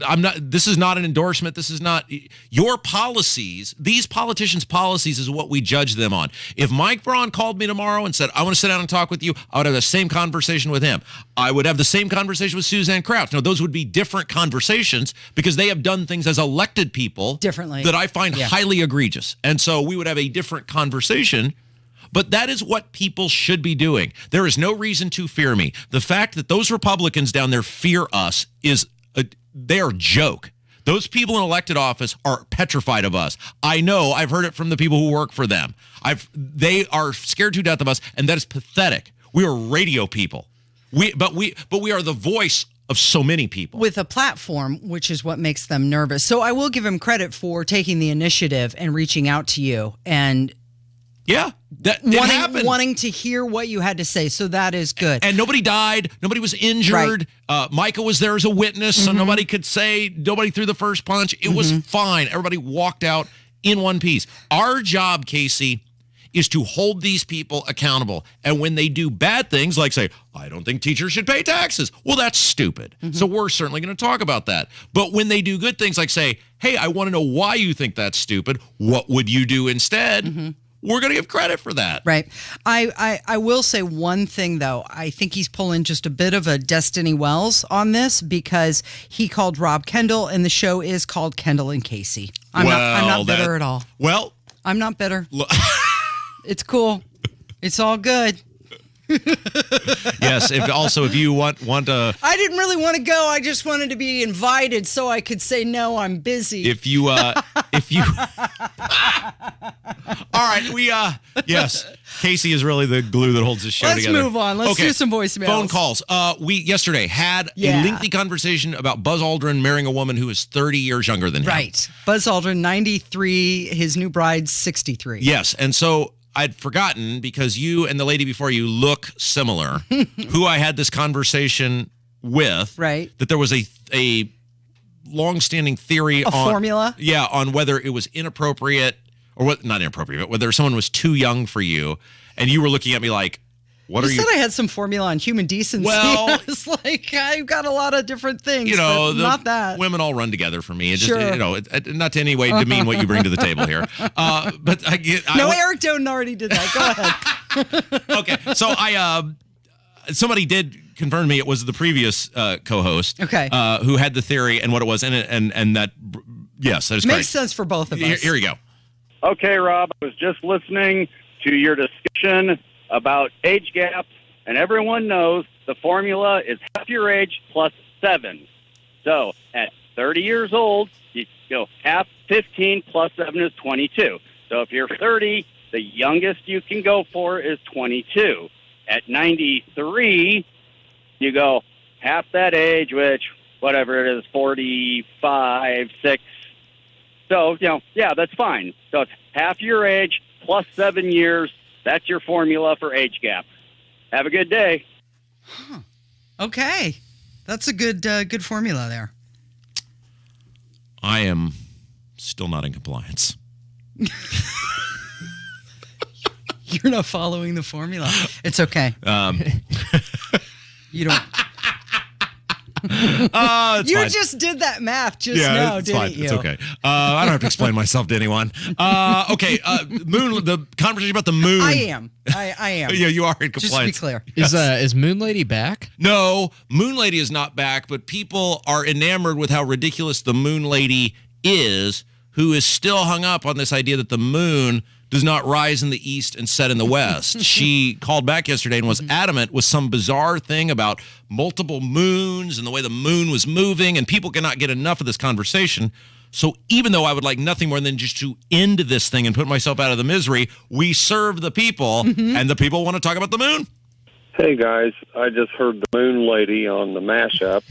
Speaker 13: I'm not. This is not an endorsement. This is not your policies. These politicians' policies is what we judge them on. If Mike Braun called me tomorrow and said, I want to sit down and talk with you, I would have the same conversation with him. I would have the same conversation with Suzanne Crouch. Now, those would be different conversations, because they have done things as elected people
Speaker 12: differently
Speaker 13: that I find highly egregious. And so we would have a different conversation. But that is what people should be doing. There is no reason to fear me. The fact that those Republicans down there fear us they're a joke. Those people in elected office are petrified of us. I know. I've heard it from the people who work for them. They are scared to death of us, and that is pathetic. We are radio people. But we are the voice of so many people
Speaker 12: with a platform, which is what makes them nervous. So I will give him credit for taking the initiative and reaching out to you and wanting to hear what you had to say. So that is good.
Speaker 13: And nobody died. Nobody was injured. Right. Micah was there as a witness, so nobody could say nobody threw the first punch. It was fine. Everybody walked out in one piece. Our job, Casey, is to hold these people accountable. And when they do bad things, like say, I don't think teachers should pay taxes. Well, that's stupid. So we're certainly going to talk about that. But when they do good things, like say, hey, I want to know why you think that's stupid. What would you do instead? We're going to give credit for that.
Speaker 12: Right. I will say one thing, though. I think he's pulling just a bit of a Destiny Wells on this, because he called Rob Kendall, and the show is called Kendall and Casey. I'm not bitter at all.
Speaker 13: Well,
Speaker 12: I'm not bitter. It's cool. It's all good.
Speaker 13: Yes. If you want to,
Speaker 12: I didn't really want to go. I just wanted to be invited so I could say no. I'm busy.
Speaker 13: If you, all right. Yes. Casey is really the glue that holds this show together.
Speaker 12: Let's move on. Let's do some voicemails.
Speaker 13: Phone calls. We yesterday had a lengthy conversation about Buzz Aldrin marrying a woman who is 30 years younger than him.
Speaker 12: Right. Buzz Aldrin, 93. His new bride's 63.
Speaker 13: Yes. And so I'd forgotten, because you and the lady before you look similar, who I had this conversation with.
Speaker 12: Right.
Speaker 13: That there was a long-standing theory
Speaker 12: on formula.
Speaker 13: Yeah, on whether it was inappropriate or what, not inappropriate, but whether someone was too young for you, and you were looking at me like, "What are you?"
Speaker 12: You said I had some formula on human decency.
Speaker 13: Well,
Speaker 12: it's like I've got a lot of different things.
Speaker 13: But
Speaker 12: not that.
Speaker 13: Women all run together for me. It just,
Speaker 12: sure.
Speaker 13: Not to any way demean what you bring to the table here. But
Speaker 12: Eric Doden already did that. Go ahead.
Speaker 13: Okay, so somebody did confirm to me it was the previous co-host.
Speaker 12: Okay.
Speaker 13: Who had the theory and what it was, and that, yes, that is correct.
Speaker 12: Makes sense for both of us.
Speaker 13: Here we go.
Speaker 5: Okay, Rob, I was just listening to your discussion about age gap, and everyone knows the formula is half your age plus 7. So at 30 years old, you go half 15 plus 7 is 22. So if you're 30, the youngest you can go for is 22. at 93, you go half that age, which, whatever it is, 45, 6. So, yeah, that's fine. So it's half your age plus 7 years. That's your formula for age gap. Have a good day.
Speaker 12: Huh. Okay. That's a good formula there.
Speaker 13: I am still not in compliance.
Speaker 12: You're not following the formula. It's okay. You don't. You
Speaker 13: fine.
Speaker 12: just did that math just now,
Speaker 13: it's
Speaker 12: didn't
Speaker 13: fine.
Speaker 12: you?
Speaker 13: It's okay. I don't have to explain myself to anyone. Okay, moon. The conversation about the moon.
Speaker 12: I am.
Speaker 13: Yeah, you are in compliance.
Speaker 12: Just to be clear.
Speaker 7: Is Moon Lady back?
Speaker 13: No, Moon Lady is not back, but people are enamored with how ridiculous the Moon Lady is, who is still hung up on this idea that the moon does not rise in the east and set in the west. She called back yesterday and was adamant with some bizarre thing about multiple moons and the way the moon was moving, and people cannot get enough of this conversation. So even though I would like nothing more than just to end this thing and put myself out of the misery, we serve the people, and the people want to talk about the moon.
Speaker 3: Hey, guys. I just heard the Moon Lady on the mashup.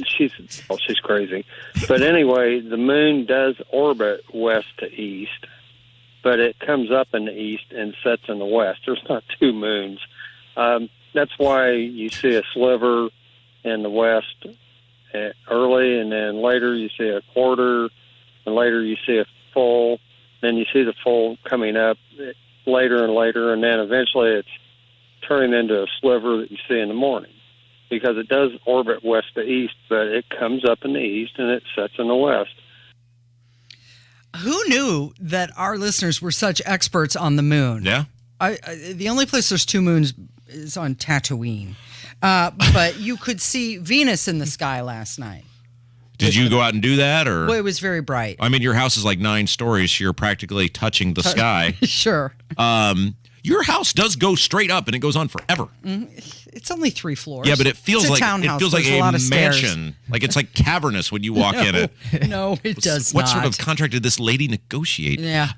Speaker 3: She's crazy. But anyway, the moon does orbit west to east, but it comes up in the east and sets in the west. There's not two moons. That's why you see a sliver in the west early, and then later you see a quarter, and later you see a full, then you see the full coming up later and later, and then eventually it's turning into a sliver that you see in the morning, because it does orbit west to east, but it comes up in the east and it sets in the west.
Speaker 12: Who knew that our listeners were such experts on the moon?
Speaker 13: Yeah.
Speaker 12: The only place there's two moons is on Tatooine. But you could see Venus in the sky last night.
Speaker 13: Did you go out and do that? Or?
Speaker 12: Well, it was very bright.
Speaker 13: I mean, your house is like 9 stories. So you're practically touching the sky.
Speaker 12: Sure.
Speaker 13: Your house does go straight up, and it goes on forever.
Speaker 12: It's only 3 floors.
Speaker 13: Yeah, but it feels
Speaker 12: it's
Speaker 13: like
Speaker 12: townhouse.
Speaker 13: it feels like
Speaker 12: There's a lot of
Speaker 13: mansion. Like it's like cavernous when you walk in it.
Speaker 12: No, it does
Speaker 13: What
Speaker 12: not.
Speaker 13: sort of contract did this lady negotiate?
Speaker 12: Yeah.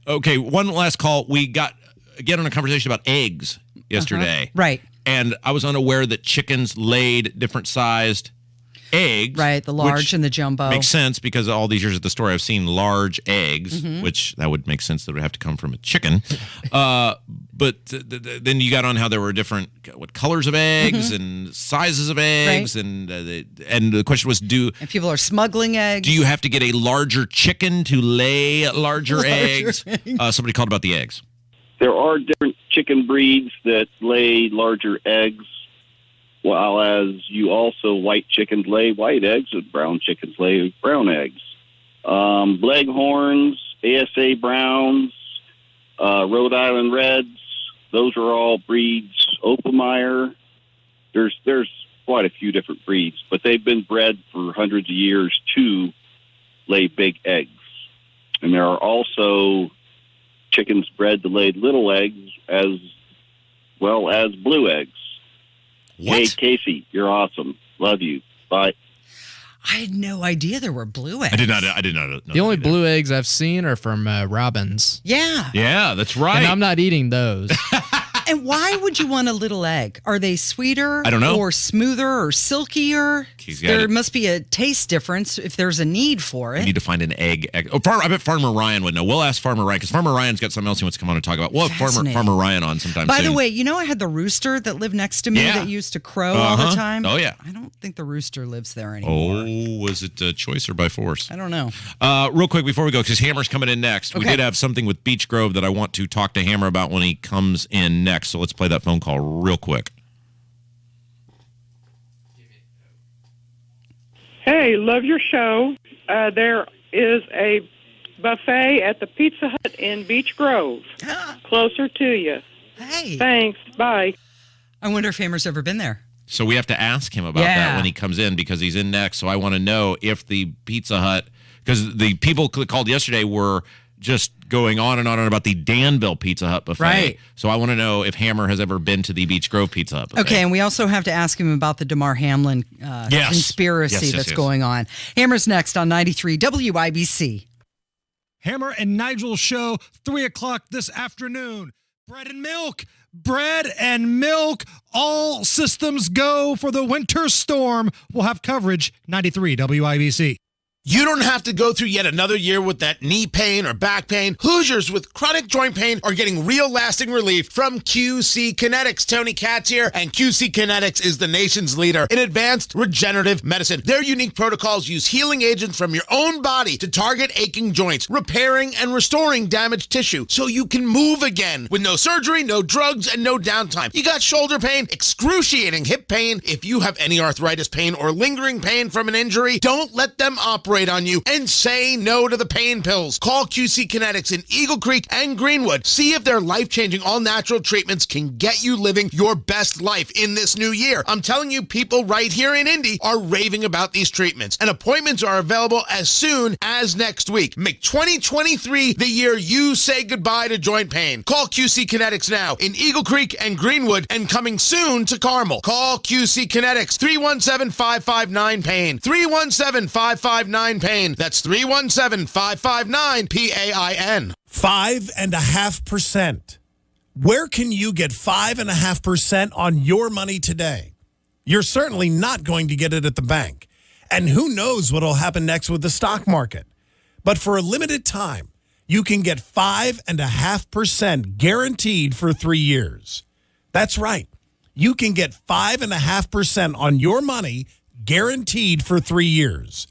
Speaker 13: Okay, one last call. We got again on a conversation about eggs yesterday.
Speaker 12: Right.
Speaker 13: And I was unaware that chickens laid different sized eggs.
Speaker 12: Right, the large and the jumbo.
Speaker 13: Makes sense because all these years at the store I've seen large eggs, which that would make sense that it would have to come from a chicken. But then you got on how there were different colors of eggs and sizes of eggs,
Speaker 12: Right.
Speaker 13: and the question was,
Speaker 12: And people are smuggling eggs.
Speaker 13: do you have to get a larger chicken to lay larger eggs? Somebody called about the eggs.
Speaker 14: There are different chicken breeds that lay larger eggs, while as you also white chickens lay white eggs and brown chickens lay brown eggs. Leghorns, ASA Browns, Rhode Island Reds, those are all breeds. Opelmeyer, there's quite a few different breeds, but they've been bred for hundreds of years to lay big eggs. And there are also chickens bred to lay little eggs as well as blue eggs.
Speaker 13: What?
Speaker 14: Hey, Casey, you're awesome. Love you. Bye.
Speaker 12: I had no idea there were blue eggs.
Speaker 13: I did not know.
Speaker 7: The only blue eggs I've seen are from Robin's.
Speaker 12: Yeah.
Speaker 13: Yeah, that's right.
Speaker 7: And I'm not eating those.
Speaker 12: And why would you want a little egg? Are they sweeter?
Speaker 13: I don't know.
Speaker 12: Or smoother or silkier?
Speaker 13: He's got
Speaker 12: There
Speaker 13: it.
Speaker 12: must be a taste difference if there's a need for
Speaker 13: We
Speaker 12: it.
Speaker 13: need to find an egg. I bet Farmer Ryan would know. We'll ask Farmer Ryan because Farmer Ryan's got something else he wants to come on and talk about. We'll have
Speaker 12: Fascinating.
Speaker 13: Farmer Ryan on sometime
Speaker 12: By
Speaker 13: soon.
Speaker 12: the way, you know I had the rooster that lived next to me
Speaker 13: Yeah.
Speaker 12: that used to crow all the time?
Speaker 13: Oh, yeah.
Speaker 12: I don't think the rooster lives there anymore.
Speaker 13: Oh, was it choice or by force?
Speaker 12: I don't know.
Speaker 13: Real quick before we go, because Hammer's coming in next. We
Speaker 12: Okay.
Speaker 13: did have something with Beech Grove that I want to talk to Hammer about when he comes in next. So let's play that phone call real quick.
Speaker 16: Hey, love your show. There is a buffet at the Pizza Hut in Beech Grove, closer to you.
Speaker 12: Hey.
Speaker 16: Thanks. Bye.
Speaker 12: I wonder if Hammer's ever been there.
Speaker 13: So we have to ask him about that when he comes in because he's in next. So I want to know if the Pizza Hut, because the people that called yesterday were just going on and on about the Danville Pizza Hut buffet.
Speaker 12: Right.
Speaker 13: So I want to know if Hammer has ever been to the Beech Grove Pizza Hut buffet.
Speaker 12: Okay, and we also have to ask him about the DeMar Hamlin conspiracy
Speaker 13: Yes,
Speaker 12: that's
Speaker 13: yes.
Speaker 12: going on. Hammer's next on 93 WIBC.
Speaker 17: Hammer and Nigel show, 3 o'clock this afternoon. Bread and milk.
Speaker 1: bread and milk. All systems go for the winter storm. We'll have coverage 93 WIBC.
Speaker 4: You don't have to go through yet another year with that knee pain or back pain. Hoosiers with chronic joint pain are getting real lasting relief from QC Kinetics. Tony Katz here, and QC Kinetics is the nation's leader in advanced regenerative medicine. Their unique protocols use healing agents from your own body to target aching joints, repairing and restoring damaged tissue so you can move again with no surgery, no drugs, and no downtime. You got shoulder pain, excruciating hip pain. If you have any arthritis pain or lingering pain from an injury, don't let them operate on you and say no to the pain pills. Call QC Kinetics in Eagle Creek and Greenwood. See if their life-changing all-natural treatments can get you living your best life in this new year. I'm telling you, people right here in Indy are raving about these treatments, and appointments are available as soon as next week. Make 2023 the year you say goodbye to joint pain. Call QC Kinetics now in Eagle Creek and Greenwood, and coming soon to Carmel. Call QC Kinetics 317-559-PAIN. 317-559-PAIN. That's 317-559-PAIN.
Speaker 11: 5.5%. Where can you get 5.5% on your money today? You're certainly not going to get it at the bank. And who knows what will happen next with the stock market. But for a limited time, you can get 5.5% guaranteed for 3 years. That's right. You can get 5.5% on your money guaranteed for 3 years.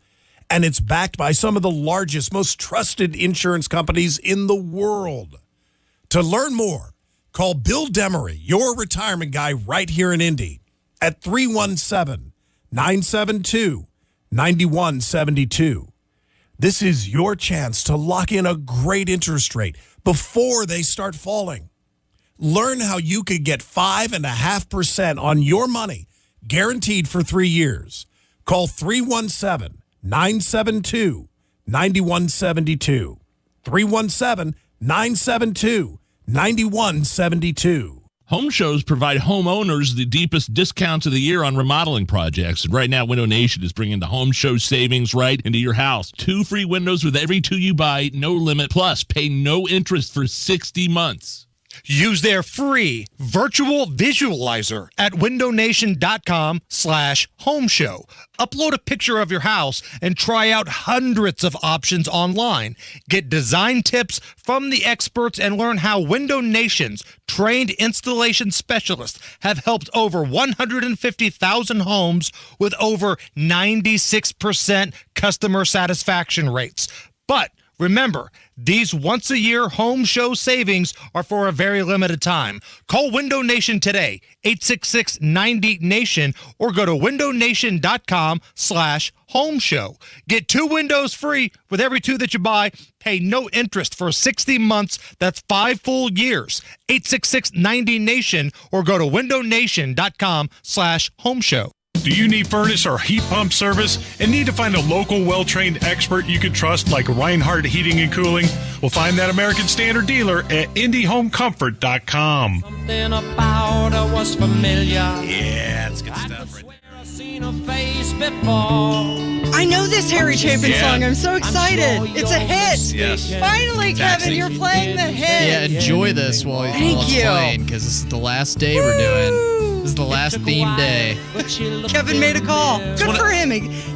Speaker 11: And it's backed by some of the largest, most trusted insurance companies in the world. To learn more, call Bill Demery, your retirement guy right here in Indy, at 317-972-9172. This is your chance to lock in a great interest rate before they start falling. Learn how you could get 5.5% on your money, guaranteed for 3 years. Call 317-972-9172. 317-972-9172.
Speaker 17: Home shows provide homeowners the deepest discounts of the year on remodeling projects. And right now, Window Nation is bringing the home show savings right into your house. 2 free windows with every 2 you buy, no limit. Plus, pay no interest for 60 months.
Speaker 1: Use their free virtual visualizer at windownation.com/homeshow. Upload a picture of your house and try out hundreds of options online. Get design tips from the experts and learn how Window Nation's trained installation specialists have helped over 150,000 homes with over 96% customer satisfaction rates. But remember, these once-a-year home show savings are for a very limited time. Call Window Nation today, 866-90-NATION, or go to windownation.com/homeshow. Get 2 windows free with every 2 that you buy. Pay no interest for 60 months. That's 5 full years. 866-90-NATION, or go to windownation.com/homeshow.
Speaker 18: Do you need furnace or heat pump service and need to find a local, well-trained expert you can trust like Reinhardt Heating and Cooling? Well, find that American Standard dealer at IndyHomeComfort.com.
Speaker 25: Something about her was familiar.
Speaker 4: Yeah, it's good stuff right there.
Speaker 12: I know this Harry Chapin song. I'm so excited. It's a hit.
Speaker 7: Yes.
Speaker 12: Finally, Kevin, you're playing the hit.
Speaker 7: Yeah, enjoy this while it's playing, because this is the last day we're doing. This is the last theme day.
Speaker 12: Kevin made a call. Good for him.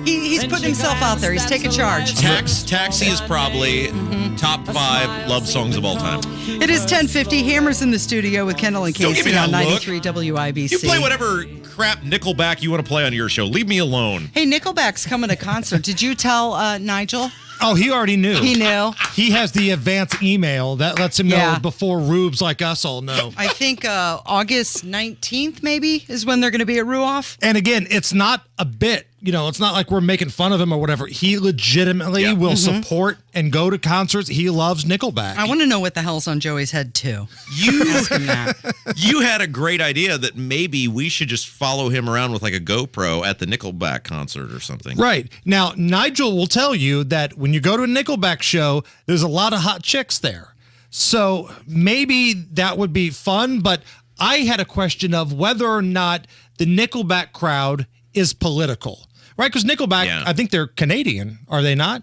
Speaker 12: He's putting himself out there. He's taking charge.
Speaker 13: Taxi is probably top 5 love songs of all time.
Speaker 12: It is 10:50. Hammer's in the studio with Kendall and
Speaker 13: Don't give me
Speaker 12: Casey on
Speaker 13: that look.
Speaker 12: 93 WIBC.
Speaker 13: You play whatever crap Nickelback you want to play on your show. Leave me alone.
Speaker 12: Hey, Nickelback's coming to concert. Did you tell Nigel?
Speaker 1: Oh, he already knew.
Speaker 12: He knew.
Speaker 1: He has the advance email that lets him know before rubes like us all know.
Speaker 12: I think August 19th maybe is when they're going to be at Ruoff.
Speaker 1: And again, it's not a bit. You know, it's not like we're making fun of him or whatever. He legitimately will support and go to concerts. He loves Nickelback.
Speaker 12: I want to know what the hell's on Joey's head, too.
Speaker 13: You had a great idea that maybe we should just follow him around with like a GoPro at the Nickelback concert or something.
Speaker 1: Right. Now, Nigel will tell you that when you go to a Nickelback show, there's a lot of hot chicks there. So maybe that would be fun, but I had a question of whether or not the Nickelback crowd is political. Right, because Nickelback, I think they're Canadian, are they not?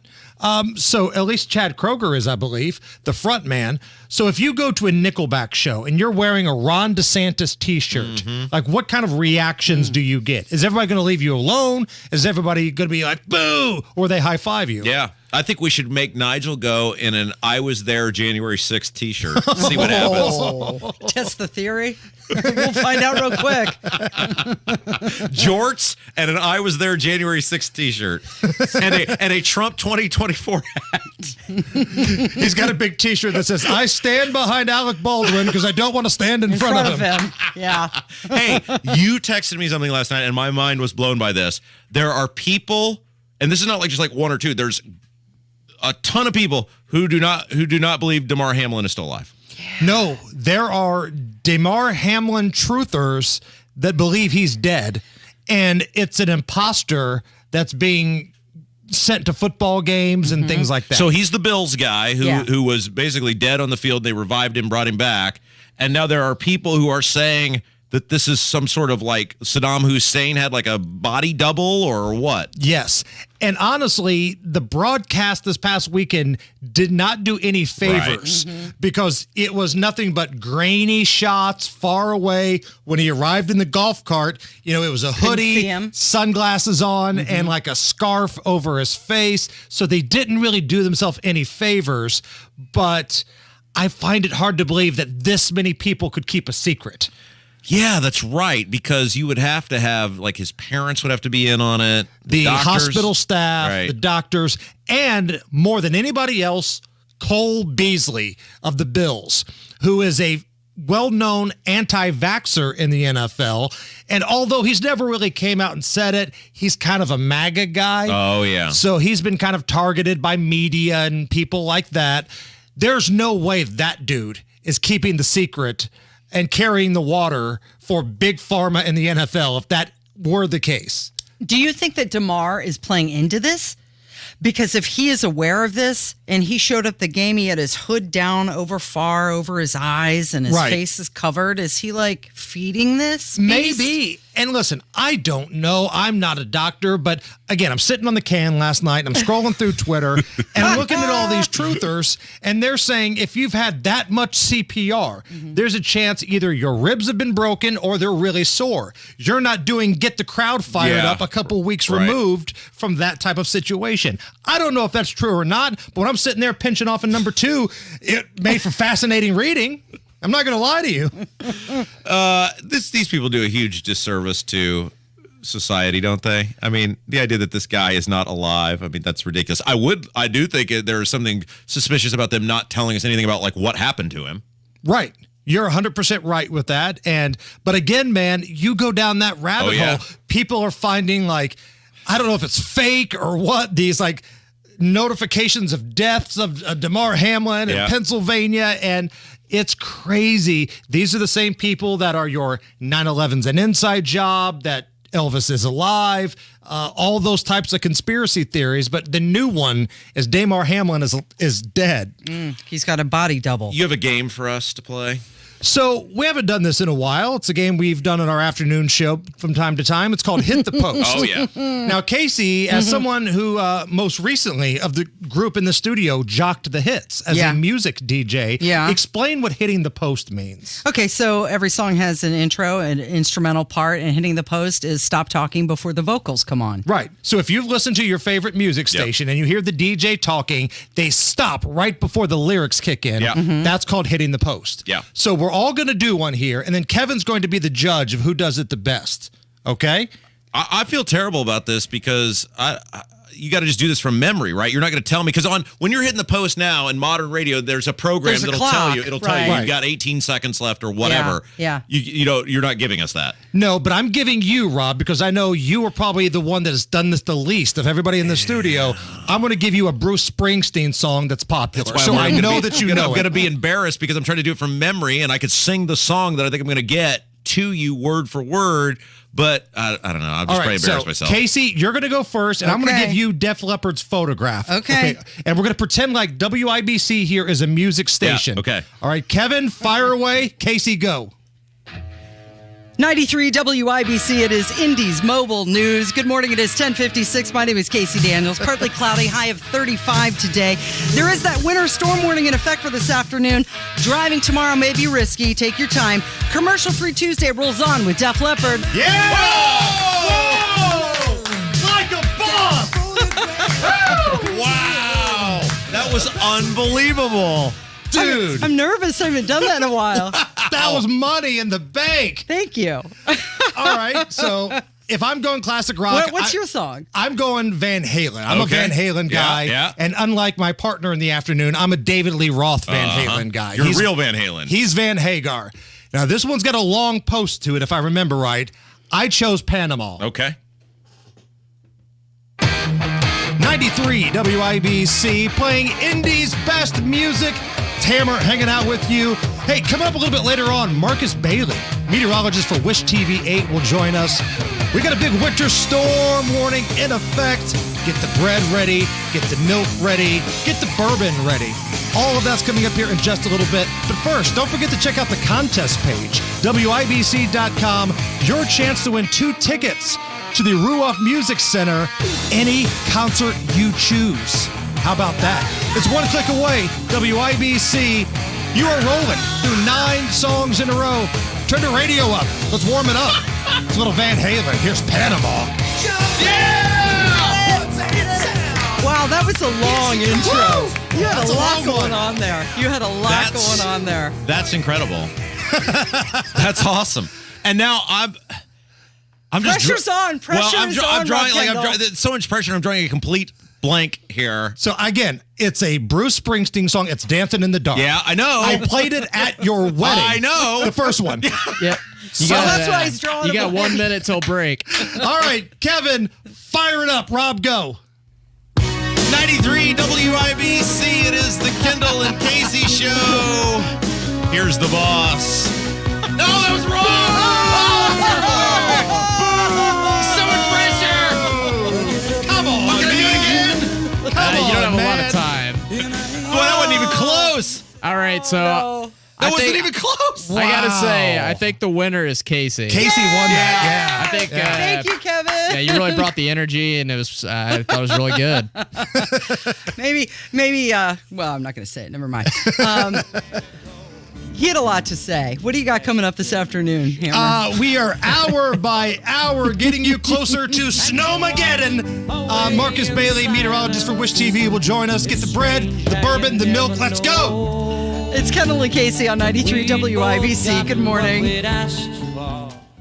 Speaker 1: So at least Chad Kroeger is, I believe, the front man. So if you go to a Nickelback show and you're wearing a Ron DeSantis t-shirt, like what kind of reactions do you get? Is everybody going to leave you alone? Is everybody going to be like, boo, or they high-five you?
Speaker 13: Yeah. I think we should make Nigel go in an I Was There January 6th t-shirt. See what happens.
Speaker 12: Test the theory. We'll find out real quick.
Speaker 13: Jorts and an I Was There January 6th t-shirt. And a Trump 2024 hat.
Speaker 1: He's got a big t-shirt that says, I stand behind Alec Baldwin because I don't want to stand in front of him.
Speaker 12: Yeah.
Speaker 13: Hey, you texted me something last night and my mind was blown by this. There are people, and this is not like just like one or two, there's a ton of people who do not believe Damar Hamlin is still alive.
Speaker 1: No, there are Damar Hamlin truthers that believe he's dead, and it's an imposter that's being sent to football games and things like that.
Speaker 13: So he's the Bills guy who was basically dead on the field. They revived him, brought him back, and now there are people who are saying that this is some sort of like Saddam Hussein had like a body double or what?
Speaker 1: Yes. And honestly, the broadcast this past weekend did not do any favors because it was nothing but grainy shots far away. When he arrived in the golf cart, you know, it was a hoodie, sunglasses on, and like a scarf over his face. So they didn't really do themselves any favors. But I find it hard to believe that this many people could keep a secret.
Speaker 13: Yeah, that's right, because you would have to have, like, his parents would have to be in on it.
Speaker 1: The
Speaker 13: doctors,
Speaker 1: hospital staff, the doctors, and more than anybody else, Cole Beasley of the Bills, who is a well-known anti-vaxxer in the NFL. And although he's never really came out and said it, he's kind of a MAGA guy.
Speaker 13: Oh, yeah.
Speaker 1: So he's been kind of targeted by media and people like that. There's no way that dude is keeping the secret and carrying the water for Big Pharma in the NFL, if that were the case.
Speaker 12: Do you think that Damar is playing into this? Because if he is aware of this and he showed up the game, he had his hood down far over his eyes and his face is covered. Is he like feeding this beast?
Speaker 1: Maybe. And listen, I don't know. I'm not a doctor, but again, I'm sitting on the can last night and I'm scrolling through Twitter and I'm looking at all these truthers and they're saying if you've had that much CPR, there's a chance either your ribs have been broken or they're really sore. You're not doing get the crowd fired up a couple weeks removed from that type of situation. I don't know if that's true or not, but when I'm sitting there pinching off in number 2, it made for fascinating reading. I'm not going to lie to you.
Speaker 13: These people do a huge disservice to society, don't they? I mean, the idea that this guy is not alive, I mean, that's ridiculous. I do think there is something suspicious about them not telling us anything about like what happened to him.
Speaker 1: Right. You're 100% right with that. But again, man, you go down that rabbit hole, people are finding like, I don't know if it's fake or what, these like notifications of deaths of Damar Hamlin in Pennsylvania, and it's crazy. These are the same people that are your 9/11's an inside job, that Elvis is alive, all those types of conspiracy theories. But the new one is Damar Hamlin is dead.
Speaker 12: He's got a body double.
Speaker 13: You have a game for us to play?
Speaker 1: So we haven't done this in a while. It's a game we've done on our afternoon show from time to time. It's called Hit the Post.
Speaker 13: Oh, yeah.
Speaker 1: Now, Casey, as someone who most recently of the group in the studio jocked the hits as a music DJ, explain what hitting the post means.
Speaker 12: Okay, so every song has an intro, an instrumental part, and hitting the post is stop talking before the vocals come on.
Speaker 1: Right. So if you've listened to your favorite music station and you hear the DJ talking, they stop right before the lyrics kick in. That's called hitting the post.
Speaker 13: Yeah.
Speaker 1: So we're all going to do one here, and then Kevin's going to be the judge of who does it the best. Okay?
Speaker 13: I feel terrible about this because you got to just do this from memory, right? You're not going to tell me because when you're hitting the post now in modern radio, there's a program that'll tell you. It'll tell you you've got 18 seconds left or whatever.
Speaker 12: Yeah.
Speaker 13: You're not giving us that.
Speaker 1: No, but I'm giving you, Rob, because I know you are probably the one that has done this the least of everybody in the studio. I'm going to give you a Bruce Springsteen song that's popular. So I know that you know it.
Speaker 13: I'm going to be embarrassed because I'm trying to do it from memory, and I could sing the song that I think I'm going to get to you word for word. But I don't know. I'm just trying to embarrass myself.
Speaker 1: Casey, you're going to go first, and I'm going to give you Def Leppard's photograph.
Speaker 12: Okay.
Speaker 1: And we're going to pretend like WIBC here is a music station.
Speaker 13: Yeah, okay.
Speaker 1: All right, Kevin, fire away. Casey, go.
Speaker 12: 93 WIBC, it is Indy's Mobile News. Good morning, it is 10:56. My name is Casey Daniels. Partly cloudy, high of 35 today. There is that winter storm warning in effect for this afternoon. Driving tomorrow may be risky. Take your time. Commercial-free Tuesday rolls on with Def Leppard.
Speaker 1: Yeah! Whoa! Like a boss!
Speaker 13: Wow! That was unbelievable. Dude.
Speaker 12: I'm nervous. I haven't done that in a while.
Speaker 1: That was money in the bank.
Speaker 12: Thank you.
Speaker 1: All right, so if I'm going classic rock...
Speaker 12: What's your song?
Speaker 1: I'm going Van Halen. I'm a Van Halen guy.
Speaker 13: Yeah.
Speaker 1: And unlike my partner in the afternoon, I'm a David Lee Roth Van Halen guy.
Speaker 13: You're real Van Halen.
Speaker 1: He's Van Hagar. Now, this one's got a long post to it, if I remember right. I chose Panama.
Speaker 13: Okay.
Speaker 1: 93 WIBC, playing Indy's best music. Hammer hanging out with you. Hey, coming up a little bit later on, Marcus Bailey, meteorologist for Wish TV 8, will join us. We got a big winter storm warning in effect. Get the bread ready, get the milk ready, get the bourbon ready. All of that's coming up here in just a little bit. But first, don't forget to check out the contest page, WIBC.com. Your chance to win 2 tickets to the Ruoff Music Center, any concert you choose. How about that? It's one click away. WIBC. You are rolling through 9 songs in a row. Turn the radio up. Let's warm it up. It's a little Van Halen. Here's Panama.
Speaker 12: Yeah! Wow, that was a long intro. You had a lot going on there. You had a lot going on there.
Speaker 13: That's incredible. That's awesome. And now I'm just
Speaker 12: Pressure's on. Pressure's on.
Speaker 13: I'm drawing so much pressure. I'm drawing a complete blank here.
Speaker 1: So again, it's a Bruce Springsteen song. It's Dancing in the Dark.
Speaker 13: Yeah, I know.
Speaker 1: I played it at your wedding.
Speaker 13: I know.
Speaker 1: The first one.
Speaker 7: Yeah.
Speaker 12: So that's why he's drawing.
Speaker 7: You got 1 minute till break.
Speaker 1: All right, Kevin, fire it up. Rob, go.
Speaker 13: 93 WIBC. It is the Kendall and Casey show. Here's the boss. No, that was wrong.
Speaker 7: You don't have a lot of time.
Speaker 13: Boy, that wasn't even close.
Speaker 7: All right, so
Speaker 13: that wasn't even close.
Speaker 7: I gotta say, I think the winner is Casey.
Speaker 1: Casey won that. Yeah,
Speaker 7: I think.
Speaker 12: Thank you, Kevin.
Speaker 7: Yeah, you really brought the energy, and it was. I thought it was really good.
Speaker 12: Maybe. Well, I'm not going to say it. Never mind. He had a lot to say. What do you got coming up this afternoon, Hammer?
Speaker 1: We are hour by hour getting you closer to Snowmageddon. Marcus Bailey, meteorologist for Wish TV, will join us. Get the bread, the bourbon, the milk. Let's go.
Speaker 12: It's Kendall and Casey on 93 WIBC. Good morning.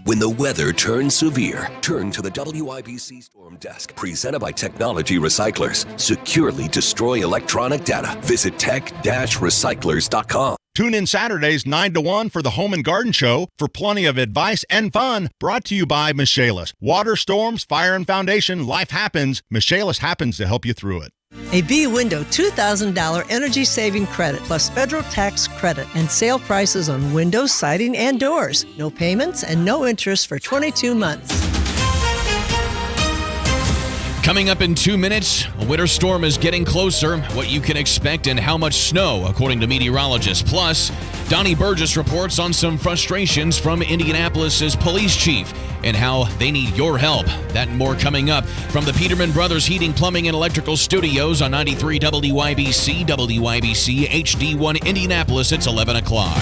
Speaker 10: When the weather turns severe, turn to the WIBC Storm Desk, presented by Technology Recyclers. Securely destroy electronic data. Visit tech-recyclers.com.
Speaker 6: Tune in Saturdays 9 to 1 for the Home and Garden Show for plenty of advice and fun. Brought to you by Michaelis. Water, storms, fire, and foundation, life happens. Michaelis happens to help you through it.
Speaker 8: A B-Window $2,000 energy-saving credit plus federal tax credit and sale prices on windows, siding, and doors. No payments and no interest for 22 months.
Speaker 20: Coming up in 2 minutes, a winter storm is getting closer, what you can expect and how much snow, according to meteorologists. Plus, Donnie Burgess reports on some frustrations from Indianapolis's police chief and how they need your help. That and more coming up from the Peterman Brothers Heating, Plumbing, and Electrical Studios on 93 WIBC, WIBC HD1 Indianapolis. It's 11 o'clock.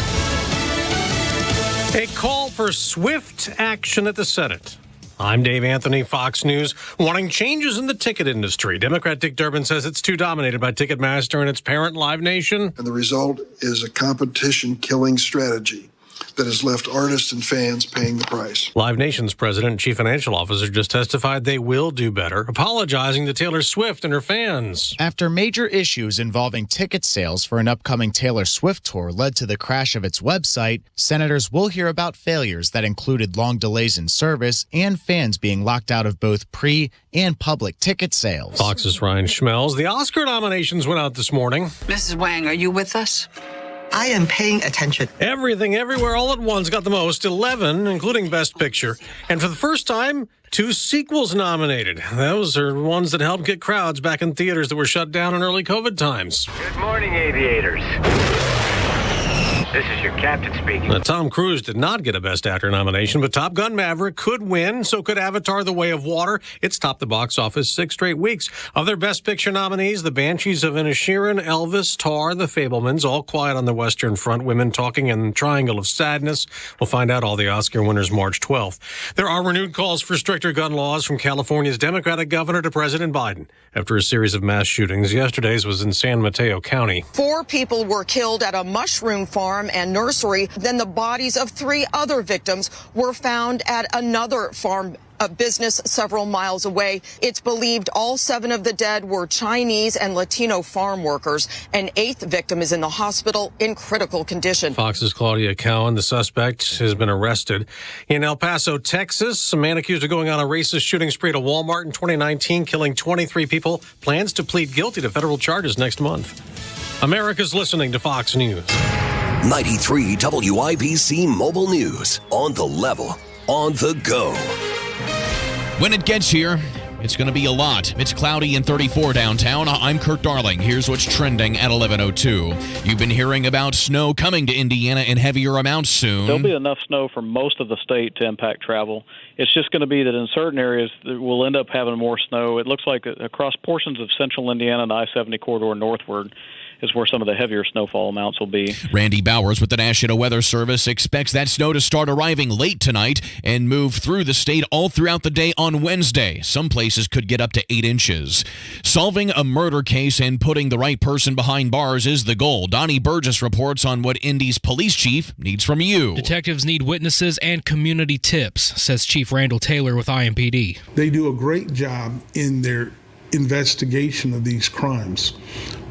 Speaker 9: A call for swift action at the Senate. I'm Dave Anthony, Fox News, wanting changes in the ticket industry. Democrat Dick Durbin says it's too dominated by Ticketmaster and its parent Live Nation.
Speaker 15: And the result is a competition-killing strategy that has left artists and fans paying the price.
Speaker 9: Live Nation's president and chief financial officer just testified they will do better, apologizing to Taylor Swift and her fans.
Speaker 19: After major issues involving ticket sales for an upcoming Taylor Swift tour led to the crash of its website, senators will hear about failures that included long delays in service and fans being locked out of both pre- and public ticket sales.
Speaker 9: Fox's Ryan Schmelz. The Oscar nominations went out this morning.
Speaker 21: Mrs. Wang, are you with us? I am paying attention.
Speaker 9: Everything, Everywhere, All at Once got the most, 11, including Best Picture. And for the first time, 2 sequels nominated. Those are ones that helped get crowds back in theaters that were shut down in early COVID times.
Speaker 27: Good morning, aviators.
Speaker 2: This is your captain speaking.
Speaker 9: Tom Cruise did not get a Best Actor nomination, but Top Gun Maverick could win. So could Avatar: The Way of Water. It's topped the box office 6 straight weeks. Other Best Picture nominees: The Banshees of Inisherin, Elvis, Tar, The Fabelmans, All Quiet on the Western Front, Women Talking, and Triangle of Sadness. We'll find out all the Oscar winners March 12th. There are renewed calls for stricter gun laws from California's Democratic governor to President Biden after a series of mass shootings. Yesterday's was in San Mateo County.
Speaker 5: 4 people were killed at a mushroom farm and nursery. Then the bodies of 3 other victims were found at another farm business several miles away. It's believed all 7 of the dead were Chinese and Latino farm workers. An 8th victim is in the hospital in critical condition.
Speaker 9: Fox's Claudia Cowan, the suspect, has been arrested. In El Paso, Texas, a man accused of going on a racist shooting spree at a Walmart in 2019, killing 23 people, plans to plead guilty to federal charges next month. America's listening to Fox News.
Speaker 10: 93 WIBC Mobile News. On the level, on the go.
Speaker 20: When it gets here, it's going to be a lot. It's cloudy and 34 downtown. I'm Kurt Darling. Here's what's trending at 11:02. You've been hearing about snow coming to Indiana in heavier amounts soon.
Speaker 22: There'll be enough snow for most of the state to impact travel. It's just going to be that in certain areas we'll end up having more snow. It looks like across portions of central Indiana and the I-70 corridor northward is where some of the heavier snowfall amounts will be.
Speaker 20: Randy Bowers with the National Weather Service expects that snow to start arriving late tonight and move through the state all throughout the day on Wednesday. Some places could get up to 8 inches. Solving a murder case and putting the right person behind bars is the goal. Donnie Burgess reports on what Indy's police chief needs from you.
Speaker 23: Detectives need witnesses and community tips, says Chief Randall Taylor with IMPD.
Speaker 24: They do a great job in their investigation of these crimes,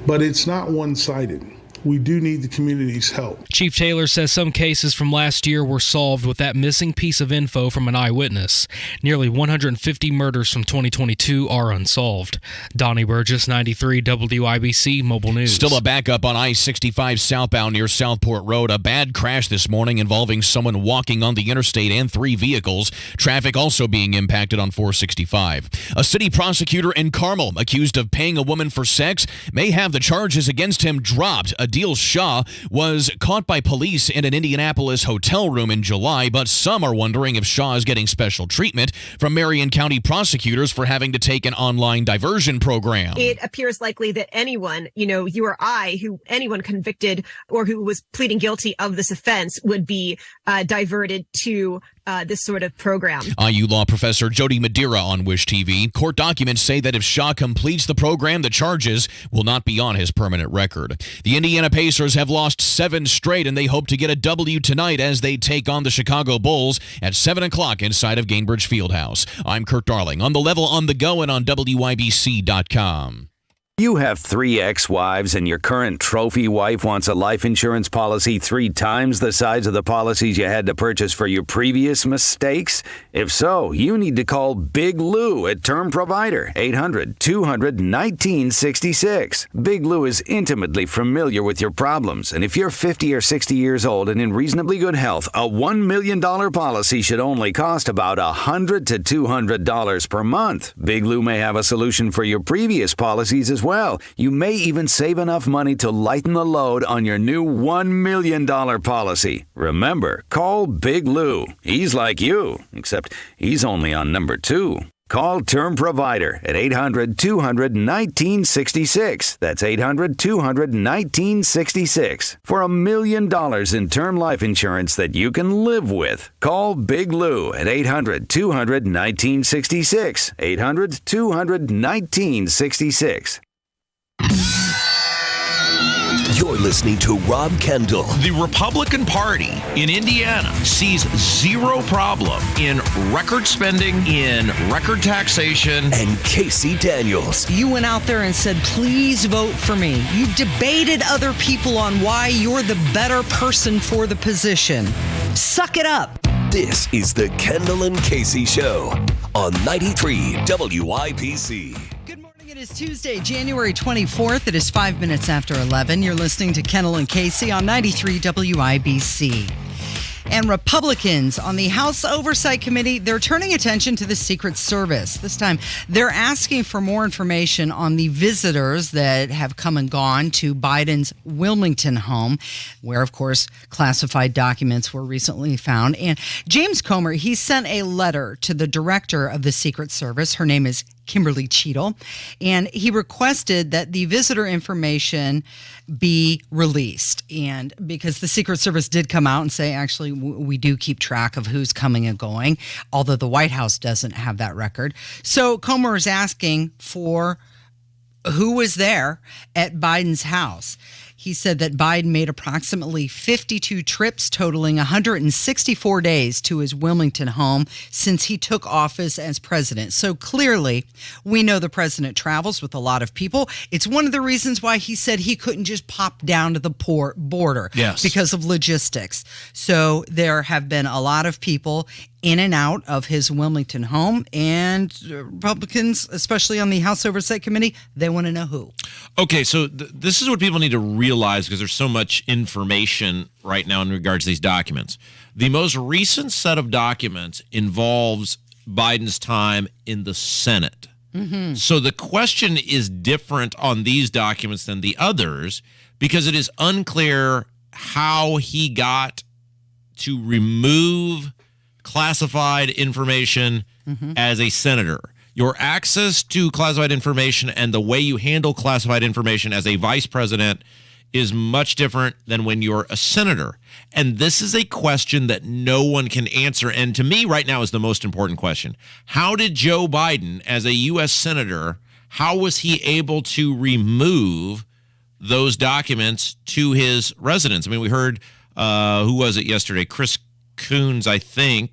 Speaker 24: but it's not one-sided. We do need the community's help.
Speaker 23: Chief Taylor says some cases from last year were solved with that missing piece of info from an eyewitness. Nearly 150 murders from 2022 are unsolved. Donnie Burgess, 93 WIBC Mobile News.
Speaker 20: Still a backup on I-65 southbound near Southport Road. A bad crash this morning involving someone walking on the interstate and 3 vehicles. Traffic also being impacted on 465. A city prosecutor in Carmel accused of paying a woman for sex may have the charges against him dropped. Adil Shah was caught by police in an Indianapolis hotel room in July, but some are wondering if Shah is getting special treatment from Marion County prosecutors for having to take an online diversion program.
Speaker 26: It appears likely that anyone, you or I, anyone convicted or who was pleading guilty of this offense would be diverted to this sort of program.
Speaker 20: IU law professor Jody Madeira on Wish TV. Court documents say that if Shah completes the program, the charges will not be on his permanent record. The Indiana Pacers have lost 7 straight, and they hope to get a W tonight as they take on the Chicago Bulls at 7 o'clock inside of Gainbridge Fieldhouse. I'm Kurt Darling on the level, on the go, and on WIBC.com.
Speaker 27: You have 3 ex-wives and your current trophy wife wants a life insurance policy 3 times the size of the policies you had to purchase for your previous mistakes? If so, you need to call Big Lou at Term Provider, 800-200-1966. Big Lou is intimately familiar with your problems, and if you're 50 or 60 years old and in reasonably good health, a $1 million policy should only cost about $100 to $200 per month. Big Lou may have a solution for your previous policies as well. You may even save enough money to lighten the load on your new $1 million policy. Remember, call Big Lou. He's like you, except he's only on number 2. Call Term Provider at 800-200-1966. That's 800-200-1966 for $1 million in term life insurance that you can live with. Call Big Lou at 800-200-1966. 800-200-1966.
Speaker 10: You're listening to Rob Kendall.
Speaker 13: The Republican Party in Indiana sees zero problem in record spending, in record taxation.
Speaker 10: And Casey Daniels.
Speaker 12: You went out there and said, please vote for me. You debated other people on why you're the better person for the position. Suck it up.
Speaker 10: This is the Kendall and Casey Show on 93 WIBC.
Speaker 12: It is Tuesday, January 24th. It is 5 minutes after 11. You're listening to Kendall and Casey on 93 WIBC. And Republicans on the House Oversight Committee, they're turning attention to the Secret Service. This time, they're asking for more information on the visitors that have come and gone to Biden's Wilmington home, where, of course, classified documents were recently found. And James Comer, he sent a letter to the director of the Secret Service. Her name is Kimberly Cheadle, and he requested that the visitor information be released. And because the Secret Service did come out and say, actually, we do keep track of who's coming and going, although the White House doesn't have that record. So Comer is asking for who was there at Biden's house. He said that Biden made approximately 52 trips totaling 164 days to his Wilmington home since he took office as president. So clearly, we know the president travels with a lot of people. It's one of the reasons why he said he couldn't just pop down to the border because of logistics. So there have been a lot of people in and out of his Wilmington home, and Republicans, especially on the House Oversight Committee, they want to know who.
Speaker 13: Okay, so this is what people need to realize because there's so much information right now in regards to these documents. The most recent set of documents involves Biden's time in the Senate. So the question is different on these documents than the others because it is unclear how he got to remove classified information as a senator. Your access to classified information and the way you handle classified information as a vice president is much different than when you're a senator. And this is a question that no one can answer. And to me right now is the most important question. How did Joe Biden, as a U.S. senator, how was he able to remove those documents to his residence? I mean, we heard, who was it yesterday? Chris Coons, I think,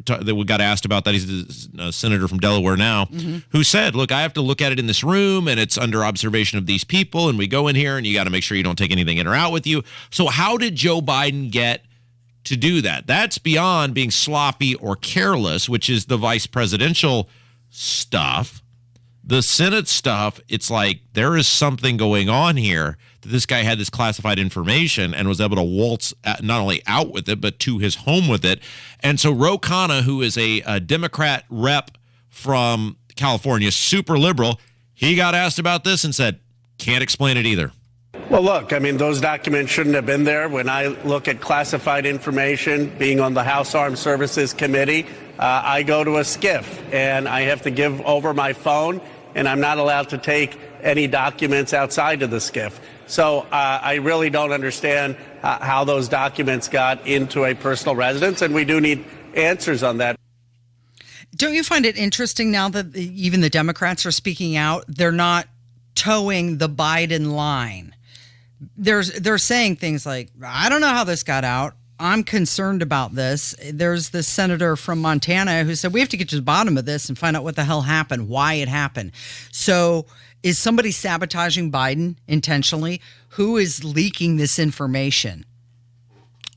Speaker 13: that we got asked about that. He's a senator from Delaware now, who said, look, I have to look at it in this room and it's under observation of these people. And we go in here and you got to make sure you don't take anything in or out with you. So how did Joe Biden get to do that? That's beyond being sloppy or careless, which is the vice presidential stuff. The Senate stuff, it's like there is something going on here that this guy had this classified information and was able to waltz not only out with it, but to his home with it. And so Ro Khanna, who is a Democrat rep from California, super liberal, he got asked about this and said, can't explain it either.
Speaker 3: Well, look, I mean, those documents shouldn't have been there. When I look at classified information, being on the House Armed Services Committee, I go to a SCIF and I have to give over my phone, and I'm not allowed to take any documents outside of the SCIF. So I really don't understand how those documents got into a personal residence, and we do need answers on that.
Speaker 12: Don't you find it interesting now that even the Democrats are speaking out? They're not towing the Biden line. They're saying things like, I don't know how this got out. I'm concerned about this. There's this senator from Montana who said, we have to get to the bottom of this and find out what the hell happened, why it happened. So is somebody sabotaging Biden intentionally? Who is leaking this information?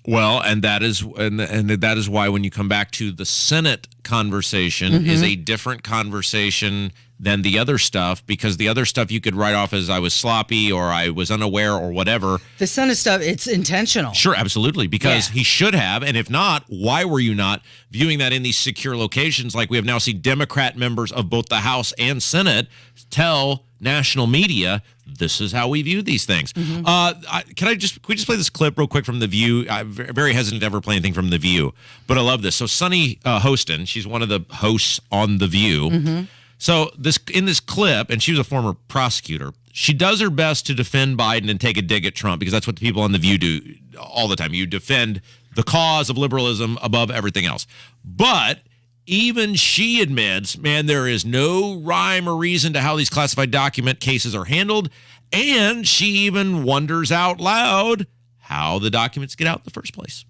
Speaker 13: Well, and that is why when you come back to the Senate conversation is a different conversation than the other stuff, because the other stuff you could write off as I was sloppy or I was unaware or whatever.
Speaker 12: The Senate stuff, it's intentional.
Speaker 13: Sure, absolutely, because he should have, and if not, why were you not viewing that in these secure locations like we have now seen Democrat members of both the House and Senate tell national media, this is how we view these things. Can we just play this clip real quick from The View? I'm very hesitant to ever play anything from The View, but I love this. So Sunny Hostin, she's one of the hosts on The View. So in this clip, and she was a former prosecutor, she does her best to defend Biden and take a dig at Trump, because that's what the people on The View do all the time. You defend the cause of liberalism above everything else. But even she admits, man, there is no rhyme or reason to how these classified document cases are handled. And she even wonders out loud how the documents get out in the first place.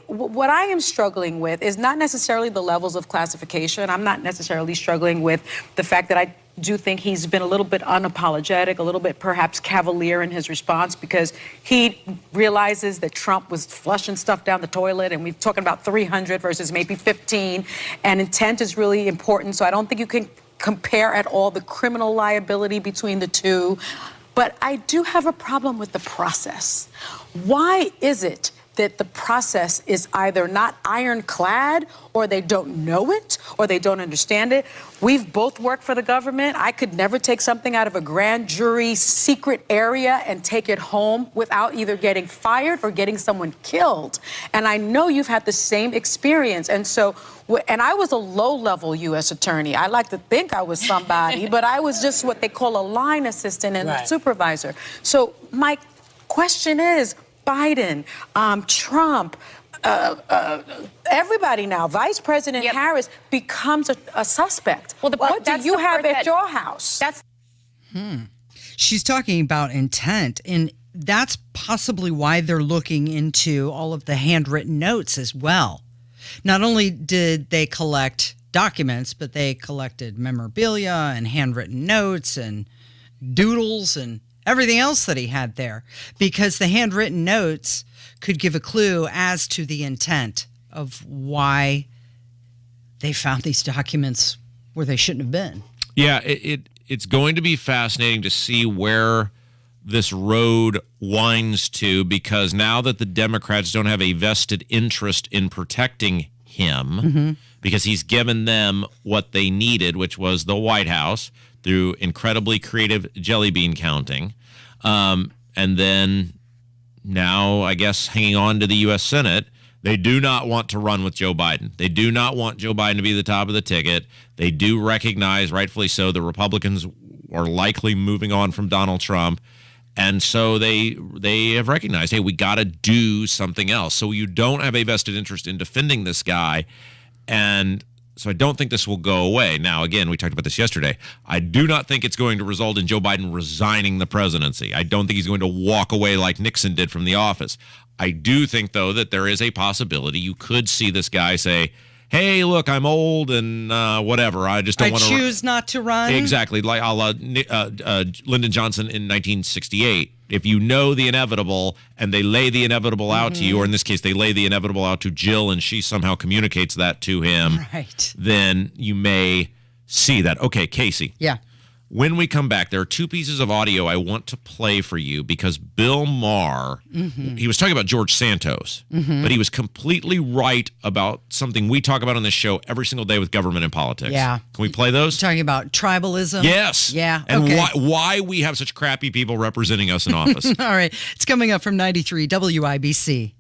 Speaker 11: What I am struggling with is not necessarily the levels of classification. I'm not necessarily struggling with the fact that I do think he's been a little bit unapologetic, a little bit perhaps cavalier in his response, because he realizes that Trump was flushing stuff down the toilet, and we're talking about 300 versus maybe 15, and intent is really important. So I don't think you can compare at all the criminal liability between the two. But I do have a problem with the process. Why is it that the process is either not ironclad, or they don't know it, or they don't understand it. We've both worked for the government. I could never take something out of a grand jury secret area and take it home without either getting fired or getting someone killed. And I know you've had the same experience. And so, and I was a low-level U.S. attorney. I like to think I was somebody, but I was just what they call a line assistant and a supervisor. So my question is, Biden, Trump, everybody now, Vice President Harris becomes a suspect. Well, what do you have at your house?
Speaker 12: She's talking about intent, and that's possibly why they're looking into all of the handwritten notes as well. Not only did they collect documents, but they collected memorabilia and handwritten notes and doodles and everything else that he had there, because the handwritten notes could give a clue as to the intent of why they found these documents where they shouldn't have been.
Speaker 13: Yeah, it's going to be fascinating to see where this road winds to, because now that the Democrats don't have a vested interest in protecting him, because he's given them what they needed, which was the White House, through incredibly creative jelly bean counting. And then now, I guess, hanging on to the U.S. Senate, they do not want to run with Joe Biden. They do not want Joe Biden to be the top of the ticket. They do recognize, rightfully so, the Republicans are likely moving on from Donald Trump. And so they have recognized, hey, we got to do something else. So you don't have a vested interest in defending this guy. And so I don't think this will go away. Now, again, we talked about this yesterday. I do not think it's going to result in Joe Biden resigning the presidency. I don't think he's going to walk away like Nixon did from the office. I do think, though, that there is a possibility you could see this guy say, hey, look, I'm old and whatever. I just don't want to.
Speaker 12: I choose not to run.
Speaker 13: Exactly, like a la Lyndon Johnson in 1968. If you know the inevitable and they lay the inevitable out to you, or in this case, they lay the inevitable out to Jill and she somehow communicates that to him, then you may see that. Okay, Casey.
Speaker 12: Yeah.
Speaker 13: When we come back, there are two pieces of audio I want to play for you, because Bill Maher, he was talking about George Santos, but he was completely right about something we talk about on this show every single day with government and politics.
Speaker 12: Yeah.
Speaker 13: Can we play those?
Speaker 12: You're talking about tribalism?
Speaker 13: Yes.
Speaker 12: Yeah.
Speaker 13: And
Speaker 12: okay.
Speaker 13: why we have such crappy people representing us in office.
Speaker 12: All right. It's coming up from 93 WIBC.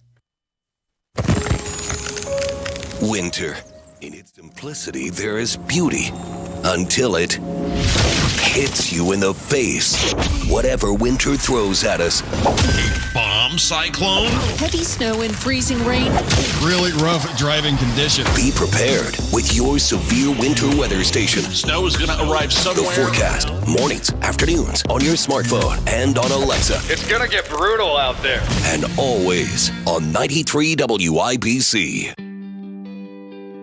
Speaker 10: Winter. In its simplicity, there is beauty. Until it hits you in the face. Whatever winter throws at us.
Speaker 13: A bomb cyclone?
Speaker 4: Heavy snow and freezing rain.
Speaker 6: Really rough driving conditions.
Speaker 10: Be prepared with your severe winter weather station.
Speaker 7: Snow is going to arrive somewhere.
Speaker 10: The forecast, mornings, afternoons, on your smartphone and on Alexa.
Speaker 7: It's going to get brutal out there.
Speaker 10: And always on 93 WIBC.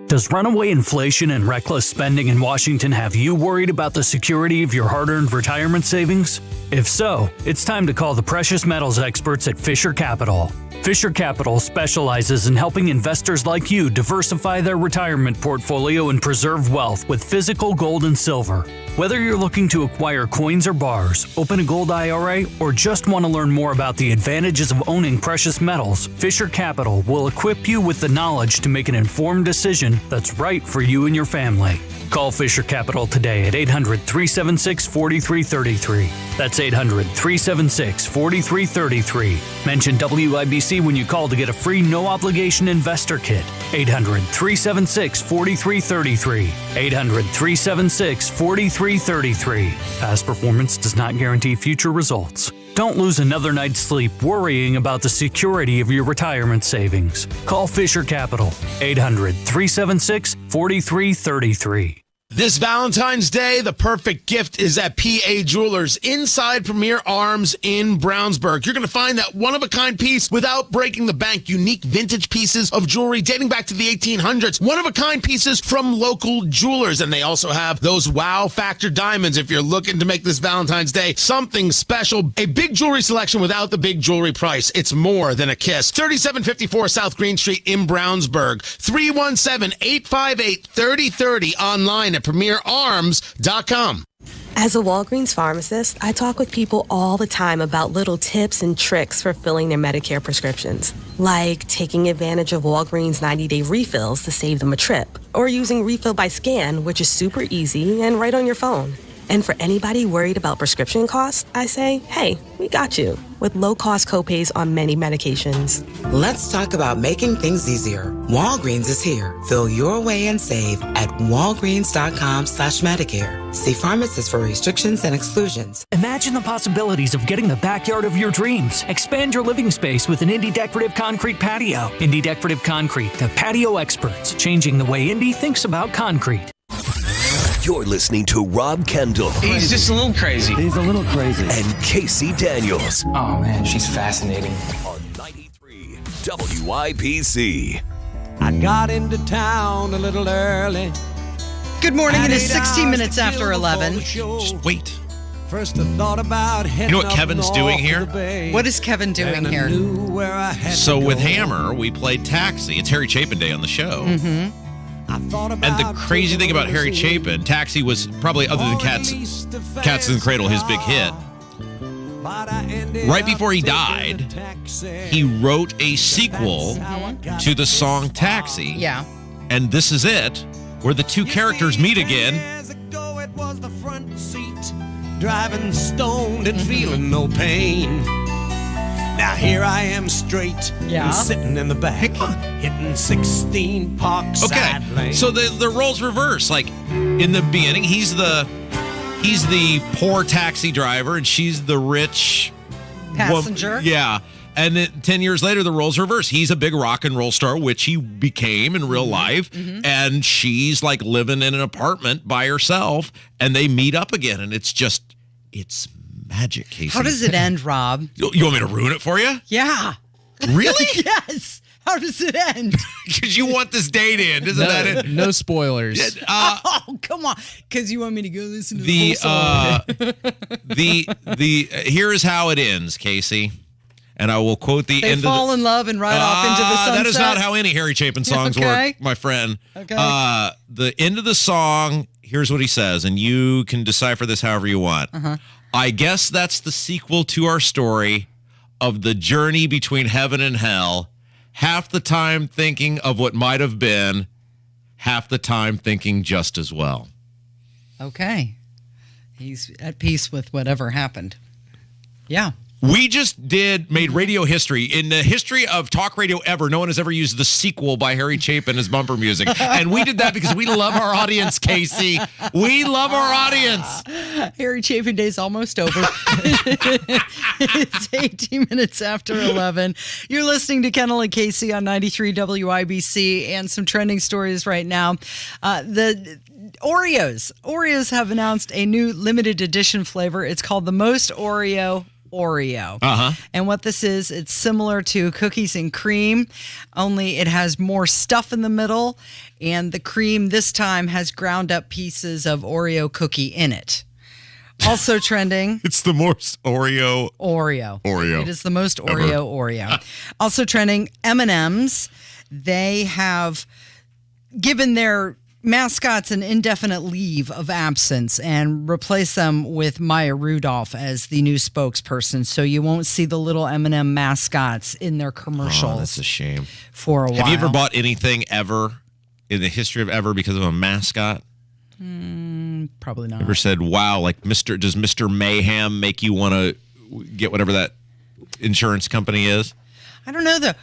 Speaker 14: Does runaway inflation and reckless spending in Washington have you worried about the security of your hard-earned retirement savings? If so, it's time to call the precious metals experts at Fisher Capital. Fisher Capital specializes in helping investors like you diversify their retirement portfolio and preserve wealth with physical gold and silver. Whether you're looking to acquire coins or bars, open a gold IRA, or just want to learn more about the advantages of owning precious metals, Fisher Capital will equip you with the knowledge to make an informed decision that's right for you and your family. Call Fisher Capital today at 800-376-4333. That's 800-376-4333. Mention WIBC when you call to get a free no-obligation investor kit. 800-376-4333. 800-376-4333. Past performance does not guarantee future results. Don't lose another night's sleep worrying about the security of your retirement savings. Call Fisher Capital. 800-376-4333.
Speaker 16: This Valentine's Day, the perfect gift is at PA Jewelers inside Premier Arms in Brownsburg. You're going to find that one-of-a-kind piece without breaking the bank. Unique vintage pieces of jewelry dating back to the 1800s. One-of-a-kind pieces from local jewelers. And they also have those wow factor diamonds if you're looking to make this Valentine's Day something special. A big jewelry selection without the big jewelry price. It's more than a kiss. 3754 South Green Street in Brownsburg. 317-858-3030 online at PremierArms.com.
Speaker 1: As a Walgreens pharmacist, I talk with people all the time about little tips and tricks for filling their Medicare prescriptions, like taking advantage of Walgreens 90-day refills to save them a trip, or using Refill by Scan, which is super easy and right on your phone. And for anybody worried about prescription costs, I say, hey, we got you, with low-cost copays on many medications.
Speaker 8: Let's talk about making things easier. Walgreens is here. Fill your way and save at walgreens.com/Medicare. See pharmacists for restrictions and exclusions.
Speaker 14: Imagine the possibilities of getting the backyard of your dreams. Expand your living space with an Indy Decorative Concrete patio. Indy Decorative Concrete, the patio experts, changing the way Indy thinks about concrete.
Speaker 10: You're listening to Rob Kendall.
Speaker 15: He's just a little crazy.
Speaker 10: He's a little crazy. And Casey Daniels.
Speaker 15: Oh, man, she's fascinating.
Speaker 10: On 93 WIBC.
Speaker 17: I got into town a little early.
Speaker 12: Good morning. It is 16 minutes after 11.
Speaker 13: Just wait.
Speaker 17: First I thought about
Speaker 13: You know what Kevin's doing here?
Speaker 12: What is Kevin doing here?
Speaker 13: So with Hammer, we played Taxi. It's Harry Chapin Day on the show.
Speaker 12: Mm-hmm.
Speaker 13: And the crazy thing about Harry Chapin, Taxi was probably, other than Cats in the Cradle, his big hit. Right before he died, he wrote a sequel to the song Taxi.
Speaker 12: Yeah.
Speaker 13: And this is it, where the two characters meet again.
Speaker 17: Driving stoned and feeling no pain. Now here I am straight and sitting in the back, hitting 16 Parkside Lane.
Speaker 13: So the roles reverse. Like in the beginning, he's the poor taxi driver and she's the rich
Speaker 12: passenger.
Speaker 13: Yeah. And then 10 years later, the roles reverse. He's a big rock and roll star, which he became in real life. Mm-hmm. And she's like living in an apartment by herself and they meet up again. And it's magic, Casey.
Speaker 12: How does it end, Rob?
Speaker 13: You want me to ruin it for you?
Speaker 12: Yeah.
Speaker 13: Really?
Speaker 12: Yes. How does it end?
Speaker 13: Because you want this day to end, isn't that it?
Speaker 18: No spoilers.
Speaker 12: Oh, come on. Because you want me to go listen to the whole song.
Speaker 13: Here is how it ends, Casey. And I will quote the
Speaker 12: they
Speaker 13: end
Speaker 12: fall
Speaker 13: of
Speaker 12: in love and ride off into the sunset.
Speaker 13: That is not how any Harry Chapin songs work, my friend.
Speaker 12: Okay.
Speaker 13: The end of the song, here's what he says, and you can decipher this however you want.
Speaker 12: Uh-huh.
Speaker 13: I guess that's the sequel to our story of the journey between heaven and hell. Half the time thinking of what might have been, half the time thinking just as well.
Speaker 12: Okay. He's at peace with whatever happened. Yeah.
Speaker 13: We just made radio history. In the history of talk radio ever, no one has ever used the sequel by Harry Chapin as bumper music. And we did that because we love our audience, Casey. We love our audience.
Speaker 12: Harry Chapin Day's almost over. It's 18 minutes after 11. You're listening to Kendall and Casey on 93 WIBC and some trending stories right now. The Oreos have announced a new limited edition flavor. It's called the Most Oreo.
Speaker 13: Uh-huh.
Speaker 12: And what this is, it's similar to cookies and cream, only it has more stuff in the middle, and the cream this time has ground up pieces of Oreo cookie in it. Also trending.
Speaker 13: It's the most Oreo.
Speaker 12: It is the most Oreo. Also trending, M&M's. They have given their mascots an indefinite leave of absence and replace them with Maya Rudolph as the new spokesperson. So you won't see the little M&M mascots in their commercials.
Speaker 13: Oh, that's a shame.
Speaker 12: For a while.
Speaker 13: Have you ever bought anything ever in the history of ever because of a mascot?
Speaker 12: Probably not.
Speaker 13: Ever said, wow, like does Mr. Mayhem make you want to get whatever that insurance company is?
Speaker 12: I don't know the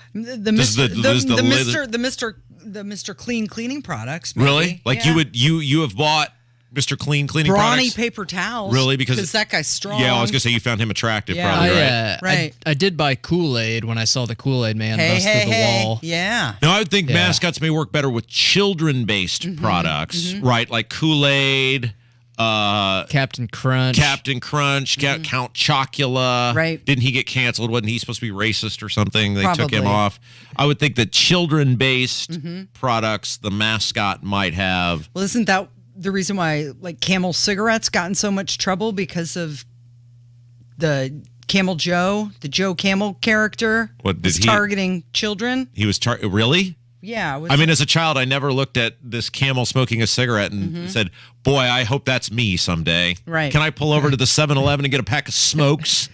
Speaker 12: Mr. Clean cleaning products. Maybe.
Speaker 13: Really? Like you have bought Mr. Clean cleaning
Speaker 12: Brawny
Speaker 13: products?
Speaker 12: paper towels.
Speaker 13: Really? Because
Speaker 12: that guy's strong.
Speaker 13: Yeah, I was going to say you found him attractive probably, right?
Speaker 12: Right.
Speaker 18: I did buy Kool-Aid when I saw the Kool-Aid man bust through the wall.
Speaker 12: Yeah.
Speaker 13: No, I would think mascots may work better with children-based products, right? Like Kool-Aid,
Speaker 18: Captain Crunch,
Speaker 13: Count Chocula.
Speaker 12: Right.
Speaker 13: Didn't he get canceled? Wasn't he supposed to be racist or something? They
Speaker 12: Probably.
Speaker 13: took him off. I would think that children-based products, the mascot might have.
Speaker 12: Well, isn't that the reason why like Camel cigarettes got in so much trouble because of the Camel Joe, the Joe Camel character?
Speaker 13: What did
Speaker 12: was
Speaker 13: he
Speaker 12: targeting children?
Speaker 13: He was really?
Speaker 12: Yeah.
Speaker 13: I mean, as a child, I never looked at this camel smoking a cigarette and said, boy, I hope that's me someday.
Speaker 12: Right.
Speaker 13: Can I pull over to the 7-Eleven and get a pack of smokes?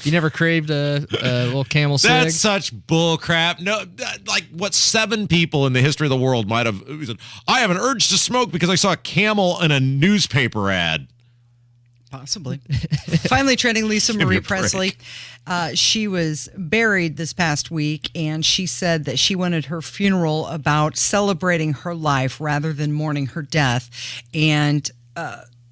Speaker 18: You never craved a little camel cig?
Speaker 13: That's such bull crap. No, like what 7 people in the history of the world might have said, I have an urge to smoke because I saw a camel in a newspaper ad.
Speaker 12: Possibly. Finally trending, Lisa Marie Presley. She was buried this past week, and she said that she wanted her funeral about celebrating her life rather than mourning her death. And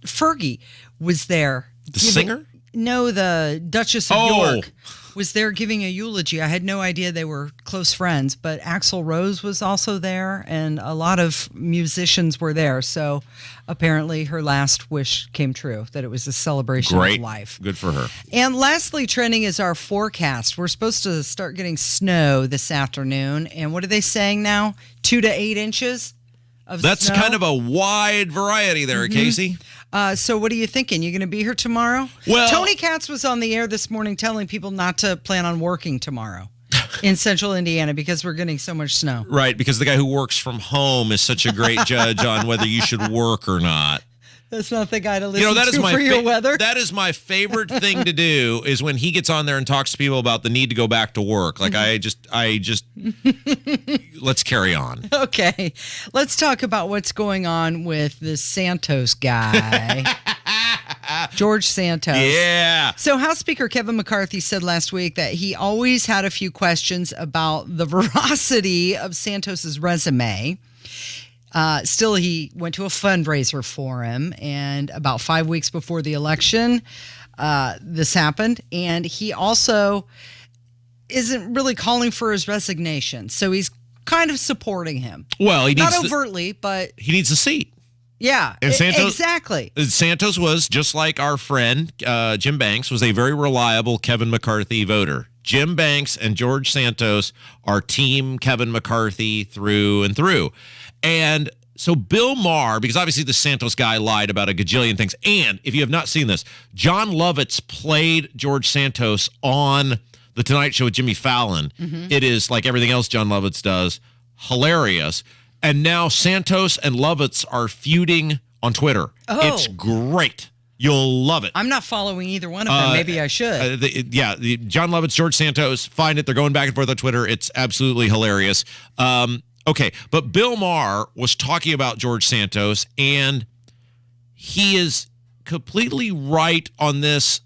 Speaker 12: Fergie was there.
Speaker 13: The singer?
Speaker 12: No, the Duchess of York was there giving a eulogy. I had no idea they were close friends, but Axl Rose was also there, and a lot of musicians were there. So apparently her last wish came true, that it was a celebration of life.
Speaker 13: Good for her.
Speaker 12: And lastly, trending is our forecast. We're supposed to start getting snow this afternoon. And what are they saying now? 2 to 8 inches of
Speaker 13: That's
Speaker 12: snow?
Speaker 13: kind of a wide variety there, Casey.
Speaker 12: So what are you thinking? You going to be here tomorrow?
Speaker 13: Well,
Speaker 12: Tony Katz was on the air this morning telling people not to plan on working tomorrow in central Indiana because we're getting so much snow.
Speaker 13: Right, because the guy who works from home is such a great judge on whether you should work or not.
Speaker 12: That's not the guy to listen
Speaker 13: that is
Speaker 12: to
Speaker 13: my
Speaker 12: for your weather.
Speaker 13: That is my favorite thing to do is when he gets on there and talks to people about the need to go back to work. Like I just let's carry on.
Speaker 12: Okay. Let's talk about what's going on with this Santos guy. George Santos.
Speaker 13: Yeah.
Speaker 12: So House Speaker Kevin McCarthy said last week that he always had a few questions about the veracity of Santos's resume. Still, he went to a fundraiser for him, and about 5 weeks before the election, this happened. And he also isn't really calling for his resignation, so he's kind of supporting him.
Speaker 13: Well, he needs
Speaker 12: not overtly, but
Speaker 13: he needs a seat.
Speaker 12: Yeah,
Speaker 13: and Santos,
Speaker 12: exactly.
Speaker 13: Santos was, just like our friend Jim Banks, was a very reliable Kevin McCarthy voter. Jim Banks and George Santos are team Kevin McCarthy through and through. And so Bill Maher, because obviously the Santos guy lied about a gajillion things. And if you have not seen this, John Lovitz played George Santos on The Tonight Show with Jimmy Fallon. It is, like everything else John Lovitz does, hilarious. And now Santos and Lovitz are feuding on Twitter.
Speaker 12: Oh.
Speaker 13: It's great. You'll love it.
Speaker 12: I'm not following either one of them. Maybe I should.
Speaker 13: John Lovitz, George Santos, find it. They're going back and forth on Twitter. It's absolutely hilarious. Okay, but Bill Maher was talking about George Santos, and he is completely right on this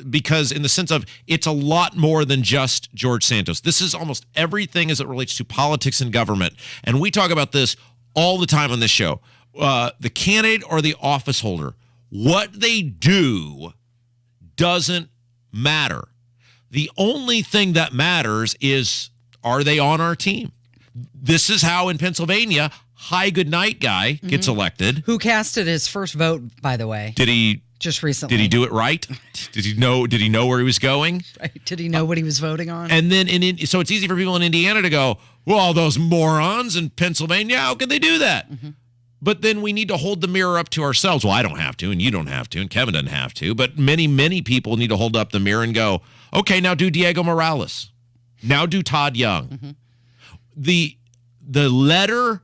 Speaker 13: because in the sense of it's a lot more than just George Santos. This is almost everything as it relates to politics and government, and we talk about this all the time on this show. The candidate or the office holder, what they do doesn't matter. The only thing that matters is, are they on our team? This is how in Pennsylvania, Hi Good Night guy gets elected.
Speaker 12: Who casted his first vote, by the way?
Speaker 13: Did he
Speaker 12: just recently?
Speaker 13: Did he do it right? Did he know where he was going?
Speaker 12: Right. Did he know what he was voting on?
Speaker 13: And then so it's easy for people in Indiana to go, well, those morons in Pennsylvania, how can they do that? But then we need to hold the mirror up to ourselves. Well, I don't have to, and you don't have to, and Kevin doesn't have to. But many, many people need to hold up the mirror and go, okay, now do Diego Morales. Now do Todd Young. The letter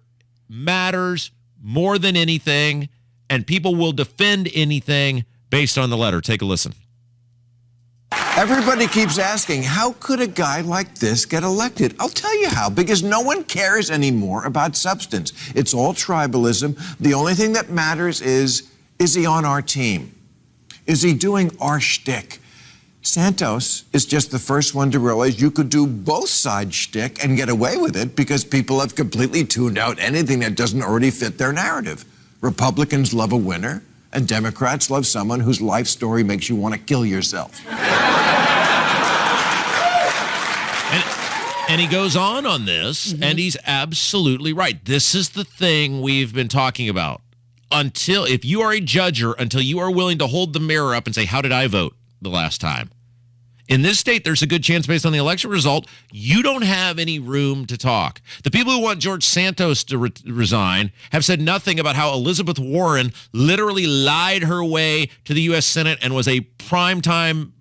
Speaker 13: matters more than anything, and people will defend anything based on the letter. Take a listen.
Speaker 2: Everybody keeps asking, how could a guy like this get elected? I'll tell you how, because no one cares anymore about substance. It's all tribalism. The only thing that matters is he on our team? Is he doing our shtick? Santos is just the first one to realize you could do both sides shtick and get away with it because people have completely tuned out anything that doesn't already fit their narrative. Republicans love a winner, and Democrats love someone whose life story makes you want to kill yourself.
Speaker 13: And he goes on this, and he's absolutely right. This is the thing we've been talking about. If you are a judger, until you are willing to hold the mirror up and say, how did I vote the last time? In this state, there's a good chance based on the election result, you don't have any room to talk. The people who want George Santos to resign have said nothing about how Elizabeth Warren literally lied her way to the U.S. Senate and was a primetime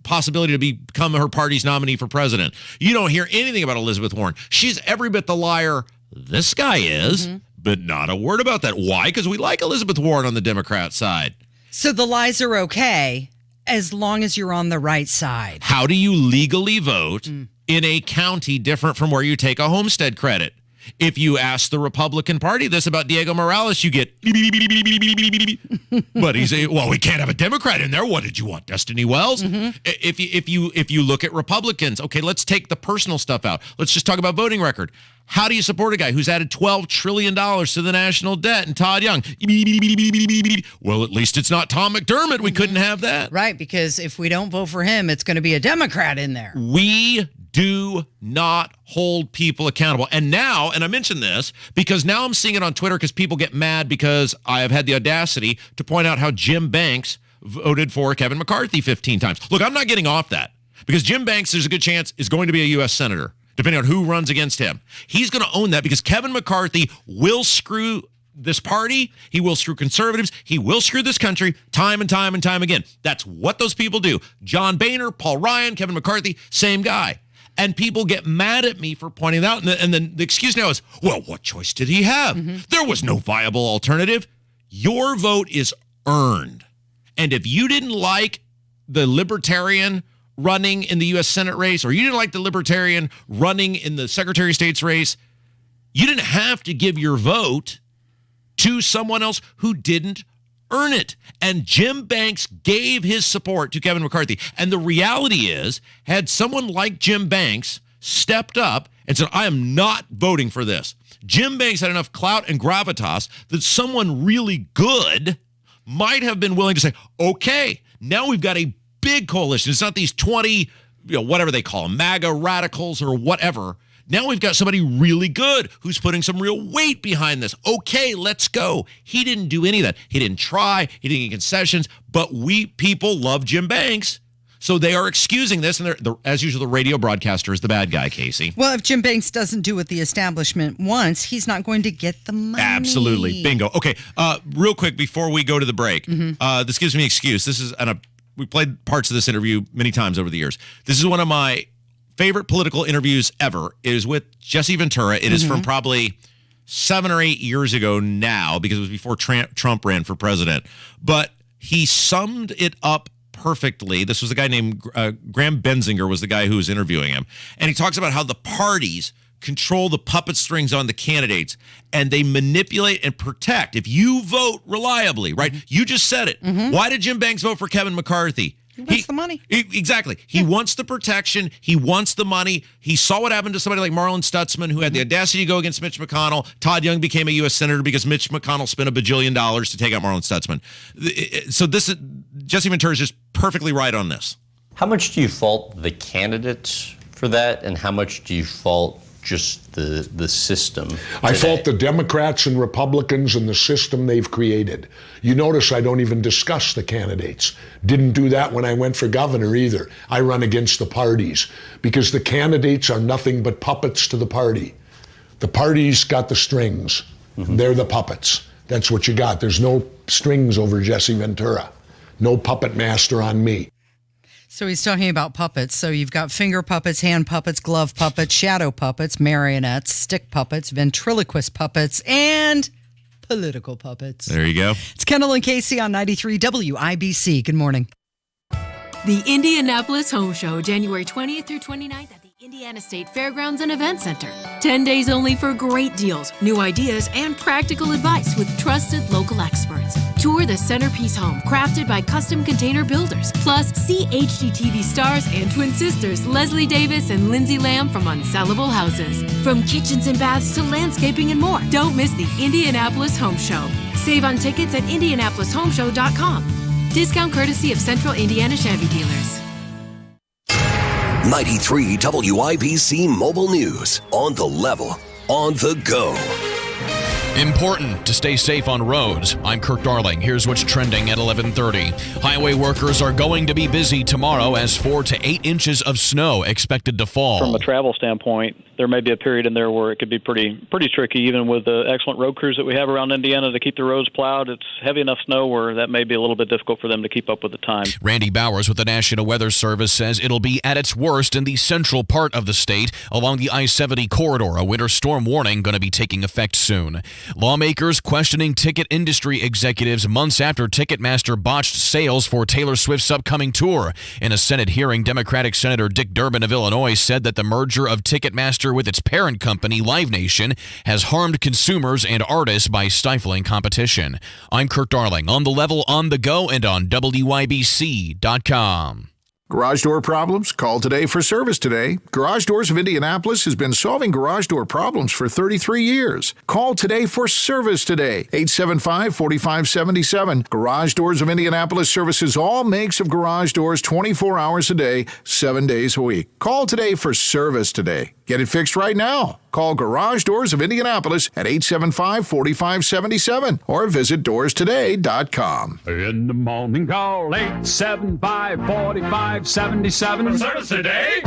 Speaker 13: possibility to become her party's nominee for president. You don't hear anything about Elizabeth Warren. She's every bit the liar this guy is, but not a word about that. Why? Because we like Elizabeth Warren on the Democrat side.
Speaker 12: So the lies are okay as long as you're on the right side.
Speaker 13: How do you legally vote in a county different from where you take a homestead credit? If you ask the Republican Party this about Diego Morales, you get but he's well, we can't have a Democrat in there. What did you want, Destiny Wells? If you look at Republicans, okay, let's take the personal stuff out. Let's just talk about voting record. How do you support a guy who's added $12 trillion to the national debt and Todd Young? Well, at least it's not Tom McDermott. We couldn't have that.
Speaker 12: Right, because if we don't vote for him, it's going to be a Democrat in there.
Speaker 13: We do not hold people accountable. And now, and I mentioned this because now I'm seeing it on Twitter because people get mad because I have had the audacity to point out how Jim Banks voted for Kevin McCarthy 15 times. Look, I'm not getting off that because Jim Banks, there's a good chance, is going to be a U.S. Senator, depending on who runs against him. He's going to own that because Kevin McCarthy will screw this party. He will screw conservatives. He will screw this country time and time and time again. That's what those people do. John Boehner, Paul Ryan, Kevin McCarthy, same guy. And people get mad at me for pointing it out. And then the excuse now is, well, what choice did he have? There was no viable alternative. Your vote is earned. And if you didn't like the Libertarian running in the U.S. Senate race, or you didn't like the Libertarian running in the Secretary of State's race, you didn't have to give your vote to someone else who didn't earn it. And Jim Banks gave his support to Kevin McCarthy. And the reality is, had someone like Jim Banks stepped up and said, I am not voting for this, Jim Banks had enough clout and gravitas that someone really good might have been willing to say, okay, now we've got a big coalition. It's not these 20, whatever they call them, MAGA radicals or whatever. Now we've got somebody really good who's putting some real weight behind this. Okay, let's go. He didn't do any of that. He didn't try. He didn't get concessions. But we people love Jim Banks. So they are excusing this. And as usual, the radio broadcaster is the bad guy, Casey.
Speaker 12: Well, if Jim Banks doesn't do what the establishment wants, he's not going to get the money.
Speaker 13: Absolutely. Bingo. Okay, real quick before we go to the break. This gives me an excuse. This is, we played parts of this interview many times over the years. This is one of my favorite political interviews ever. It is with Jesse Ventura. It is from probably 7 or 8 years ago now, because it was before Trump ran for president. But he summed it up perfectly. This was a guy named Graham Benzinger was the guy who was interviewing him. And he talks about how the parties control the puppet strings on the candidates and they manipulate and protect. If you vote reliably, right? You just said it. Why did Jim Banks vote for Kevin McCarthy?
Speaker 12: He wants the money.
Speaker 13: Exactly. He wants the protection. He wants the money. He saw what happened to somebody like Marlon Stutzman, who had the audacity to go against Mitch McConnell. Todd Young became a U.S. Senator because Mitch McConnell spent $1 billion to take out Marlon Stutzman. So Jesse Ventura is just perfectly right on this.
Speaker 5: How much do you fault the candidates for that, and how much do you fault just the system today?
Speaker 9: I fault the Democrats and Republicans and the system they've created. You notice I don't even discuss the candidates. Didn't do that when I went for governor either. I run against the parties because the candidates are nothing but puppets to the party. The party's got the strings. They're the puppets. That's what you got. There's no strings over Jesse Ventura. No puppet master on me.
Speaker 12: So he's talking about puppets. So you've got finger puppets, hand puppets, glove puppets, shadow puppets, marionettes, stick puppets, ventriloquist puppets, and political puppets.
Speaker 13: There you go.
Speaker 12: It's Kendall and Casey on 93 WIBC. Good morning.
Speaker 19: The Indianapolis Home Show, January 20th through 29th at the Indiana State Fairgrounds and Event Center. 10 days only for great deals, new ideas, and practical advice with trusted local experts. Tour the Centerpiece Home, crafted by custom container builders. Plus, see HGTV stars and twin sisters Leslie Davis and Lindsay Lamb from Unsellable Houses. From kitchens and baths to landscaping and more. Don't miss the Indianapolis Home Show. Save on tickets at IndianapolisHomeshow.com. Discount courtesy of Central Indiana Chevy dealers.
Speaker 10: 93 WIBC Mobile News. On the level, on the go.
Speaker 20: Important to stay safe on roads. I'm Kirk Darling. Here's what's trending at 11:30. Highway workers are going to be busy tomorrow as 4 to 8 inches of snow expected to fall.
Speaker 21: From a travel standpoint, there may be a period in there where it could be pretty tricky, even with the excellent road crews that we have around Indiana to keep the roads plowed. It's heavy enough snow where that may be a little bit difficult for them to keep up with the time.
Speaker 20: Randy Bowers with the National Weather Service says it'll be at its worst in the central part of the state along the I-70 corridor. A winter storm warning going to be taking effect soon. Lawmakers questioning ticket industry executives months after Ticketmaster botched sales for Taylor Swift's upcoming tour. In a Senate hearing, Democratic Senator Dick Durbin of Illinois said that the merger of Ticketmaster with its parent company, Live Nation, has harmed consumers and artists by stifling competition. I'm Kirk Darling, on the level, on the go, and on WIBC.com.
Speaker 22: Garage door problems? Call today for service today. Garage Doors of Indianapolis has been solving garage door problems for 33 years. Call today for service today. 875-4577. Garage Doors of Indianapolis services all makes of garage doors 24 hours a day, 7 days a week. Call today for service today. Get it fixed right now. Call Garage Doors of Indianapolis at 875-4577 or visit doorstoday.com.
Speaker 14: In the morning, call 875-4577.
Speaker 7: Service today.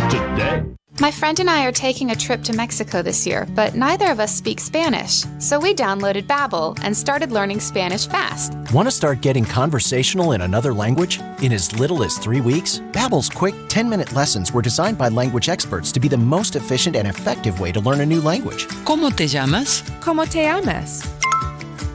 Speaker 23: My friend and I are taking a trip to Mexico this year, but neither of us speak Spanish. So we downloaded Babbel and started learning Spanish fast.
Speaker 24: Want to start getting conversational in another language? In as little as 3 weeks, Babbel's quick 10-minute lessons were designed by language experts to be the most efficient and effective way to learn a new language.
Speaker 12: ¿Cómo te llamas?
Speaker 23: ¿Cómo te llamas?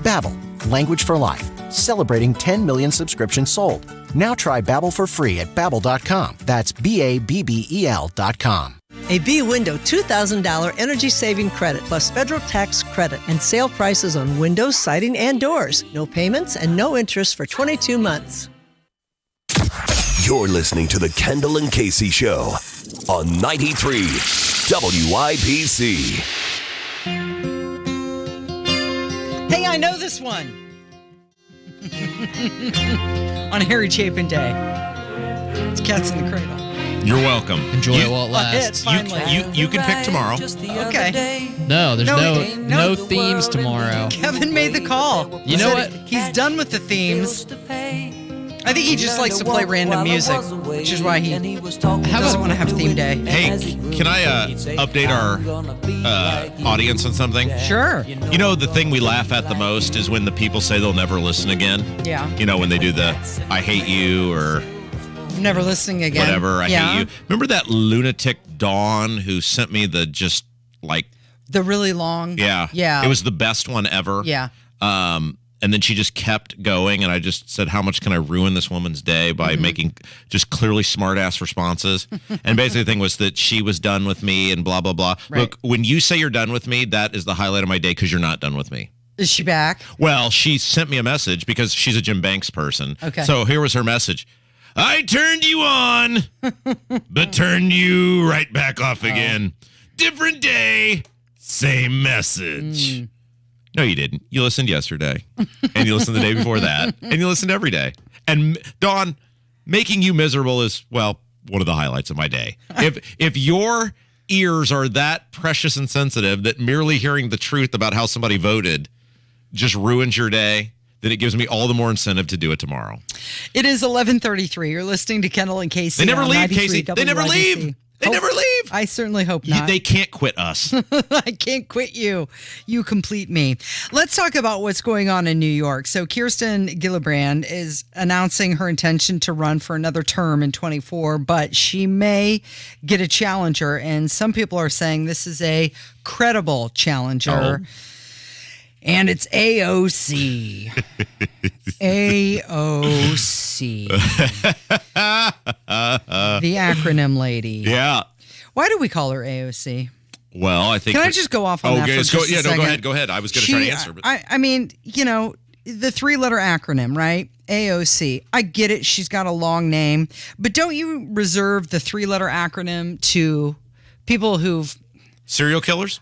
Speaker 24: Babbel, language for life. Celebrating 10 million subscriptions sold. Now try Babbel for free at Babbel.com. That's BABBEL.com.
Speaker 25: A B-Window $2,000 energy-saving credit plus federal tax credit and sale prices on windows, siding, and doors. No payments and no interest for 22 months.
Speaker 10: You're listening to the Kendall and Casey Show on 93 WIBC.
Speaker 12: Hey, I know this one. On Harry Chapin Day. It's Cats in the Cradle.
Speaker 13: You're welcome.
Speaker 18: Enjoy it while it lasts.
Speaker 13: You can pick tomorrow.
Speaker 12: Okay.
Speaker 18: No, there's no themes tomorrow.
Speaker 12: Kevin made the call.
Speaker 18: You know what?
Speaker 12: He's done with the themes. I think he just likes to play random music, which is why he doesn't want to have theme day.
Speaker 13: Hey, can I update our audience on something?
Speaker 12: Sure.
Speaker 13: You know, the thing we laugh at the most is when the people say they'll never listen again.
Speaker 12: Yeah.
Speaker 13: You know, when they do the I hate you or
Speaker 12: I'm never listening again.
Speaker 13: Whatever, I hate you. Remember that lunatic Dawn who sent me the just like
Speaker 12: the really long.
Speaker 13: Yeah.
Speaker 12: Yeah.
Speaker 13: It was the best one ever.
Speaker 12: Yeah.
Speaker 13: And then she just kept going, and I just said, how much can I ruin this woman's day by making just clearly smart-ass responses? And basically the thing was that she was done with me and blah, blah, blah.
Speaker 12: Right.
Speaker 13: Look, when you say you're done with me, that is the highlight of my day because you're not done with me.
Speaker 12: Is she back?
Speaker 13: Well, she sent me a message because she's a Jim Banks person.
Speaker 12: Okay.
Speaker 13: So here was her message. I turned you on, but turned you right back off again. Different day, same message. No, you didn't. You listened yesterday, and you listened the day before that, and you listened every day. And Dawn, making you miserable is, well, one of the highlights of my day. If your ears are that precious and sensitive that merely hearing the truth about how somebody voted just ruins your day, then it gives me all the more incentive to do it tomorrow.
Speaker 12: It is 11:33. You're listening to Kendall and Casey.
Speaker 13: They never
Speaker 12: on
Speaker 13: leave,
Speaker 12: 93
Speaker 13: Casey. They never
Speaker 12: WIBC.
Speaker 13: leave. They never leave.
Speaker 12: I certainly hope not.
Speaker 13: They can't quit us.
Speaker 12: I can't quit you. You complete me. Let's talk about what's going on in New York. So Kirsten Gillibrand is announcing her intention to run for another term in 24, but she may get a challenger. And some people are saying this is a credible challenger.
Speaker 13: Oh.
Speaker 12: And it's AOC. AOC. The acronym lady.
Speaker 13: Yeah.
Speaker 12: Why do we call her AOC?
Speaker 13: Well, I think.
Speaker 12: Can I just go off on that for just a second?
Speaker 13: Go ahead. I was going to try to answer. But
Speaker 12: I mean, you know, the 3-letter acronym, right? AOC. I get it. She's got a long name. But don't you reserve the 3-letter acronym to people who've...
Speaker 13: Serial killers?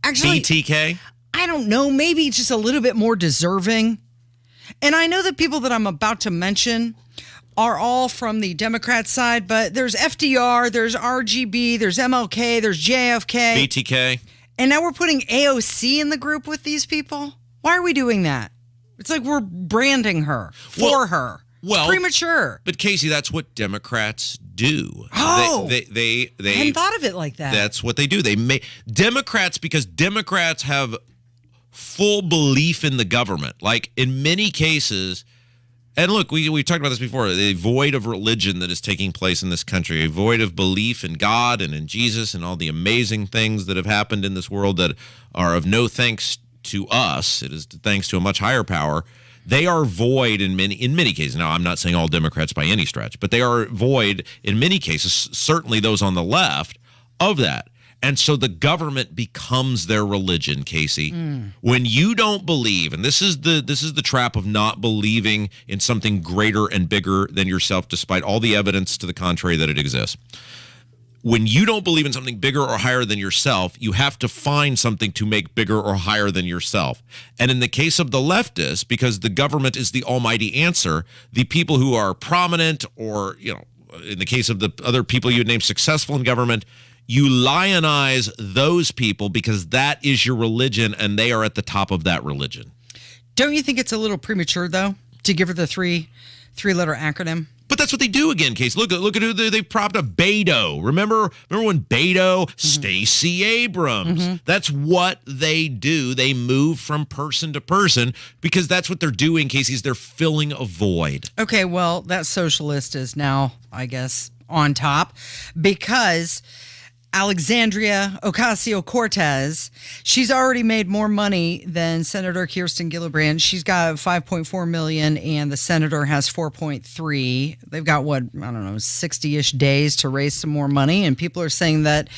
Speaker 12: Actually...
Speaker 13: BTK?
Speaker 12: I don't know. Maybe just a little bit more deserving. And I know the people that I'm about to mention are all from the Democrat side, but there's FDR, there's RGB, there's MLK, there's JFK.
Speaker 13: BTK.
Speaker 12: And now we're putting AOC in the group with these people? Why are we doing that? It's like we're branding her for her.
Speaker 13: Well,
Speaker 12: premature.
Speaker 13: But Casey, that's what Democrats do.
Speaker 12: Oh,
Speaker 13: they
Speaker 12: I hadn't thought of it like that.
Speaker 13: That's what they do. They make Democrats, because Democrats have full belief in the government. Like in many cases, and look, we talked about this before, a void of religion that is taking place in this country, a void of belief in God and in Jesus and all the amazing things that have happened in this world that are of no thanks to us. It is thanks to a much higher power. They are void in many cases. Now, I'm not saying all Democrats by any stretch, but they are void in many cases, certainly those on the left, of that. And so the government becomes their religion, Casey. When you don't believe, and this is the trap of not believing in something greater and bigger than yourself, despite all the evidence to the contrary that it exists. When you don't believe in something bigger or higher than yourself, you have to find something to make bigger or higher than yourself. And in the case of the leftists, because the government is the almighty answer, the people who are prominent or, in the case of the other people you would name successful in government, you lionize those people because that is your religion and they are at the top of that religion.
Speaker 12: Don't you think it's a little premature, though, to give her the three-letter acronym?
Speaker 13: But that's what they do again, Case. Look at who they propped up. Beto. Remember when Beto? Stacey Abrams. That's what they do. They move from person to person because that's what they're doing, Casey, is they're filling a void.
Speaker 12: Okay, well, that socialist is now, I guess, on top because Alexandria Ocasio-Cortez, she's already made more money than Senator Kirsten Gillibrand. She's got $5.4 million, and the senator has $4.3. They've got, 60-ish days to raise some more money, and people are saying that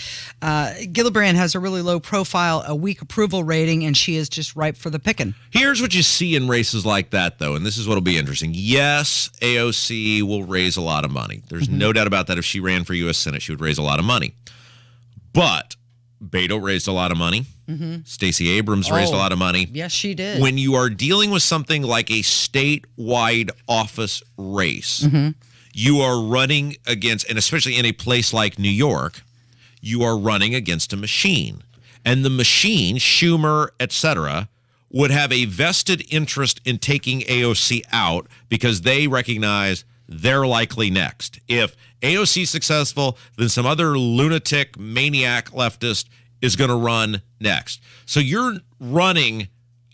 Speaker 12: Gillibrand has a really low profile, a weak approval rating, and she is just ripe for the picking.
Speaker 13: Here's what you see in races like that, though, and this is what will be interesting. Yes, AOC will raise a lot of money. There's no doubt about that. If she ran for U.S. Senate, she would raise a lot of money. But Beto raised a lot of money. Stacey Abrams raised a lot of money.
Speaker 12: Yes, she did.
Speaker 13: When you are dealing with something like a statewide office race, you are running against, and especially in a place like New York, you are running against a machine. And the machine, Schumer, etc., would have a vested interest in taking AOC out because they recognize they're likely next. If AOC is successful, then some other lunatic, maniac leftist is going to run next. So you're running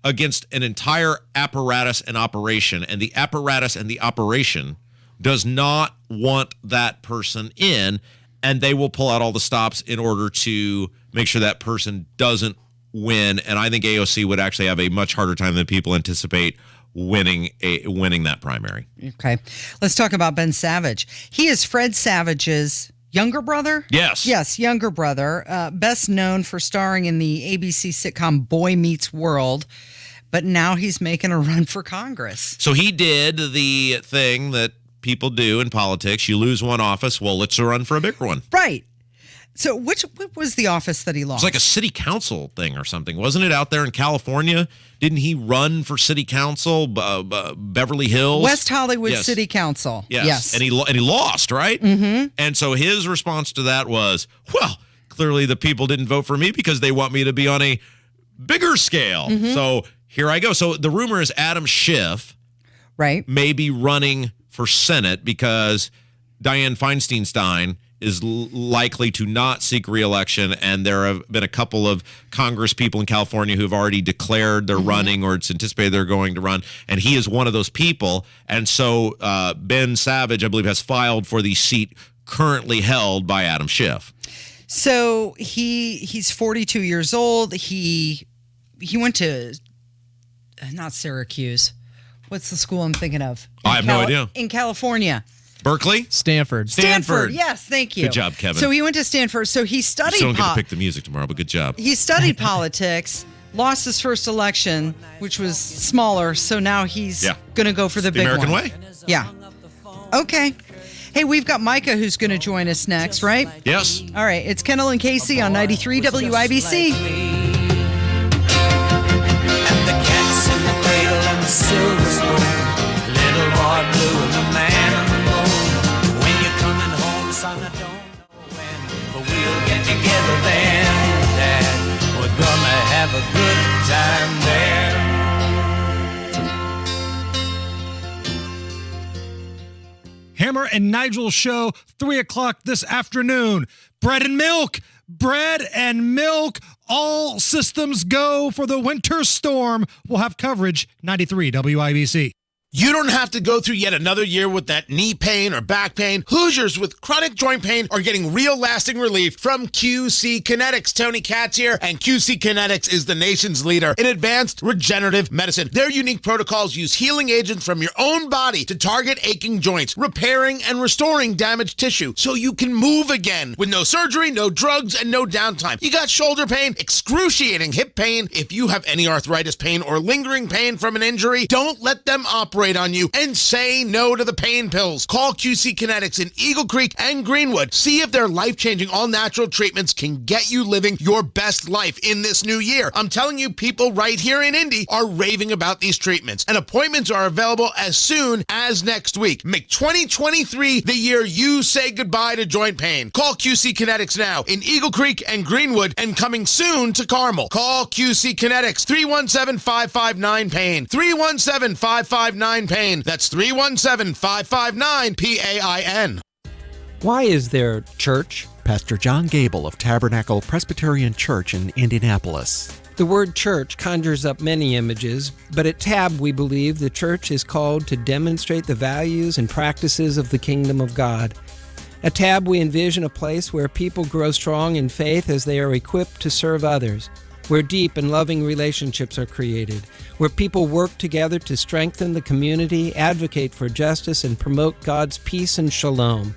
Speaker 13: against an entire apparatus and operation, and the apparatus and the operation does not want that person in, and they will pull out all the stops in order to make sure that person doesn't win. And I think AOC would actually have a much harder time than people anticipate winning that primary.
Speaker 12: Okay. Let's talk about Ben Savage. He is Fred Savage's younger brother?
Speaker 13: Yes.
Speaker 12: Yes, younger brother. Best known for starring in the ABC sitcom Boy Meets World, but now he's making a run for Congress.
Speaker 13: So he did the thing that people do in politics. You lose one office, well, let's run for a bigger one.
Speaker 12: Right. So what was the office that he lost?
Speaker 13: It's like a city council thing or something. Wasn't it out there in California? Didn't he run for city council, Beverly Hills?
Speaker 12: West Hollywood
Speaker 13: Yes.
Speaker 12: City Council.
Speaker 13: Yes. And he lost, right?
Speaker 12: Mm-hmm.
Speaker 13: And so his response to that was, well, clearly the people didn't vote for me because they want me to be on a bigger scale. So here I go. So the rumor is Adam Schiff may be running for Senate because Dianne Feinstein is likely to not seek re-election, and there have been a couple of Congress people in California who have already declared they're running, or it's anticipated they're going to run, and he is one of those people. And so Ben Savage, I believe, has filed for the seat currently held by Adam Schiff.
Speaker 12: So he's 42 years old. He went to not Syracuse. What's the school I'm thinking of?
Speaker 13: I have no idea.
Speaker 12: In California.
Speaker 13: Berkeley?
Speaker 18: Stanford.
Speaker 12: Yes, thank you.
Speaker 13: Good job, Kevin.
Speaker 12: So he went to Stanford. So he studied.
Speaker 13: You don't get to pick the music tomorrow, but good job.
Speaker 12: He studied politics, lost his first election, which was smaller. So now he's going to go for the big
Speaker 13: American
Speaker 12: one.
Speaker 13: way.
Speaker 12: Yeah. Okay. Hey, we've got Micah who's going to join us next, right?
Speaker 13: Yes.
Speaker 12: All right. It's Kendall and Casey on 93 WIBC.
Speaker 17: The silver spoon, little boy blue and the man on the moon. When you're coming home, son, I don't know when, but we'll get together then, Dad. We're gonna have a good time there.
Speaker 3: Moore and Nigel show, 3 o'clock this afternoon. Bread and milk. All systems go for the winter storm. We'll have coverage, 93 WIBC.
Speaker 4: You don't have to go through yet another year with that knee pain or back pain. Hoosiers with chronic joint pain are getting real lasting relief from QC Kinetics. Tony Katz here, and QC Kinetics is the nation's leader in advanced regenerative medicine. Their unique protocols use healing agents from your own body to target aching joints, repairing and restoring damaged tissue so you can move again with no surgery, no drugs, and no downtime. You got shoulder pain, excruciating hip pain. If you have any arthritis pain or lingering pain from an injury, don't let them operate on you and say no to the pain pills. Call QC Kinetics in Eagle Creek and Greenwood. See if their life-changing all-natural treatments can get you living your best life in this new year. I'm telling you, people right here in Indy are raving about these treatments, and appointments are available as soon as next week. Make 2023 the year you say goodbye to joint pain. Call QC Kinetics now in Eagle Creek and Greenwood, and coming soon to Carmel. Call QC Kinetics, 317-559-PAIN. 317-559-PAIN. That's 317-559-PAIN.
Speaker 6: Why is there church?
Speaker 11: Pastor John Gable of Tabernacle Presbyterian Church in Indianapolis.
Speaker 6: The word church conjures up many images, but at TAB we believe the church is called to demonstrate the values and practices of the kingdom of God. At TAB we envision a place where people grow strong in faith as they are equipped to serve others, where deep and loving relationships are created, where people work together to strengthen the community, advocate for justice, and promote God's peace and shalom.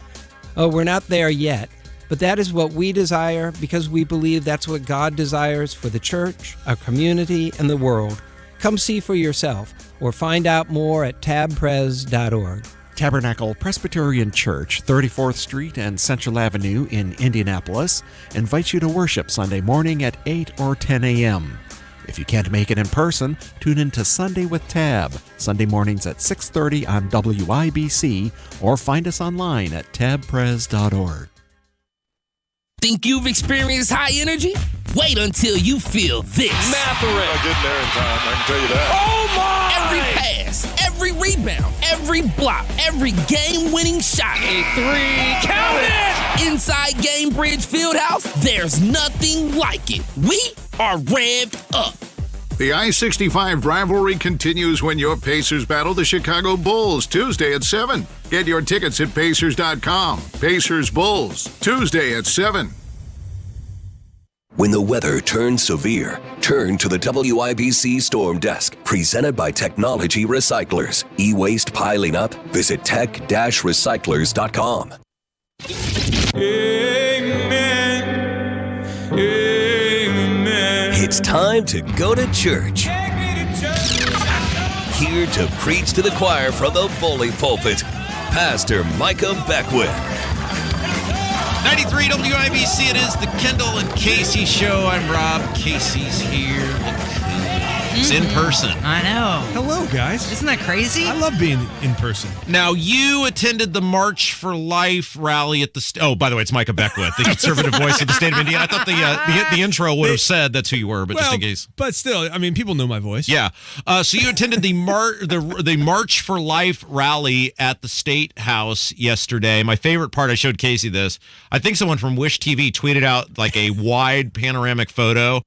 Speaker 6: Oh, we're not there yet, but that is what we desire because we believe that's what God desires for the church, our community, and the world. Come see for yourself or find out more at tabpres.org.
Speaker 11: Tabernacle Presbyterian Church, 34th Street and Central Avenue in Indianapolis, invites you to worship Sunday morning at 8 or 10 a.m. If you can't make it in person, tune in to Sunday with Tab, Sunday mornings at 6:30 on WIBC, or find us online at tabpres.org.
Speaker 16: Think you've experienced high energy? Wait until you feel this.
Speaker 7: Matherin. I get there in time, I can tell you that.
Speaker 16: Oh my! Every pass, every rebound, every block, every game-winning shot.
Speaker 7: A three, count it!
Speaker 16: Inside Gamebridge Fieldhouse, there's nothing like it. We are revved up.
Speaker 22: The I-65 rivalry continues when your Pacers battle the Chicago Bulls Tuesday at 7. Get your tickets at Pacers.com. Pacers Bulls, Tuesday at 7.
Speaker 10: When the weather turns severe, turn to the WIBC Storm Desk, presented by Technology Recyclers. E-waste piling up? Visit tech-recyclers.com.
Speaker 17: Amen. Amen.
Speaker 10: It's time to go to church. Here to preach to the choir from the bully pulpit, Pastor Micah Beckwith.
Speaker 13: 93 WIBC, it is the Kendall and Casey show. I'm Rob. Casey's here. It's in person.
Speaker 12: I know.
Speaker 18: Hello, guys.
Speaker 12: Isn't that crazy?
Speaker 18: I love being in person.
Speaker 13: Now, you attended the March for Life rally at the... Oh, by the way, it's Micah Beckwith, the conservative voice of the state of Indiana. I thought the intro would have said that's who you were, but just in case.
Speaker 18: But still, I mean, people know my voice.
Speaker 13: Yeah. So you attended the March for Life rally at the State House yesterday. My favorite part, I showed Casey this. I think someone from Wish TV tweeted out like a wide panoramic photo.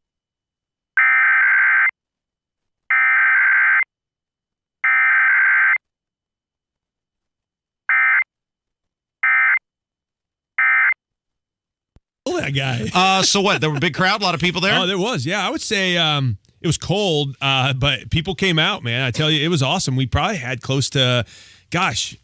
Speaker 18: That guy.
Speaker 13: So what? There were a big crowd, a lot of people there?
Speaker 18: Oh, there was. Yeah, I would say it was cold, but people came out, man. I tell you, it was awesome. We probably had close to, gosh,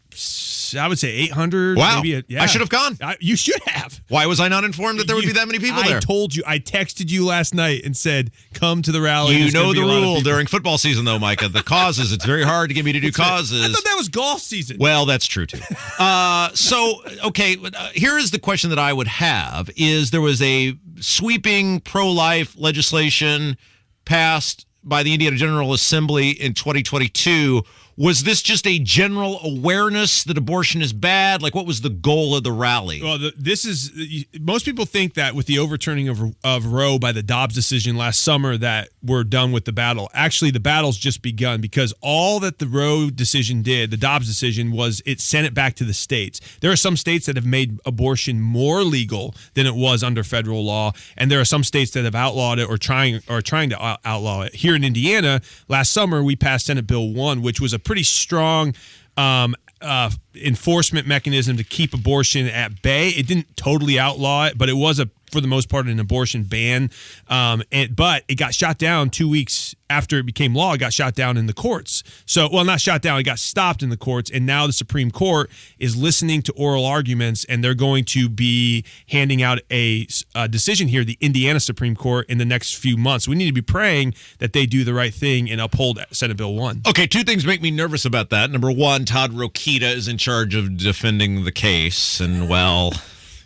Speaker 18: I would say 800.
Speaker 13: Wow.
Speaker 18: Maybe
Speaker 13: I should have gone.
Speaker 18: You should have.
Speaker 13: Why was I not informed that there would be that many people there?
Speaker 18: I told you. I texted you last night and said, come to the rally.
Speaker 13: You know the rule during football season, though, Micah. The causes, it's very hard to get me to do causes.
Speaker 18: I thought that was golf season.
Speaker 13: Well, that's true, too. Here is the question that I would have is there was a sweeping pro-life legislation passed by the Indiana General Assembly in 2022. Was this just a general awareness that abortion is bad? Like, what was the goal of the rally?
Speaker 18: Well, most people think that with the overturning of Roe by the Dobbs decision last summer that we're done with the battle. Actually, the battle's just begun, because all that the Roe decision did, the Dobbs decision, was it sent it back to the states. There are some states that have made abortion more legal than it was under federal law, and there are some states that have outlawed it or trying to outlaw it. Here in Indiana, last summer we passed Senate Bill 1, which was a pretty strong enforcement mechanism to keep abortion at bay. It didn't totally outlaw it, but it was for the most part, an abortion ban. But it got shot down 2 weeks after it became law. It got shot down in the courts. So, well, not shot down. It got stopped in the courts. And now the Supreme Court is listening to oral arguments, and they're going to be handing out a decision here, the Indiana Supreme Court, in the next few months. We need to be praying that they do the right thing and uphold Senate Bill 1.
Speaker 13: Okay, two things make me nervous about that. Number one, Todd Rokita is in charge of defending the case, and well...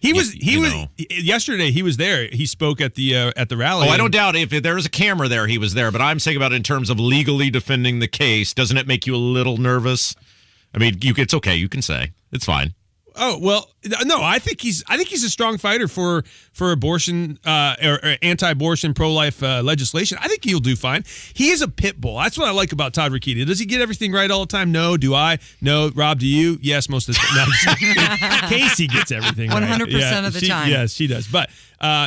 Speaker 18: He was yesterday. He was there. He spoke at the rally.
Speaker 13: Oh, I don't doubt if there was a camera there, he was there. But I'm saying about it in terms of legally defending the case. Doesn't it make you a little nervous? I mean, it's okay. You can say it's fine.
Speaker 18: Oh, well, no, I think he's a strong fighter for abortion or anti-abortion, pro-life legislation. I think he'll do fine. He is a pit bull. That's what I like about Todd Rokita. Does he get everything right all the time? No. Do I? No. Rob, do you? Yes, most of the time. No, Casey gets everything
Speaker 12: 100% of the time.
Speaker 18: Yes, she does. But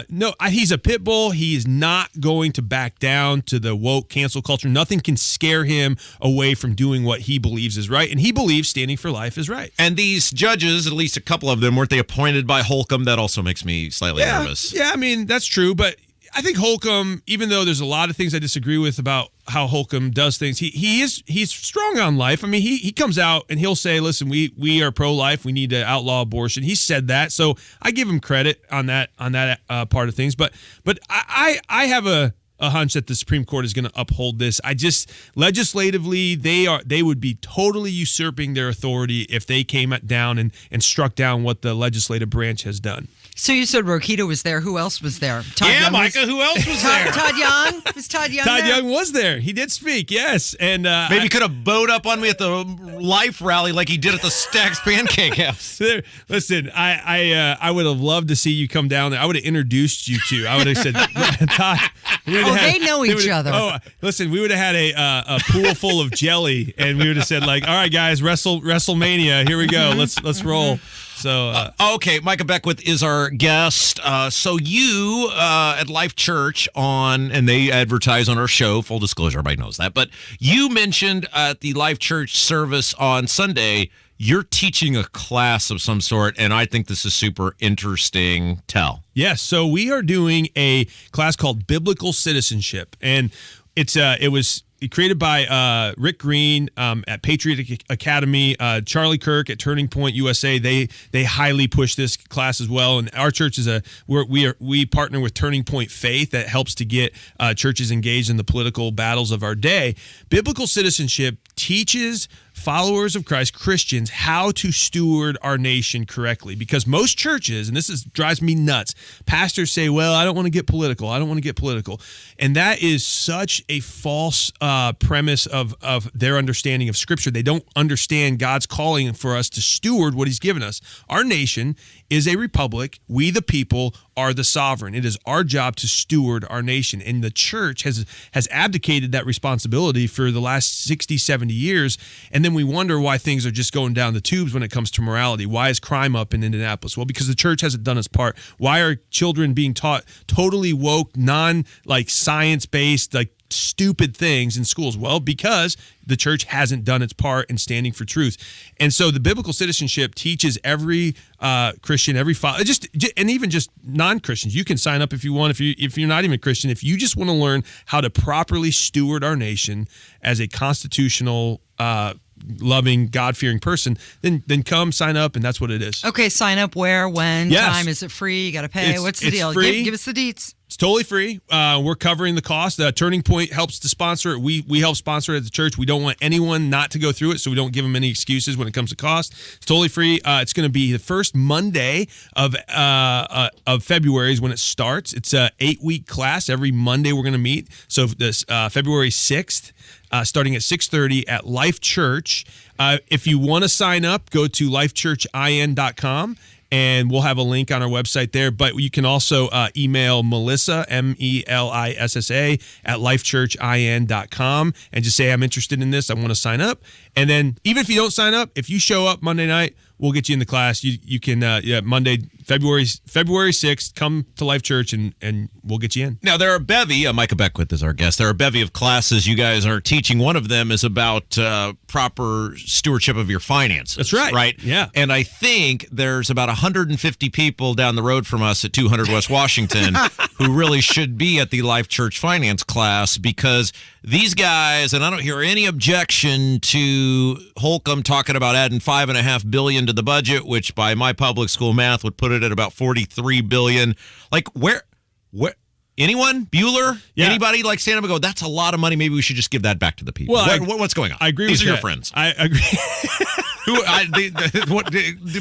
Speaker 18: no, he's a pit bull. He is not going to back down to the woke cancel culture. Nothing can scare him away from doing what he believes is right, and he believes standing for life is right.
Speaker 13: And these judges, at least a couple of them, weren't they appointed by Holcomb? That also makes me slightly nervous.
Speaker 18: Yeah, I mean, that's true, but I think Holcomb, even though there's a lot of things I disagree with about how Holcomb does things, he's strong on life. I mean, he comes out and he'll say, listen, we are pro-life, we need to outlaw abortion. He said that, so I give him credit on that part of things. But I have a hunch that the Supreme Court is going to uphold this. Legislatively, they would be totally usurping their authority if they came down and struck down what the legislative branch has done.
Speaker 12: So you said Rokita was there. Who else was there? Todd
Speaker 13: yeah,
Speaker 12: Young
Speaker 13: Micah, who else was there?
Speaker 12: Todd Young? Was Todd Young
Speaker 18: Todd
Speaker 12: there?
Speaker 18: Young was there. He did speak, yes. And
Speaker 13: maybe he could have bowed up on me at the Life rally like he did at the Stacks Pancake House.
Speaker 18: Listen, I would have loved to see you come down there. I would have introduced you to. I would have said, Todd.
Speaker 12: They know each other.
Speaker 18: Oh, listen, we would have had a pool full of jelly, and we would have said, like, all right, guys, WrestleMania, here we go. Let's roll. So
Speaker 13: okay, Micah Beckwith is our guest. So you at Life Church and they advertise on our show, full disclosure, everybody knows that, but you mentioned at the Life Church service on Sunday, you're teaching a class of some sort, and I think this is super interesting. Tell.
Speaker 18: Yes, so we are doing a class called Biblical Citizenship, and it was created by Rick Green at Patriot Academy, Charlie Kirk at Turning Point USA. They highly push this class as well. And our church is we partner with Turning Point Faith that helps to get churches engaged in the political battles of our day. Biblical Citizenship teaches followers of Christ, Christians, how to steward our nation correctly. Because most churches, and this drives me nuts, pastors say, well, I don't want to get political. I don't want to get political. And that is such a false premise of their understanding of Scripture. They don't understand God's calling for us to steward what he's given us. Our nation is a republic. We, the people, are the sovereign. It is our job to steward our nation. And the church has abdicated that responsibility for the last 60, 70 years. And then we wonder why things are just going down the tubes when it comes to morality. Why is crime up in Indianapolis? Well, because the church hasn't done its part. Why are children being taught totally woke, science-based, stupid things in schools? Well, because the church hasn't done its part in standing for truth. And so the biblical citizenship teaches every Christian, every father, and even just non-Christians. You can sign up if you want. If you're not even a Christian, if you just want to learn how to properly steward our nation as a constitutional, loving, God-fearing person, then come sign up, and that's what it is.
Speaker 12: Okay, sign up where, when,
Speaker 18: yes.
Speaker 12: Time, is it free? You got to pay? What's the deal?
Speaker 18: Free.
Speaker 12: Give us the deets.
Speaker 18: It's totally free. We're covering the cost. Turning Point helps to sponsor it. We help sponsor it at the church. We don't want anyone not to go through it, so we don't give them any excuses when it comes to cost. It's totally free. It's going to be the first Monday of February is when it starts. It's a 8-week class. Every Monday we're going to meet. So this February 6th. Starting at 6:30 at Life Church Church. If you want to sign up, go to lifechurchin.com. And we'll have a link on our website there. But you can also email Melissa, MELISSA, at lifechurchin.com and just say, I'm interested in this. I want to sign up. And then even if you don't sign up, if you show up Monday night, we'll get you in the class. You can, Monday, February 6th, come to Life Church and we'll get you in.
Speaker 13: Now, there are a bevy, Micah Beckwith is our guest. There are a bevy of classes you guys are teaching. One of them is about proper stewardship of your finances.
Speaker 18: That's right.
Speaker 13: Right?
Speaker 18: Yeah.
Speaker 13: And I think there's about 150 people down the road from us at 200 West Washington who really should be at the Life Church finance class, because these guys, and I don't hear any objection to Holcomb talking about adding $5.5 billion to the budget, which by my public school math would put it at about $43 billion. Like, where anyone? Bueller? Yeah. Anybody like stand up and go, that's a lot of money. Maybe we should just give that back to the people.
Speaker 18: Well,
Speaker 13: what's going on?
Speaker 18: I agree
Speaker 13: These
Speaker 18: with
Speaker 13: are your
Speaker 18: that.
Speaker 13: friends.
Speaker 18: I agree.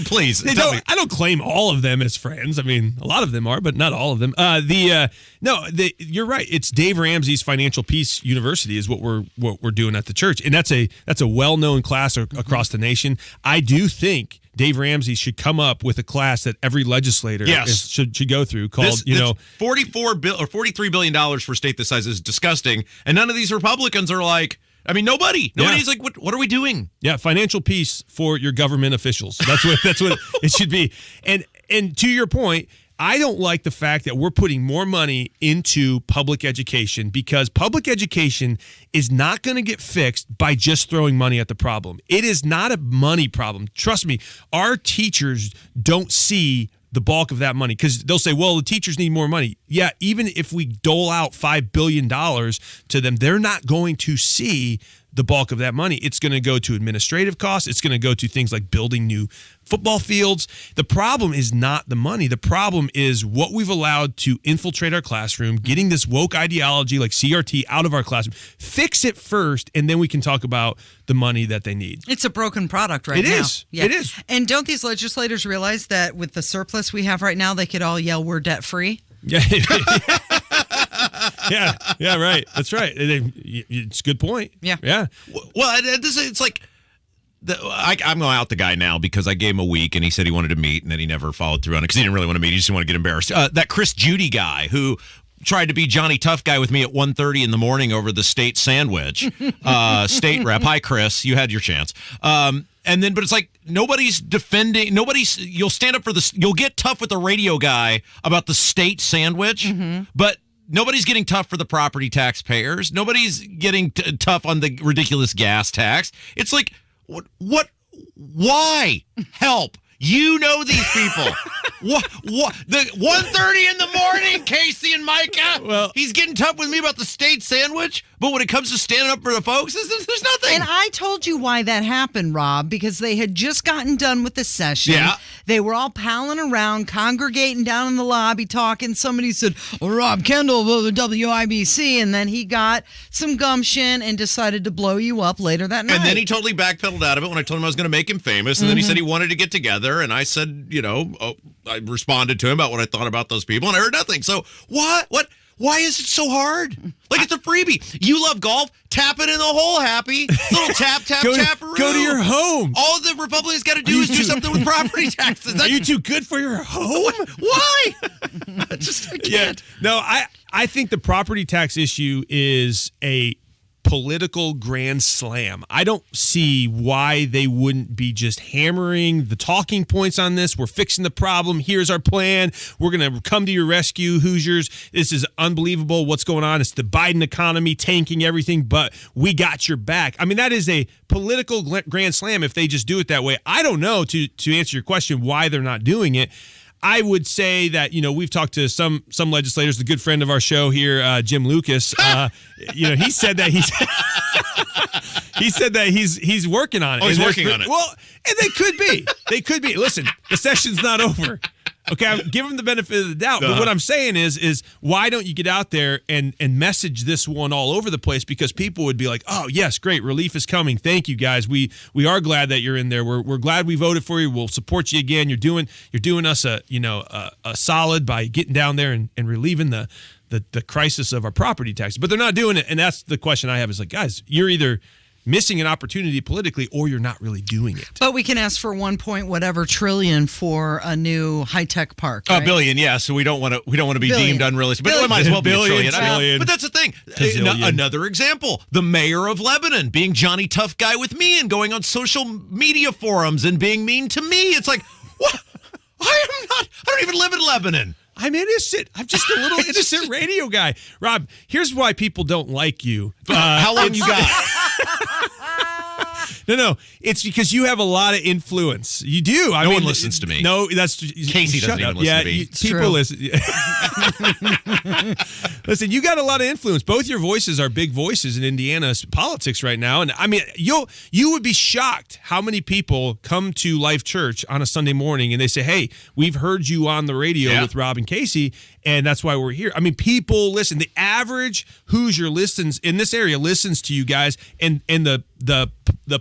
Speaker 13: Please tell me.
Speaker 18: I don't claim all of them as friends. I mean, a lot of them are, but not all of them. You're right. It's Dave Ramsey's Financial Peace University is what we're doing at the church, and that's a well-known class across the nation. I do think Dave Ramsey should come up with a class that every legislator should go through called,
Speaker 13: $43 billion for a state this size is disgusting, and none of these Republicans are like. I mean, nobody's like, what are we doing?
Speaker 18: Yeah, financial peace for your government officials. That's what it should be. And to your point, I don't like the fact that we're putting more money into public education, because public education is not going to get fixed by just throwing money at the problem. It is not a money problem. Trust me, our teachers don't see the bulk of that money, because they'll say, well, the teachers need more money. Yeah, even if we dole out $5 billion to them, they're not going to see the bulk of that money. It's going to go to administrative costs. It's going to go to things like building new football fields. The problem is not the money. The problem is what we've allowed to infiltrate our classroom, getting this woke ideology like CRT out of our classroom. Fix it first, and then we can talk about the money that they need.
Speaker 12: It's a broken product right now.
Speaker 18: It is.
Speaker 12: Yeah.
Speaker 18: It is.
Speaker 12: And don't these legislators realize that with the surplus we have right now, they could all yell, we're debt-free?
Speaker 18: Yeah. Yeah, right. That's right. It's a good point.
Speaker 12: Yeah.
Speaker 13: Well, it's like, I'm going to out the guy now because I gave him a week and he said he wanted to meet and then he never followed through on it because he didn't really want to meet. He just didn't want to get embarrassed. That Chris Judy guy who tried to be Johnny Tough Guy with me at 1:30 in the morning over the state sandwich. State rep. Hi, Chris. You had your chance. But it's like nobody's defending. You'll stand up for this. You'll get tough with the radio guy about the state sandwich, but nobody's getting tough for the property taxpayers. Nobody's getting tough on the ridiculous gas tax. It's like, what? Why? Help. You know these people. What? The 1:30 in the morning, Casey and Micah.
Speaker 18: Well,
Speaker 13: he's getting tough with me about the state sandwich, but when it comes to standing up for the folks, there's nothing.
Speaker 12: And I told you why that happened, Rob, because they had just gotten done with the session.
Speaker 13: Yeah.
Speaker 12: They were all palling around, congregating down in the lobby, talking. Somebody said, Rob Kendall, WIBC, and then he got some gumption and decided to blow you up later that night.
Speaker 13: And then he totally backpedaled out of it when I told him I was going to make him famous. And then he said he wanted to get together. And I said, I responded to him about what I thought about those people, and I heard nothing. So what? Why is it so hard? Like it's a freebie. You love golf? Tap it in the hole, Happy. Little tap-a-roo.
Speaker 18: Go to your home.
Speaker 13: All the Republicans got to do is do something with property taxes.
Speaker 18: Are you too good for your home?
Speaker 13: Why? I can't.
Speaker 18: Yeah. No, I think the property tax issue is a political grand slam. I don't see why they wouldn't be just hammering the talking points on this. We're fixing the problem. Here's our plan. We're going to come to your rescue, Hoosiers. This is unbelievable what's going on. It's the Biden economy tanking everything, but we got your back. I mean, that is a political grand slam if they just do it that way. I don't know, to answer your question, why they're not doing it. I would say that, we've talked to some legislators, the good friend of our show here, Jim Lucas. He said that he's working on it.
Speaker 13: Oh, he's working on it.
Speaker 18: Well, and they could be. They could be. Listen, the session's not over. Okay, I'm giving them the benefit of the doubt. But what I'm saying is why don't you get out there and message this one all over the place? Because people would be like, oh, yes, great, relief is coming. Thank you, guys. We are glad that you're in there. We're glad we voted for you. We'll support you again. You're doing us a solid by getting down there and relieving the crisis of our property taxes. But they're not doing it, and that's the question I have is like, guys, you're either missing an opportunity politically, or you're not really doing it.
Speaker 12: But we can ask for 1 point whatever trillion for a new high-tech park. Right?
Speaker 13: A billion, yeah. So we don't want to be deemed unrealistic, but it might as well be a trillion. But that's the thing. Another example: the mayor of Lebanon being Johnny Tough Guy with me and going on social media forums and being mean to me. It's like, what? I don't even live in Lebanon.
Speaker 18: I'm innocent. I'm just a little innocent radio guy. Rob, here's why people don't like you.
Speaker 13: How long you got?
Speaker 18: No. It's because you have a lot of influence. You do.
Speaker 13: No one listens to me.
Speaker 18: No, that's
Speaker 13: Casey doesn't even listen to me.
Speaker 18: People listen. Listen, you got a lot of influence. Both your voices are big voices in Indiana's politics right now. And I mean, you would be shocked how many people come to Life Church on a Sunday morning and they say, "Hey, we've heard you on the radio with Rob and Casey, and that's why we're here." I mean, people listen. The average Hoosier listens in this area listens to you guys, and the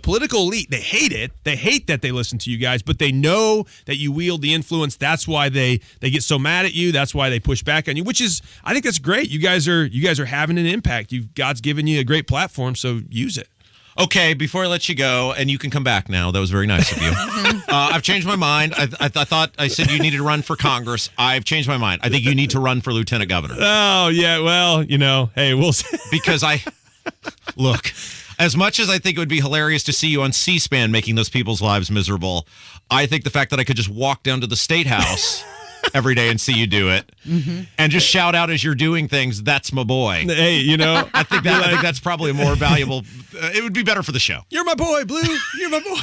Speaker 18: political elite, they hate it. They hate that they listen to you guys, but they know that you wield the influence. That's why they get so mad at you. That's why they push back on you, which is, I think that's great. You guys are having an impact. God's given you a great platform, so use it.
Speaker 13: Okay, before I let you go, and you can come back now. That was very nice of you. I've changed my mind. I thought I said you needed to run for Congress. I've changed my mind. I think you need to run for lieutenant governor.
Speaker 18: Oh, yeah. Well, hey, we'll see.
Speaker 13: Because look, as much as I think it would be hilarious to see you on C-SPAN making those people's lives miserable, I think the fact that I could just walk down to the State House every day and see you do it and just shout out as you're doing things, that's my boy.
Speaker 18: Hey,
Speaker 13: I think that's probably a more valuable, it would be better for the show.
Speaker 18: You're my boy, Blue. You're my boy.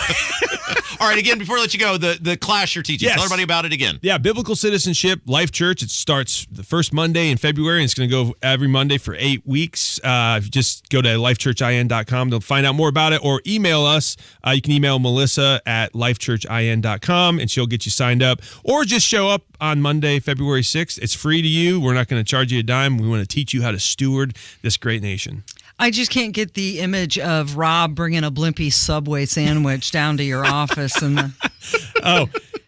Speaker 13: All right, again, before I let you go, the class you're teaching, tell everybody about it again.
Speaker 18: Yeah, Biblical Citizenship, Life Church. It starts the first Monday in February, and it's going to go every Monday for 8 weeks. Just go to lifechurchin.com to find out more about it, or email us. You can email Melissa at lifechurchin.com, and she'll get you signed up. Or just show up on Monday, February 6th. It's free to you. We're not going to charge you a dime. We want to teach you how to steward this great nation.
Speaker 12: I just can't get the image of Rob bringing a Blimpie Subway sandwich down to your office. And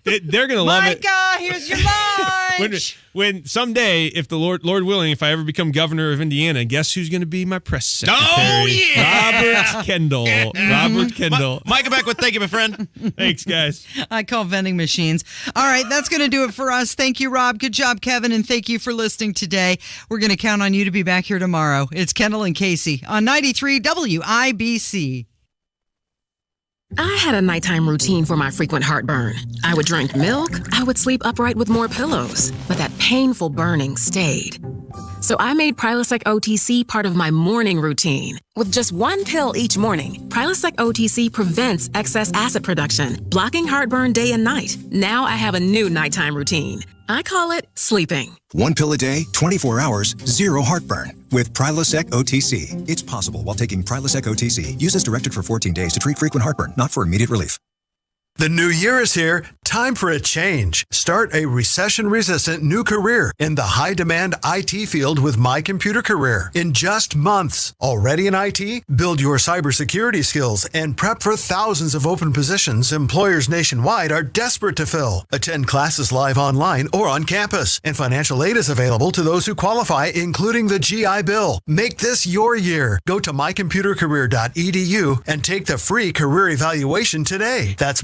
Speaker 18: they're going to love it.
Speaker 12: Micah, here's your lunch.
Speaker 18: When someday, if the Lord willing, if I ever become governor of Indiana, guess who's going to be my press secretary?
Speaker 13: Oh, yeah!
Speaker 18: Robert Kendall. Robert Kendall.
Speaker 13: Micah Beckwith, thank you, my friend.
Speaker 18: Thanks, guys.
Speaker 12: I call vending machines. All right, that's going to do it for us. Thank you, Rob. Good job, Kevin, and thank you for listening today. We're going to count on you to be back here tomorrow. It's Kendall and Casey on 93 WIBC.
Speaker 1: I had a nighttime routine for my frequent heartburn. I would drink milk, I would sleep upright with more pillows, but that painful burning stayed. So I made Prilosec OTC part of my morning routine. With just one pill each morning, Prilosec OTC prevents excess acid production, blocking heartburn day and night. Now I have a new nighttime routine. I call it sleeping.
Speaker 2: One pill a day, 24 hours, zero heartburn. With Prilosec OTC. It's possible while taking Prilosec OTC. Use as directed for 14 days to treat frequent heartburn, not for immediate relief.
Speaker 5: The new year is here. Time for a change. Start a recession-resistant new career in the high-demand IT field with My Computer Career. In just months. Already in IT? Build your cybersecurity skills and prep for thousands of open positions employers nationwide are desperate to fill. Attend classes live online or on campus. And financial aid is available to those who qualify, including the GI Bill. Make this your year. Go to mycomputercareer.edu and take the free career evaluation today. That's